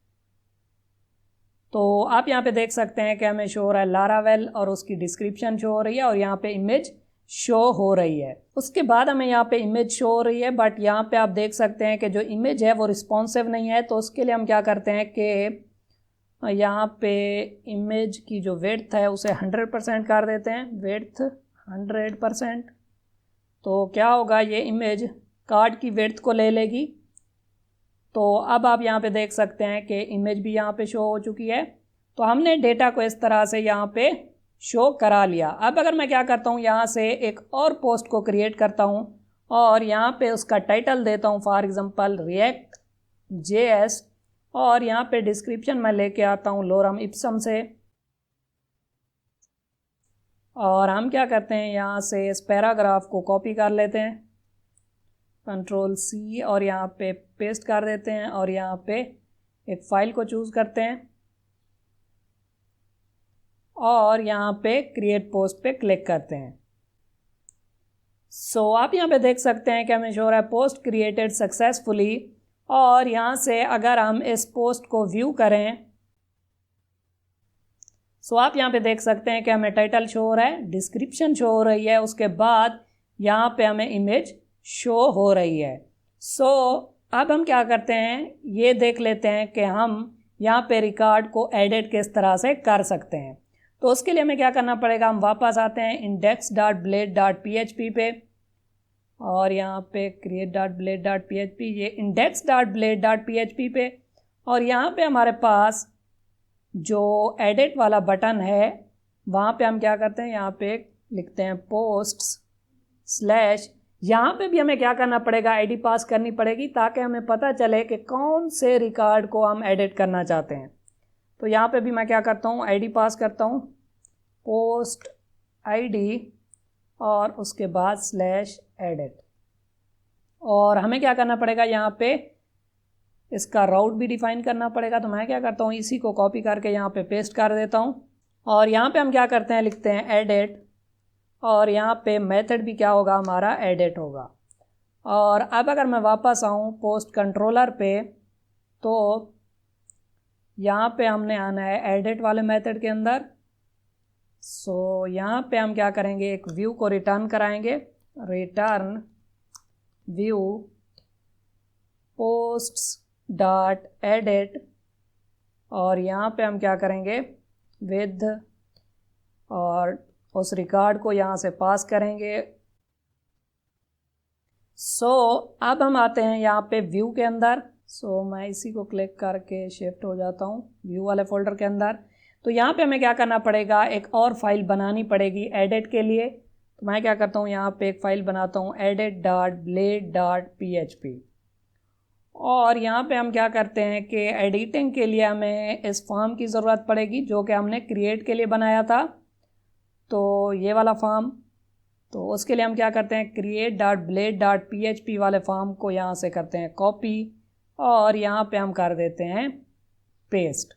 तो आप यहाँ पे देख सकते हैं कि हमें शो हो रहा है लारावेल और उसकी डिस्क्रिप्शन शो हो रही है और यहाँ पे इमेज शो हो रही है। उसके बाद हमें यहाँ पे इमेज शो हो रही है, बट यहाँ पे आप देख सकते हैं कि जो इमेज है वो रिस्पॉन्सिव नहीं है। तो उसके लिए हम क्या करते हैं कि यहाँ पे इमेज की जो विड्थ है उसे 100% कर देते हैं, विड्थ 100%। तो क्या होगा, ये इमेज कार्ड की विड्थ को ले लेगी। तो अब आप यहाँ पे देख सकते हैं कि इमेज भी यहाँ पे शो हो चुकी है। तो हमने डेटा को इस तरह से यहाँ पे शो करा लिया। अब अगर मैं क्या करता हूँ, यहाँ से एक और पोस्ट को क्रिएट करता हूँ और यहाँ पे उसका टाइटल देता हूँ फॉर एग्जांपल रिएक्ट JS, और यहाँ पे डिस्क्रिप्शन मैं लेके आता हूँ लोरम इप्सम से। और हम क्या करते हैं, यहाँ से इस पैराग्राफ को कॉपी कर लेते हैं, Ctrl+C, और यहाँ पे पेस्ट कर देते हैं और यहाँ पे एक फ़ाइल को चूज़ करते हैं और यहाँ पे क्रिएट पोस्ट पे क्लिक करते हैं। सो आप यहाँ पे देख सकते हैं कि हमें शो हो रहा है पोस्ट क्रिएटेड सक्सेसफुली। और यहाँ से अगर हम इस पोस्ट को व्यू करें, सो आप यहाँ पे देख सकते हैं कि हमें टाइटल शो हो रहा है, डिस्क्रिप्शन शो हो रही है, उसके बाद यहाँ पे हमें इमेज शो हो रही है। सो अब हम क्या करते हैं, ये देख लेते हैं कि हम यहाँ पे रिकॉर्ड को एडिट किस तरह से कर सकते हैं। तो उसके लिए हमें क्या करना पड़ेगा, हम वापस आते हैं index.blade.php पे और यहाँ पे create.blade.php, ये index.blade.php पे, और यहाँ पे हमारे पास जो एडिट वाला बटन है वहाँ पे हम क्या करते हैं, यहाँ पे लिखते हैं पोस्ट्स स्लैश। यहाँ पे भी हमें क्या करना पड़ेगा, आईडी पास करनी पड़ेगी ताकि हमें पता चले कि कौन से रिकॉर्ड को हम एडिट करना चाहते हैं। तो यहाँ पे भी मैं क्या करता हूँ, आईडी पास करता हूँ, पोस्ट आईडी और उसके बाद स्लैश एडिट। और हमें क्या करना पड़ेगा, यहाँ पे इसका राउट भी डिफाइन करना पड़ेगा। तो मैं क्या करता हूँ, इसी को कॉपी करके यहाँ पे पेस्ट कर देता हूँ और यहाँ पे हम क्या करते हैं, लिखते हैं एडिट, और यहाँ पे मेथड भी क्या होगा, हमारा एडिट होगा। और अब अगर मैं वापस आऊँ पोस्ट कंट्रोलर पे, तो यहाँ पे हमने आना है एडिट वाले मेथड के अंदर। सो यहाँ पे हम क्या करेंगे, एक व्यू को रिटर्न कराएंगे, return view posts dot edit, और यहाँ पे हम क्या करेंगे, विद, और उस रिकॉर्ड को यहाँ से पास करेंगे। सो अब हम आते हैं यहाँ पे व्यू के अंदर। सो मैं इसी को क्लिक करके शिफ्ट हो जाता हूँ व्यू वाले फोल्डर के अंदर। तो यहाँ पे हमें क्या करना पड़ेगा, एक और फाइल बनानी पड़ेगी एडिट के लिए। तो मैं क्या करता हूँ, यहाँ पे एक फ़ाइल बनाता हूँ edit.blade.php, और यहाँ पे हम क्या करते हैं कि एडिटिंग के लिए हमें इस फॉर्म की ज़रूरत पड़ेगी जो कि हमने क्रिएट के लिए बनाया था, तो ये वाला फॉर्म। तो उसके लिए हम क्या करते हैं, create.blade.php वाले फॉर्म को यहाँ से करते हैं कॉपी और यहाँ पे हम कर देते हैं पेस्ट।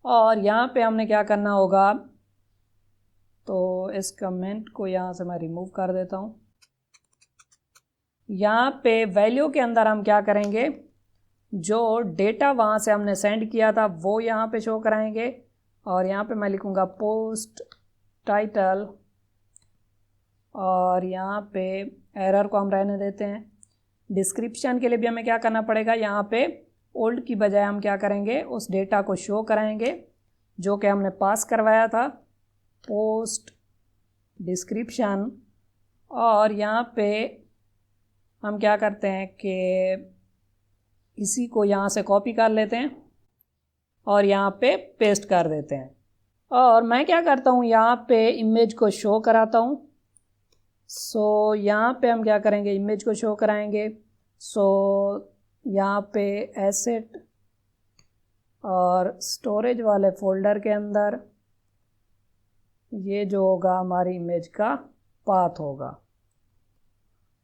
और यहाँ पे हमने क्या करना होगा, तो इस कमेंट को यहाँ से मैं रिमूव कर देता हूँ। यहाँ पे वैल्यू के अंदर हम क्या करेंगे, जो डेटा वहाँ से हमने सेंड किया था वो यहाँ पे शो कराएंगे, और यहाँ पे मैं लिखूँगा पोस्ट टाइटल, और यहाँ पे एरर को हम रहने देते हैं। डिस्क्रिप्शन के लिए भी हमें क्या करना पड़ेगा, यहाँ पे ओल्ड की बजाय हम क्या करेंगे, उस डेटा को शो कराएंगे जो कि हमने पास करवाया था, पोस्ट डिस्क्रिप्शन। और यहाँ पे हम क्या करते हैं कि इसी को यहाँ से कॉपी कर लेते हैं और यहाँ पे पेस्ट कर देते हैं। और मैं क्या करता हूँ, यहाँ पे इमेज को शो कराता हूँ। सो यहाँ पे हम क्या करेंगे, इमेज को शो कराएंगे। सो यहाँ पे एसेट और स्टोरेज वाले फोल्डर के अंदर ये जो होगा हमारी इमेज का पाथ होगा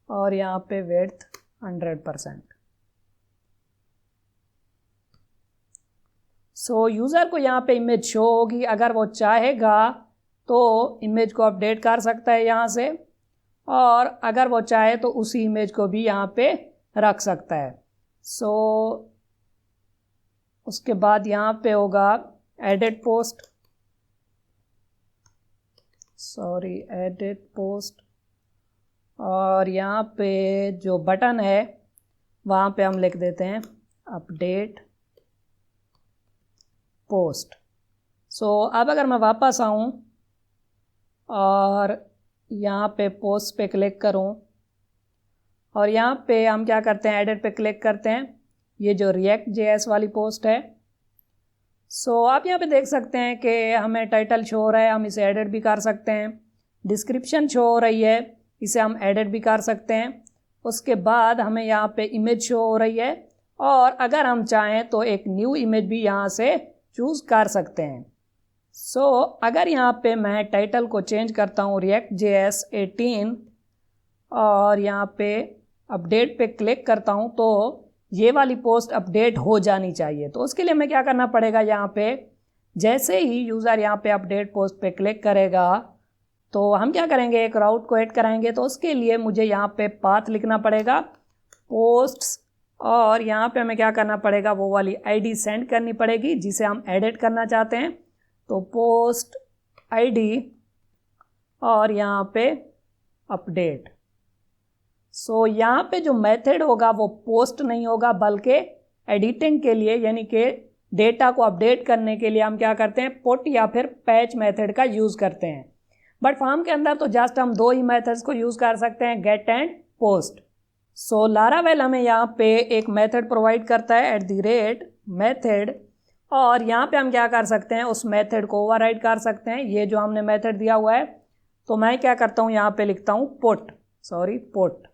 और यहाँ पे विड्थ 100%। सो यूज़र को यहाँ पे इमेज शो होगी, अगर वो चाहेगा तो इमेज को अपडेट कर सकता है यहाँ से, और अगर वो चाहे तो उसी इमेज को भी यहाँ पे रख सकता है। सो उसके बाद यहाँ पे होगा एडिट पोस्ट, और यहाँ पे जो बटन है वहाँ पे हम लिख देते हैं अपडेट पोस्ट। सो अब अगर मैं वापस आऊँ और यहाँ पे पोस्ट पे क्लिक करूँ और यहाँ पे हम क्या करते हैं, एडिट पे क्लिक करते हैं, ये जो React.js वाली पोस्ट है। सो आप यहाँ पे देख सकते हैं कि हमें टाइटल शो हो रहा है, हम इसे एडिट भी कर सकते हैं। डिस्क्रिप्शन शो हो रही है, इसे हम एडिट भी कर सकते हैं। उसके बाद हमें यहाँ पे इमेज शो हो रही है, और अगर हम चाहें तो एक न्यू इमेज भी यहाँ से चूज़ कर सकते हैं। सो अगर यहाँ पे मैं टाइटल को चेंज करता हूँ React.js 18 और यहाँ पे अपडेट पे क्लिक करता हूँ, तो ये वाली पोस्ट अपडेट हो जानी चाहिए। तो उसके लिए हमें क्या करना पड़ेगा, यहाँ पे जैसे ही यूज़र यहाँ पे अपडेट पोस्ट पे क्लिक करेगा तो हम क्या करेंगे, एक राउट को ऐड कराएंगे। तो उसके लिए मुझे यहाँ पे पाथ लिखना पड़ेगा पोस्ट्स, और यहाँ पे हमें क्या करना पड़ेगा, वो वाली आईडी सेंड करनी पड़ेगी जिसे हम एडिट करना चाहते हैं। तो पोस्ट आईडी और यहाँ पे अपडेट। सो यहाँ पे जो मेथड होगा वो पोस्ट नहीं होगा, बल्कि एडिटिंग के लिए यानी कि डेटा को अपडेट करने के लिए हम क्या करते हैं, पुट या फिर पैच मेथड का यूज़ करते हैं। बट फॉर्म के अंदर तो जस्ट हम दो ही मेथड्स को यूज़ कर सकते हैं, get and post. So Laravel हमें यहाँ पे एक मेथड प्रोवाइड करता है @मेथड, और यहाँ पे हम क्या कर सकते हैं, उस मेथड को ओवरराइड कर सकते हैं। ये जो हमने मेथड दिया हुआ है, तो मैं क्या करता हूँ, यहाँ पे लिखता हूँ पुट।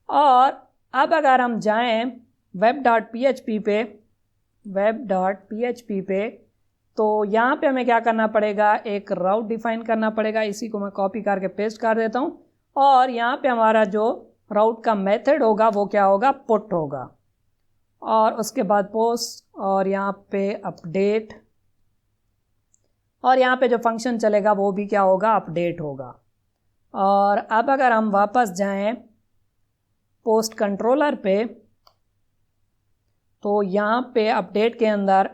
और अब अगर हम जाएं web.php पे, तो यहाँ पे हमें क्या करना पड़ेगा, एक राउट डिफाइन करना पड़ेगा। इसी को मैं कॉपी करके पेस्ट कर देता हूँ, और यहाँ पे हमारा जो राउट का मेथड होगा वो क्या होगा, पुट होगा, और उसके बाद पोस्ट, और यहाँ पे अपडेट, और यहाँ पे जो फंक्शन चलेगा वो भी क्या होगा, अपडेट होगा। और अब अगर हम वापस जाएं पोस्ट कंट्रोलर पे, तो यहाँ पे अपडेट के अंदर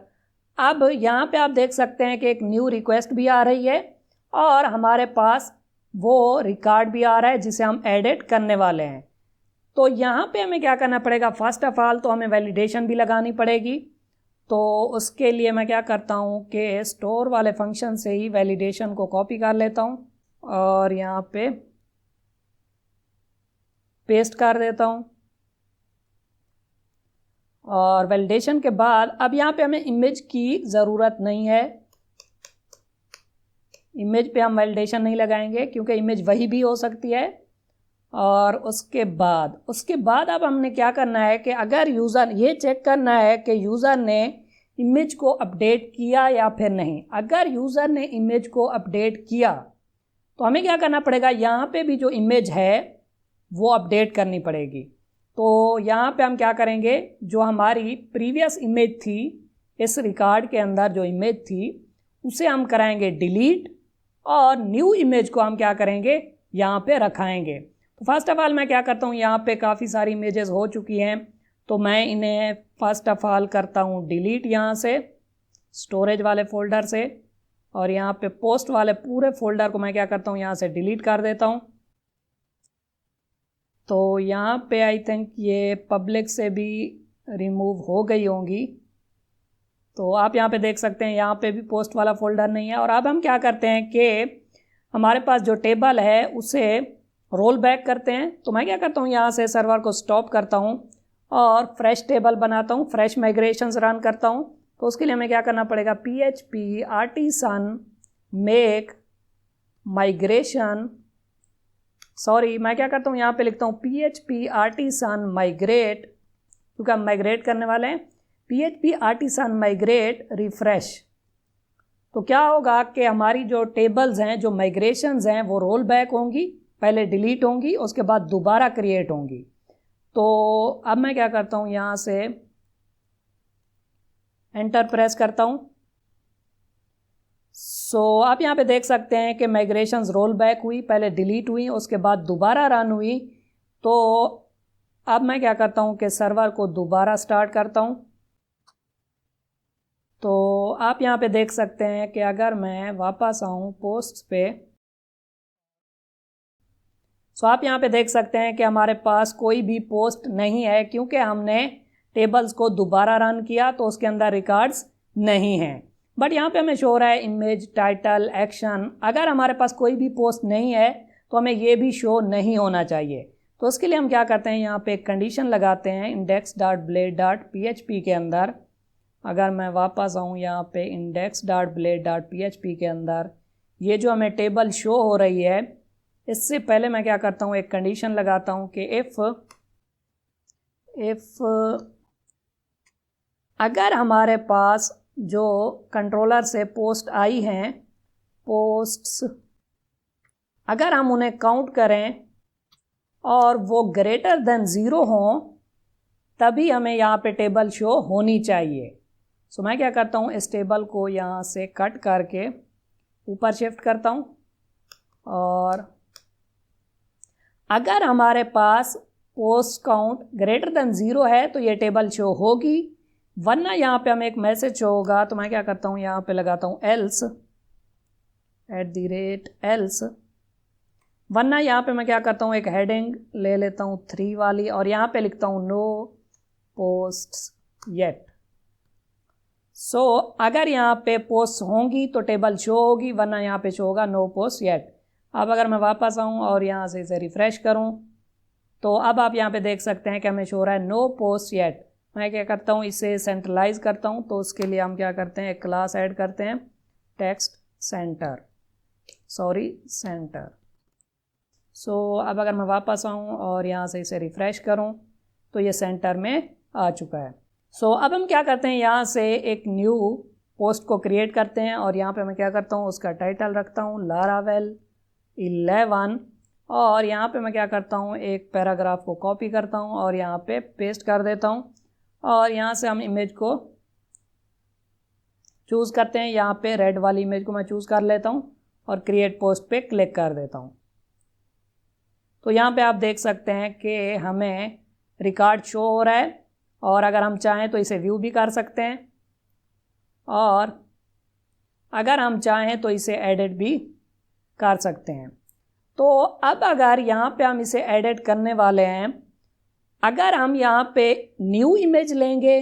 अब यहाँ पे आप देख सकते हैं कि एक न्यू रिक्वेस्ट भी आ रही है, और हमारे पास वो रिकॉर्ड भी आ रहा है जिसे हम एडिट करने वाले हैं। तो यहाँ पे हमें क्या करना पड़ेगा, फर्स्ट ऑफ ऑल तो हमें वैलिडेशन भी लगानी पड़ेगी। तो उसके लिए मैं क्या करता हूँ कि स्टोर वाले फंक्शन से ही वैलिडेशन को कॉपी कर लेता हूँ और यहाँ पे पेस्ट कर देता हूँ। और वैलिडेशन के बाद अब यहाँ पे हमें इमेज की ज़रूरत नहीं है, इमेज पे हम वैलिडेशन नहीं लगाएंगे क्योंकि इमेज वही भी हो सकती है। और उसके बाद अब हमने क्या करना है कि अगर यूज़र, ये चेक करना है कि यूज़र ने इमेज को अपडेट किया या फिर नहीं। अगर यूज़र ने इमेज को अपडेट किया तो हमें क्या करना पड़ेगा, यहाँ पे भी जो इमेज है वो अपडेट करनी पड़ेगी। तो यहाँ पे हम क्या करेंगे, जो हमारी प्रीवियस इमेज थी, इस रिकॉर्ड के अंदर जो इमेज थी उसे हम कराएंगे डिलीट, और न्यू इमेज को हम क्या करेंगे, यहाँ पे रखाएंगे। तो फर्स्ट ऑफ ऑल मैं क्या करता हूँ, यहाँ पे काफ़ी सारी इमेजेस हो चुकी हैं, तो मैं इन्हें फर्स्ट ऑफ ऑल करता हूँ डिलीट यहाँ से, स्टोरेज वाले फ़ोल्डर से, और यहाँ पे पोस्ट वाले पूरे फ़ोल्डर को मैं क्या करता हूँ, यहाँ से डिलीट कर देता हूँ। तो यहाँ पे आई थिंक ये पब्लिक से भी रिमूव हो गई होंगी। तो आप यहाँ पे देख सकते हैं यहाँ पे भी पोस्ट वाला फ़ोल्डर नहीं है। और अब हम क्या करते हैं कि हमारे पास जो टेबल है उसे रोल बैक करते हैं। तो मैं क्या करता हूँ, यहाँ से सर्वर को स्टॉप करता हूँ और फ्रेश टेबल बनाता हूँ, फ्रेश माइग्रेशंस रन करता हूँ। तो उसके लिए हमें क्या करना पड़ेगा, PHP artisan make migration, मैं क्या करता हूँ, यहाँ पे लिखता हूँ PHP artisan migrate, क्योंकि हम माइग्रेट करने वाले हैं, PHP artisan migrate refresh। तो क्या होगा कि हमारी जो टेबल्स हैं, जो माइग्रेशंस हैं, वो रोल बैक होंगी पहले डिलीट होंगी, उसके बाद दोबारा क्रिएट होंगी। तो अब मैं क्या करता हूँ, यहाँ से एंटर प्रेस करता हूँ। आप यहाँ पे देख सकते हैं कि माइग्रेशंस रोल बैक हुई, पहले डिलीट हुई, उसके बाद दोबारा रन हुई। तो अब मैं क्या करता हूँ कि सर्वर को दोबारा स्टार्ट करता हूँ। तो आप यहाँ पे देख सकते हैं कि अगर मैं वापस आऊँ पोस्ट पे, आप यहाँ पे देख सकते हैं कि हमारे पास कोई भी पोस्ट नहीं है, क्योंकि हमने टेबल्स को दोबारा रन किया तो उसके अंदर रिकॉर्ड्स नहीं हैं। बट यहाँ पे हमें शो हो रहा है इमेज, टाइटल, एक्शन। अगर हमारे पास कोई भी पोस्ट नहीं है तो हमें ये भी शो नहीं होना चाहिए। तो उसके लिए हम क्या करते हैं, यहाँ पे एक कंडीशन लगाते हैं index.blade.php के अंदर। अगर मैं वापस आऊँ यहाँ पे index.blade.php के अंदर, ये जो हमें टेबल शो हो रही है, इससे पहले मैं क्या करता हूँ, एक कंडीशन लगाता हूँ कि इफ़ अगर हमारे पास जो कंट्रोलर से पोस्ट आई हैं, पोस्ट्स अगर हम उन्हें काउंट करें और वो ग्रेटर देन 0 हों, तभी हमें यहाँ पे टेबल शो होनी चाहिए। मैं क्या करता हूँ, इस टेबल को यहाँ से कट करके ऊपर शिफ्ट करता हूँ, और अगर हमारे पास पोस्ट काउंट ग्रेटर देन 0 है तो ये टेबल शो होगी, वरना यहाँ पे हमें एक मैसेज शो होगा। तो मैं क्या करता हूँ, यहाँ पे लगाता हूँ else, @else, वरना यहाँ पे मैं क्या करता हूँ, एक हेडिंग ले लेता हूँ 3 वाली, और यहाँ पे लिखता हूँ no posts yet। अगर यहाँ पे पोस्ट होंगी तो टेबल शो होगी, वरना यहाँ पे शो होगा no posts yet। अब अगर मैं वापस आऊँ और यहाँ से इसे रिफ़्रेश करूँ, तो अब आप यहाँ पे देख सकते हैं कि हमें शो हो रहा है नो पोस्ट येट। मैं क्या करता हूँ, इसे सेंट्रलाइज करता हूँ। तो उसके लिए हम क्या करते हैं, एक क्लास ऐड करते हैं टेक्स्ट सेंटर। अब अगर मैं वापस आऊँ और यहाँ से इसे रिफ़्रेश करूँ तो ये सेंटर में आ चुका है। अब हम क्या करते हैं, यहाँ से एक न्यू पोस्ट को क्रिएट करते हैं, और यहाँ पे मैं क्या करता हूँ, उसका टाइटल रखता हूँ Laravel 11, और यहाँ पे मैं क्या करता हूँ, एक पैराग्राफ को कॉपी करता हूँ और यहाँ पे पेस्ट कर देता हूँ, और यहाँ से हम इमेज को चूज़ करते हैं। यहाँ पे रेड वाली इमेज को मैं चूज़ कर लेता हूँ और क्रिएट पोस्ट पे क्लिक कर देता हूँ। तो यहाँ पे आप देख सकते हैं कि हमें रिकॉर्ड शो हो रहा है, और अगर हम चाहें तो इसे व्यू भी कर सकते हैं, और अगर हम चाहें तो इसे एडिट भी कर सकते हैं। तो अब अगर यहाँ पे हम इसे एडिट करने वाले हैं, अगर हम यहाँ पे न्यू इमेज लेंगे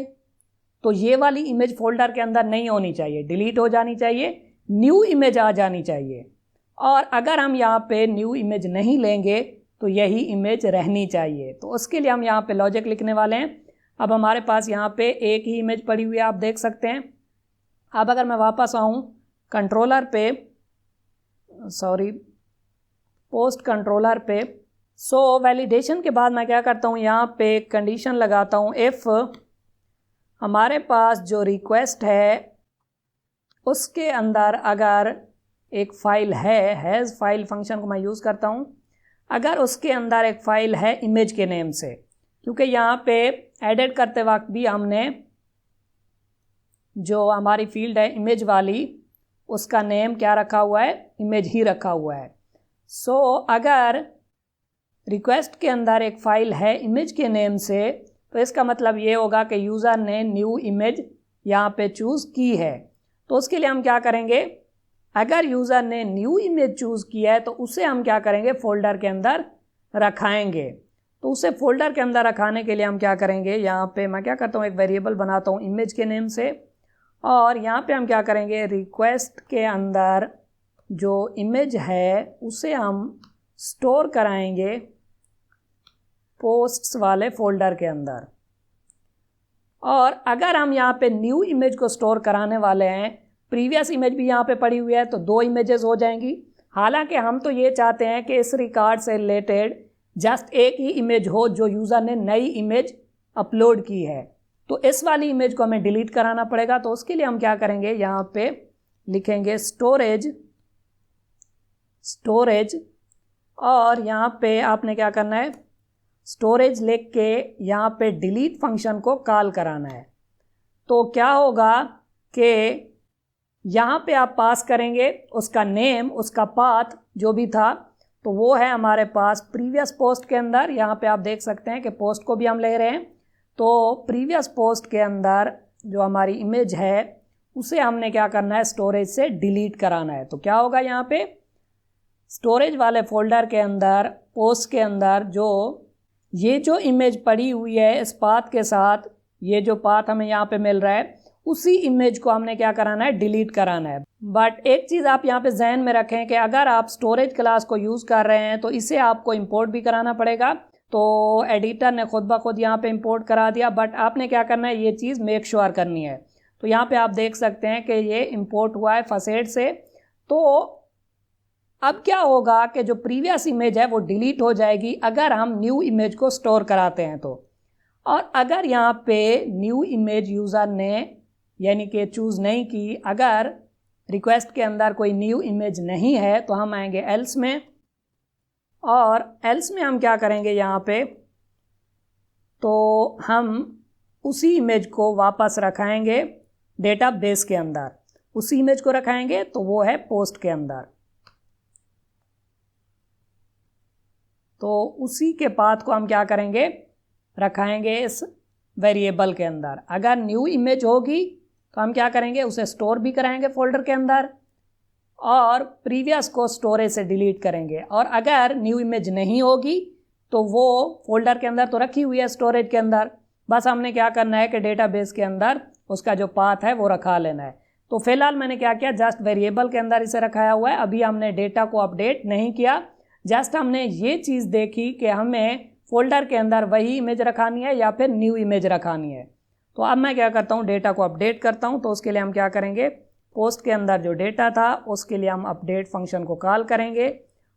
तो ये वाली इमेज फोल्डर के अंदर नहीं होनी चाहिए, डिलीट हो जानी चाहिए, न्यू इमेज आ जानी चाहिए। और अगर हम यहाँ पे न्यू इमेज नहीं लेंगे तो यही इमेज रहनी चाहिए। तो उसके लिए हम यहाँ पे लॉजिक लिखने वाले हैं। अब हमारे पास यहाँ पे एक ही इमेज पड़ी हुई है, आप देख सकते हैं। अब अगर मैं वापस आऊँ कंट्रोलर पे, पोस्ट कंट्रोलर पे, वैलिडेशन के बाद मैं क्या करता हूँ, यहाँ पे कंडीशन लगाता हूँ इफ़ हमारे पास जो रिक्वेस्ट है उसके अंदर अगर एक फ़ाइल है, हैज़ फाइल फंक्शन को मैं यूज़ करता हूँ, अगर उसके अंदर एक फ़ाइल है इमेज के नेम से, क्योंकि यहाँ पे एडिट करते वक्त भी हमने जो हमारी फील्ड है इमेज वाली, उसका नेम क्या रखा हुआ है, इमेज ही रखा हुआ है। अगर रिक्वेस्ट के अंदर एक फ़ाइल है इमेज के नेम से, तो इसका मतलब ये होगा कि यूज़र ने न्यू इमेज यहाँ पे चूज़ की है। तो उसके लिए हम क्या करेंगे, अगर यूज़र ने न्यू इमेज चूज़ किया है तो उसे हम क्या करेंगे, फ़ोल्डर के अंदर रखाएंगे। तो उसे फ़ोल्डर के अंदर रखाने के लिए हम क्या करेंगे, यहाँ पे मैं क्या करता हूँ, एक वेरिएबल बनाता हूँ इमेज के नेम से, और यहाँ पे हम क्या करेंगे, रिक्वेस्ट के अंदर जो इमेज है उसे हम स्टोर कराएंगे पोस्ट्स वाले फ़ोल्डर के अंदर। और अगर हम यहाँ पे न्यू इमेज को स्टोर कराने वाले हैं, प्रीवियस इमेज भी यहाँ पे पड़ी हुई है, तो 2 इमेजेस हो जाएंगी। हालांकि हम तो ये चाहते हैं कि इस रिकॉर्ड से रिलेटेड जस्ट एक ही इमेज हो जो यूज़र ने नई इमेज अपलोड की है। तो इस वाली इमेज को हमें डिलीट कराना पड़ेगा। तो उसके लिए हम क्या करेंगे, यहाँ पे लिखेंगे स्टोरेज, और यहाँ पे आपने क्या करना है, स्टोरेज लिख के यहाँ पे डिलीट फंक्शन को कॉल कराना है। तो क्या होगा कि यहाँ पे आप पास करेंगे उसका नेम, उसका पाथ जो भी था, तो वो है हमारे पास प्रीवियस पोस्ट के अंदर। यहाँ पे आप देख सकते हैं कि पोस्ट को भी हम ले रहे हैं, तो प्रीवियस पोस्ट के अंदर जो हमारी इमेज है उसे हमने क्या करना है, स्टोरेज से डिलीट कराना है। तो क्या होगा, यहाँ पे स्टोरेज वाले फोल्डर के अंदर पोस्ट के अंदर ये जो इमेज पड़ी हुई है इस पाथ के साथ, ये जो पाथ हमें यहाँ पे मिल रहा है, उसी इमेज को हमने क्या कराना है, डिलीट कराना है। बट एक चीज़ आप यहाँ पे जहन में रखें कि अगर आप स्टोरेज क्लास को यूज़ कर रहे हैं तो इसे आपको इंपोर्ट भी कराना पड़ेगा। तो एडिटर ने खुद ब खुद यहाँ पे इंपोर्ट करा दिया, बट आपने क्या करना है, ये चीज़ मेक श्योर करनी है। तो यहाँ पे आप देख सकते हैं कि ये इंपोर्ट हुआ है फसेट से। तो अब क्या होगा कि जो प्रीवियस इमेज है वो डिलीट हो जाएगी अगर हम न्यू इमेज को स्टोर कराते हैं तो। और अगर यहाँ पे न्यू इमेज यूज़र ने यानी कि चूज़ नहीं की, अगर रिक्वेस्ट के अंदर कोई न्यू इमेज नहीं है, तो हम आएंगे एल्स में, और एल्स में हम क्या करेंगे, यहाँ पे तो हम उसी इमेज को वापस रखाएंगे डेटाबेस के अंदर। उसी इमेज को रखाएंगे तो वो है पोस्ट के अंदर। तो उसी के पाथ को हम क्या करेंगे, रखाएंगे इस वेरिएबल के अंदर। अगर न्यू इमेज होगी तो हम क्या करेंगे, उसे स्टोर भी कराएंगे फोल्डर के अंदर, और प्रीवियस को स्टोरेज से डिलीट करेंगे। और अगर न्यू इमेज नहीं होगी तो वो फोल्डर के अंदर तो रखी हुई है स्टोरेज के अंदर, बस हमने क्या करना है कि डेटाबेस के अंदर उसका जो पाथ है वो रखा लेना है। तो फिलहाल मैंने क्या किया, जस्ट वेरिएबल के अंदर इसे रखाया हुआ है। अभी हमने डेटा को अपडेट नहीं किया, जस्ट हमने ये चीज़ देखी कि हमें फोल्डर के अंदर वही इमेज रखानी है या फिर न्यू इमेज रखानी है। तो अब मैं क्या करता हूँ, डेटा को अपडेट करता हूँ। तो उसके लिए हम क्या करेंगे, पोस्ट के अंदर जो डेटा था उसके लिए हम अपडेट फंक्शन को कॉल करेंगे,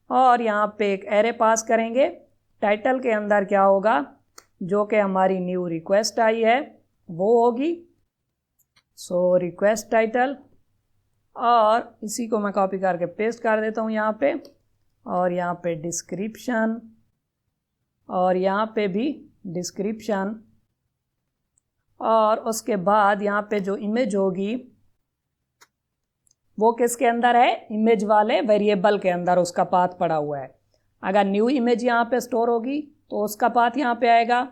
और यहाँ पे एक एरे पास करेंगे। टाइटल के अंदर क्या होगा, जो कि हमारी न्यू रिक्वेस्ट आई है वो होगी, सो रिक्वेस्ट टाइटल। और इसी को मैं कॉपी करके पेस्ट कर देता हूँ यहाँ पे, और यहाँ पे डिस्क्रिप्शन, और यहाँ पे भी डिस्क्रिप्शन। और उसके बाद यहाँ पे जो इमेज होगी वो किसके अंदर है, इमेज वाले वेरिएबल के अंदर उसका पाथ पड़ा हुआ है। अगर न्यू इमेज यहाँ पे स्टोर होगी तो उसका पाथ यहाँ पे आएगा,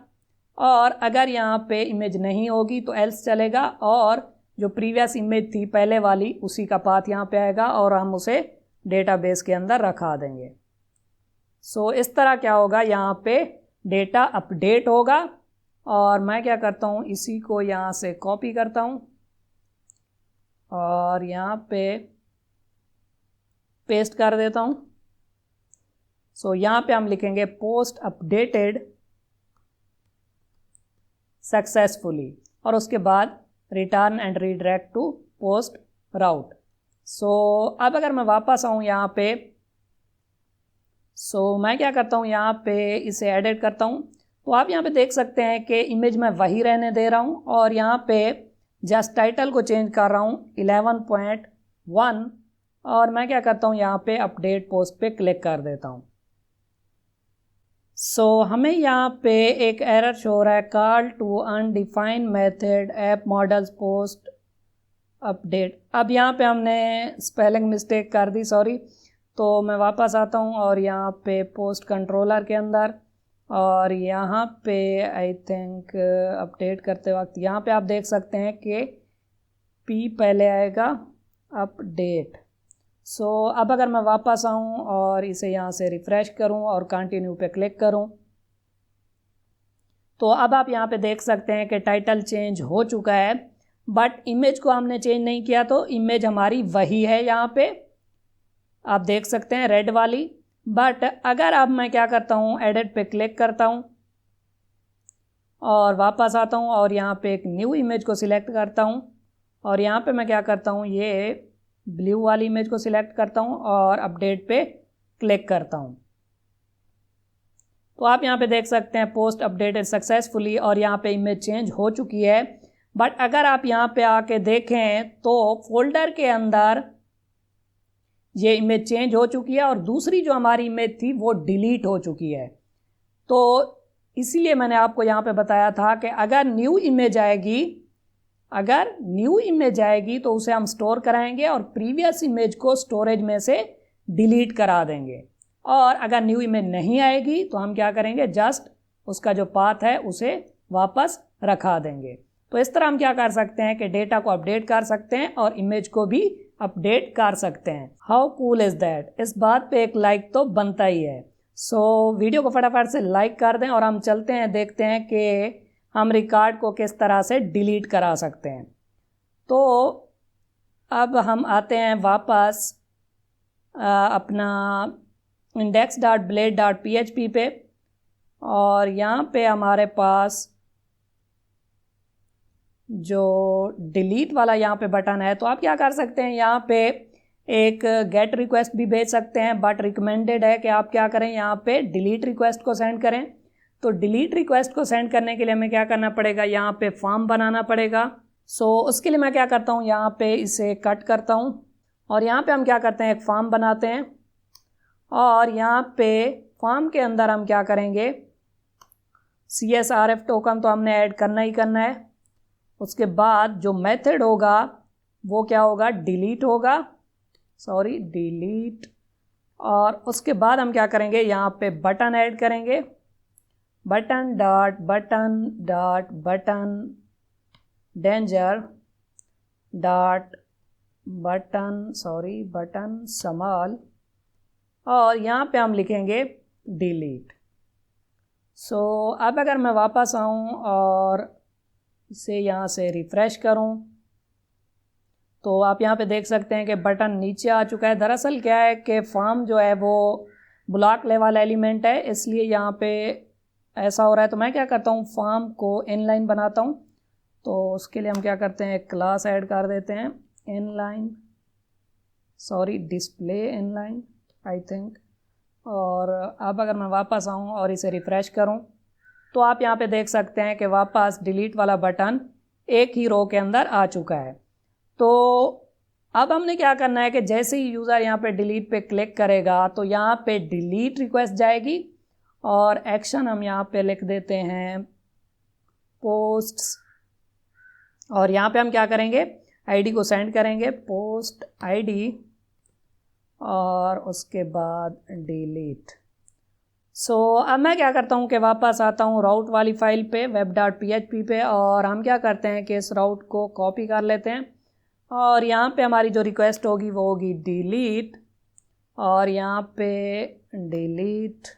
और अगर यहाँ पे इमेज नहीं होगी तो एल्स चलेगा, और जो प्रीवियस इमेज थी पहले वाली उसी का पाथ यहाँ पे आएगा, और हम उसे डेटाबेस के अंदर रखा देंगे। सो इस तरह क्या होगा, यहाँ पे डेटा अपडेट होगा। और मैं क्या करता हूँ, इसी को यहाँ से कॉपी करता हूँ और यहाँ पे पेस्ट कर देता हूँ। सो यहाँ पे हम लिखेंगे पोस्ट अपडेटेड सक्सेसफुली, और उसके बाद return and redirect to post route. So अब अगर मैं वापस आऊँ यहाँ पे, मैं क्या करता हूँ, यहाँ पे इसे एडिट करता हूँ। तो आप यहाँ पे देख सकते हैं कि इमेज मैं वही रहने दे रहा हूँ, और यहाँ पे जस्ट टाइटल को चेंज कर रहा हूँ 11.1, और मैं क्या करता हूँ, यहाँ पे अपडेट पोस्ट पे क्लिक कर देता हूँ। हमें यहाँ पे एक एरर शो हो रहा है, call to undefined method app models post update. अब यहाँ पे हमने स्पेलिंग मिस्टेक कर दी, सॉरी। तो मैं वापस आता हूँ और यहाँ पे पोस्ट कंट्रोलर के अंदर, और यहाँ पे आई थिंक अपडेट करते वक्त यहाँ पे आप देख सकते हैं कि पी पहले आएगा, अपडेट। अब अगर मैं वापस आऊँ और इसे यहाँ से रिफ़्रेश करूँ और कंटिन्यू पे क्लिक करूँ, तो अब आप यहाँ पे देख सकते हैं कि टाइटल चेंज हो चुका है, बट इमेज को हमने चेंज नहीं किया। तो इमेज हमारी वही है, यहाँ पे आप देख सकते हैं रेड वाली। बट अगर अब मैं क्या करता हूँ, एडिट पे क्लिक करता हूँ और वापस आता हूँ और यहाँ पे एक न्यू इमेज को सिलेक्ट करता हूँ, और यहाँ पे मैं क्या करता हूँ, ये ब्लू वाली इमेज को सिलेक्ट करता हूँ और अपडेट पे क्लिक करता हूँ। तो आप यहाँ पे देख सकते हैं पोस्ट अपडेटेड सक्सेसफुली, और यहाँ पे इमेज चेंज हो चुकी है। बट अगर आप यहाँ पे आके देखें तो फोल्डर के अंदर ये इमेज चेंज हो चुकी है और दूसरी जो हमारी इमेज थी वो डिलीट हो चुकी है। तो इसीलिए मैंने आपको यहाँ पे बताया था कि अगर न्यू इमेज आएगी तो उसे हम स्टोर कराएंगे और प्रीवियस इमेज को स्टोरेज में से डिलीट करा देंगे। और अगर न्यू इमेज नहीं आएगी तो हम क्या करेंगे, जस्ट उसका जो पाथ है उसे वापस रखा देंगे। तो इस तरह हम क्या कर सकते हैं कि डेटा को अपडेट कर सकते हैं और इमेज को भी अपडेट कर सकते हैं। How cool is that. इस बात पे एक लाइक तो बनता ही है। सो वीडियो को फटाफट से लाइक कर दें और हम चलते हैं, देखते हैं कि हम रिकॉर्ड को किस तरह से डिलीट करा सकते हैं। तो अब हम आते हैं वापस अपना index.blade.php पे और यहाँ पे हमारे पास जो डिलीट वाला यहाँ पे बटन है, तो आप क्या कर सकते हैं, यहाँ पे एक गेट रिक्वेस्ट भी भेज सकते हैं, बट रिकमेंडेड है कि आप क्या करें, यहाँ पे डिलीट रिक्वेस्ट को सेंड करें। तो डिलीट रिक्वेस्ट को सेंड करने के लिए हमें क्या करना पड़ेगा, यहाँ पे फॉर्म बनाना पड़ेगा। सो उसके लिए मैं क्या करता हूँ, यहाँ पे इसे कट करता हूँ और यहाँ पे हम क्या करते हैं, एक फॉर्म बनाते हैं और यहाँ पे फॉर्म के अंदर हम क्या करेंगे, CSRF टोकन तो हमने ऐड करना ही करना है। उसके बाद जो मेथड होगा वो क्या होगा, डिलीट होगा, डिलीट। और उसके बाद हम क्या करेंगे, यहाँ पे बटन ऐड करेंगे, बटन डेंजर बटन स्मॉल और यहाँ पे हम लिखेंगे डिलीट। सो अब अगर मैं वापस आऊँ और इसे यहाँ से रिफ़्रेश करूँ तो आप यहाँ पे देख सकते हैं कि बटन नीचे आ चुका है। दरअसल क्या है कि फॉर्म जो है वो ब्लॉक लेवल एलिमेंट है, इसलिए यहाँ पे ऐसा हो रहा है। तो मैं क्या करता हूँ, फॉर्म को इनलाइन बनाता हूँ। तो उसके लिए हम क्या करते हैं, एक क्लास ऐड कर देते हैं, डिस्प्ले इनलाइन आई थिंक। और अब अगर मैं वापस आऊँ और इसे रिफ़्रेश करूँ तो आप यहाँ पे देख सकते हैं कि वापस डिलीट वाला बटन एक ही रो के अंदर आ चुका है। तो अब हमने क्या करना है कि जैसे ही यूज़र यहाँ पे डिलीट पे क्लिक करेगा तो यहाँ पे डिलीट रिक्वेस्ट जाएगी और एक्शन हम यहाँ पे लिख देते हैं पोस्ट्स। और यहाँ पे हम क्या करेंगे, आईडी को सेंड करेंगे, पोस्ट आईडी और उसके बाद डिलीट। सो अब मैं क्या करता हूँ कि वापस आता हूँ राउट वाली फाइल पे, web.php पे, और हम क्या करते हैं कि इस राउट को कॉपी कर लेते हैं और यहाँ पे हमारी जो रिक्वेस्ट होगी वो होगी डिलीट और यहाँ पे डिलीट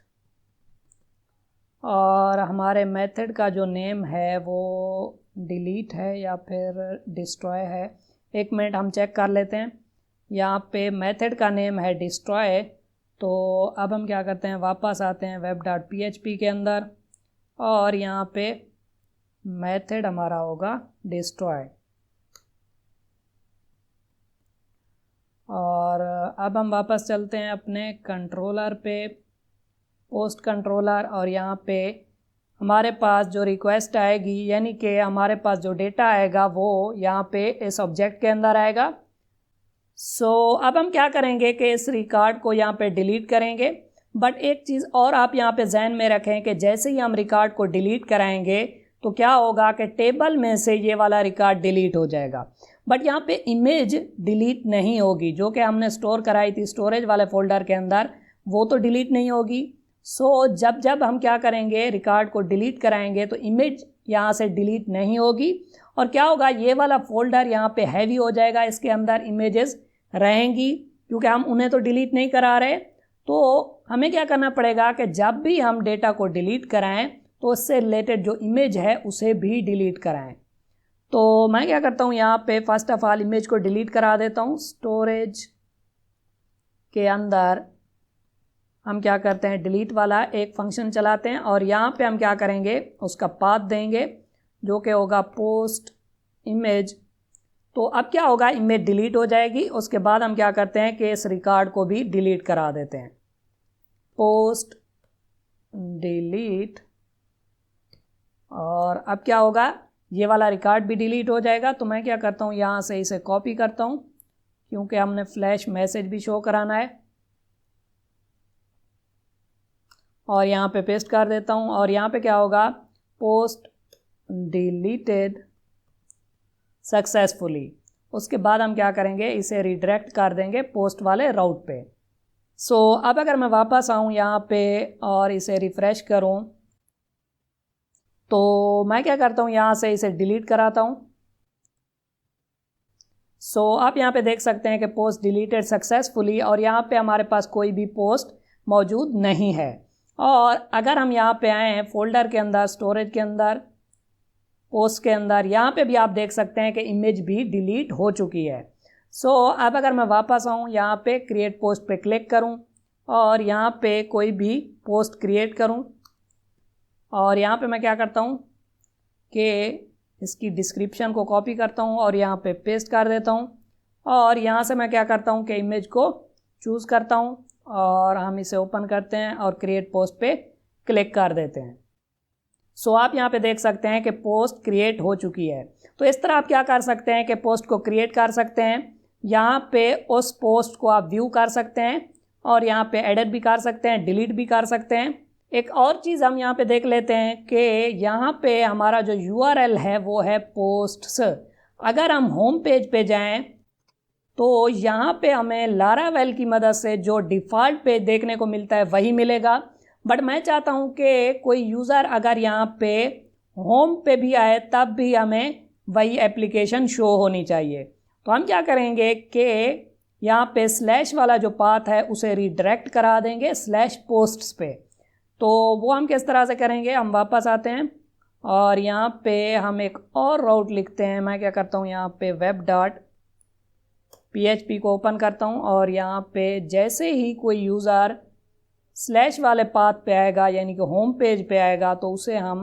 और हमारे मेथड का जो नेम है वो डिलीट है या फिर डिस्ट्रॉय है। एक मिनट हम चेक कर लेते हैं। यहाँ पे मेथड का नेम है डिस्ट्रॉय। तो अब हम क्या करते हैं, वापस आते हैं web.php के अंदर और यहाँ पे मेथड हमारा होगा डिस्ट्रॉय। और अब हम वापस चलते हैं अपने कंट्रोलर पे, पोस्ट कंट्रोलर, और यहाँ पे हमारे पास जो रिक्वेस्ट आएगी यानी कि हमारे पास जो डेटा आएगा वो यहाँ पे इस ऑब्जेक्ट के अंदर आएगा। सो अब हम क्या करेंगे कि इस रिकॉर्ड को यहाँ पे डिलीट करेंगे। बट एक चीज़ और आप यहाँ पे जहन में रखें कि जैसे ही हम रिकॉर्ड को डिलीट कराएंगे तो क्या होगा कि टेबल में से ये वाला रिकॉर्ड डिलीट हो जाएगा, बट यहाँ पे इमेज डिलीट नहीं होगी जो कि हमने स्टोर कराई थी स्टोरेज वाले फोल्डर के अंदर, वो तो डिलीट नहीं होगी। सो जब हम क्या करेंगे, रिकॉर्ड को डिलीट कराएंगे तो इमेज यहाँ से डिलीट नहीं होगी और क्या होगा, ये वाला फोल्डर यहाँ पे हैवी हो जाएगा, इसके अंदर इमेजेस रहेंगी क्योंकि हम उन्हें तो डिलीट नहीं करा रहे। तो हमें क्या करना पड़ेगा कि जब भी हम डेटा को डिलीट कराएं तो उससे रिलेटेड जो इमेज है उसे भी डिलीट कराएं। तो मैं क्या करता हूँ, यहाँ पे फर्स्ट ऑफ ऑल इमेज को डिलीट करा देता हूँ। स्टोरेज के अंदर हम क्या करते हैं, डिलीट वाला एक फंक्शन चलाते हैं और यहाँ पे हम क्या करेंगे, उसका पाथ देंगे जो कि होगा पोस्ट इमेज। तो अब क्या होगा, इमेज डिलीट हो जाएगी। उसके बाद हम क्या करते हैं कि इस रिकॉर्ड को भी डिलीट करा देते हैं, पोस्ट डिलीट। और अब क्या होगा, ये वाला रिकॉर्ड भी डिलीट हो जाएगा। तो मैं क्या करता हूँ, यहाँ से इसे कॉपी करता हूँ क्योंकि हमने फ्लैश मैसेज भी शो कराना है। और यहाँ पे पेस्ट कर देता हूँ और यहाँ पे क्या होगा, पोस्ट डिलीटेड सक्सेसफुली। उसके बाद हम क्या करेंगे, इसे रिडायरेक्ट कर देंगे पोस्ट वाले राउट पे। अब अगर मैं वापस आऊँ यहाँ पे और इसे रिफ़्रेश करूँ तो मैं क्या करता हूँ, यहाँ से इसे डिलीट कराता हूँ। आप यहाँ पे देख सकते हैं कि पोस्ट डिलीटेड सक्सेसफुली, और यहाँ पे हमारे पास कोई भी पोस्ट मौजूद नहीं है। और अगर हम यहाँ पे आए हैं फोल्डर के अंदर, स्टोरेज के अंदर, पोस्ट के अंदर, यहाँ पे भी आप देख सकते हैं कि इमेज भी डिलीट हो चुकी है। अब अगर मैं वापस आऊँ यहाँ पे क्रिएट पोस्ट पे क्लिक करूँ और यहाँ पे कोई भी पोस्ट क्रिएट करूँ, और यहाँ पे मैं क्या करता हूँ कि इसकी डिस्क्रिप्शन को कॉपी करता हूँ और यहाँ पे पेस्ट कर देता हूँ, और यहाँ से मैं क्या करता हूँ कि इमेज को चूज़ करता हूँ और हम इसे ओपन करते हैं और क्रिएट पोस्ट पे क्लिक कर देते हैं। आप यहाँ पे देख सकते हैं कि पोस्ट क्रिएट हो चुकी है। तो इस तरह आप क्या कर सकते हैं कि पोस्ट को क्रिएट कर सकते हैं, यहाँ पे उस पोस्ट को आप व्यू कर सकते हैं और यहाँ पे एडिट भी कर सकते हैं, डिलीट भी कर सकते हैं। एक और चीज़ हम यहाँ पे देख लेते हैं कि यहाँ पे हमारा जो URL है वो है पोस्ट्स। अगर हम होम पेज पे जाएं तो यहाँ पे हमें लारावेल की मदद से जो डिफ़ॉल्ट पेज देखने को मिलता है वही मिलेगा, बट मैं चाहता हूँ कि कोई यूज़र अगर यहाँ पे होम पे भी आए तब भी हमें वही एप्लीकेशन शो होनी चाहिए। तो हम क्या करेंगे कि यहाँ पे स्लैश वाला जो पाथ है उसे रिडायरेक्ट करा देंगे स्लैश पोस्ट्स पे। तो वो हम किस तरह से करेंगे, हम वापस आते हैं और यहाँ पे हम एक और राउट लिखते हैं। मैं क्या करता हूँ, यहाँ पे web.php को ओपन करता हूँ और यहाँ पे जैसे ही कोई यूज़र स्लैश वाले पाथ पे आएगा यानी कि होम पेज पे आएगा तो उसे हम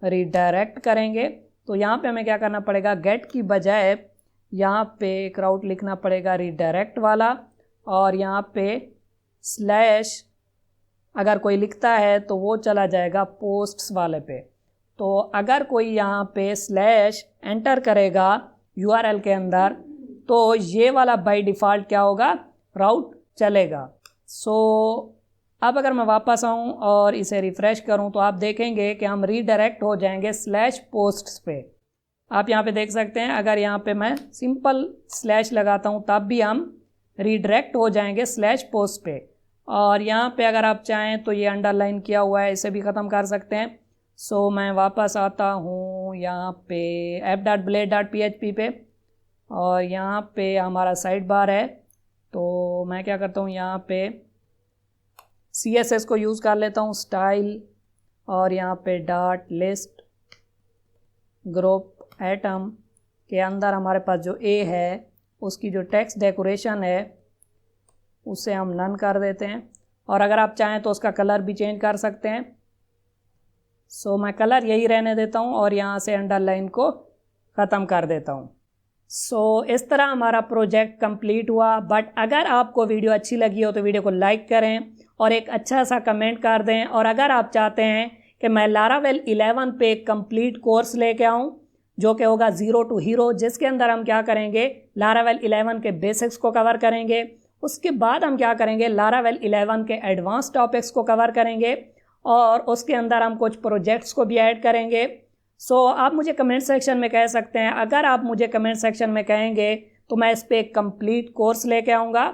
रिडायरेक्ट करेंगे। तो यहाँ पे हमें क्या करना पड़ेगा, गेट की बजाय यहाँ पे एक राउट लिखना पड़ेगा रिडायरेक्ट वाला, और यहाँ पे स्लैश अगर कोई लिखता है तो वो चला जाएगा पोस्ट्स वाले पे। तो अगर कोई यहाँ पे स्लैश एंटर करेगा URL के अंदर तो ये वाला बाय डिफ़ॉल्ट क्या होगा, राउट चलेगा। अब अगर मैं वापस आऊँ और इसे रिफ़्रेश करूँ तो आप देखेंगे कि हम रीडायरेक्ट हो जाएंगे स्लैश पोस्ट्स पे। आप यहाँ पे देख सकते हैं, अगर यहाँ पे मैं सिंपल स्लैश लगाता हूँ तब भी हम रीडायरेक्ट हो जाएंगे स्लैश पोस्ट पे। और यहाँ पे अगर आप चाहें तो ये अंडरलाइन किया हुआ है, इसे भी ख़त्म कर सकते हैं। मैं वापस आता हूँ यहाँ पे app.blade.php पे, और यहाँ पे हमारा साइड बार है। तो मैं क्या करता हूँ, यहाँ पे CSS को यूज़ कर लेता हूँ, स्टाइल, और यहाँ पे डॉट लिस्ट ग्रुप एटम के अंदर हमारे पास जो A है उसकी जो टेक्स्ट डेकोरेशन है उसे हम नन कर देते हैं, और अगर आप चाहें तो उसका कलर भी चेंज कर सकते हैं। मैं कलर यही रहने देता हूँ और यहाँ से अंडरलाइन को ख़त्म कर देता हूँ। इस तरह हमारा प्रोजेक्ट कंप्लीट हुआ। बट अगर आपको वीडियो अच्छी लगी हो तो वीडियो को लाइक करें और एक अच्छा सा कमेंट कर दें। और अगर आप चाहते हैं कि मैं लारावेल 11 पे एक कंप्लीट कोर्स लेके आऊँ जो कि होगा 0 to Hero, जिसके अंदर हम क्या करेंगे, लारावेल 11 के बेसिक्स को कवर करेंगे, उसके बाद हम क्या करेंगे, लारावेल 11 के एडवांस टॉपिक्स को कवर करेंगे, और उसके अंदर हम कुछ प्रोजेक्ट्स को भी ऐड करेंगे। आप मुझे कमेंट सेक्शन में कह सकते हैं। अगर आप मुझे कमेंट सेक्शन में कहेंगे तो मैं इस पर एक कंप्लीट कोर्स लेके आऊँगा।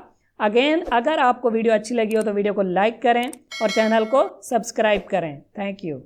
अगेन, अगर आपको वीडियो अच्छी लगी हो तो वीडियो को लाइक करें और चैनल को सब्सक्राइब करें। Thank you.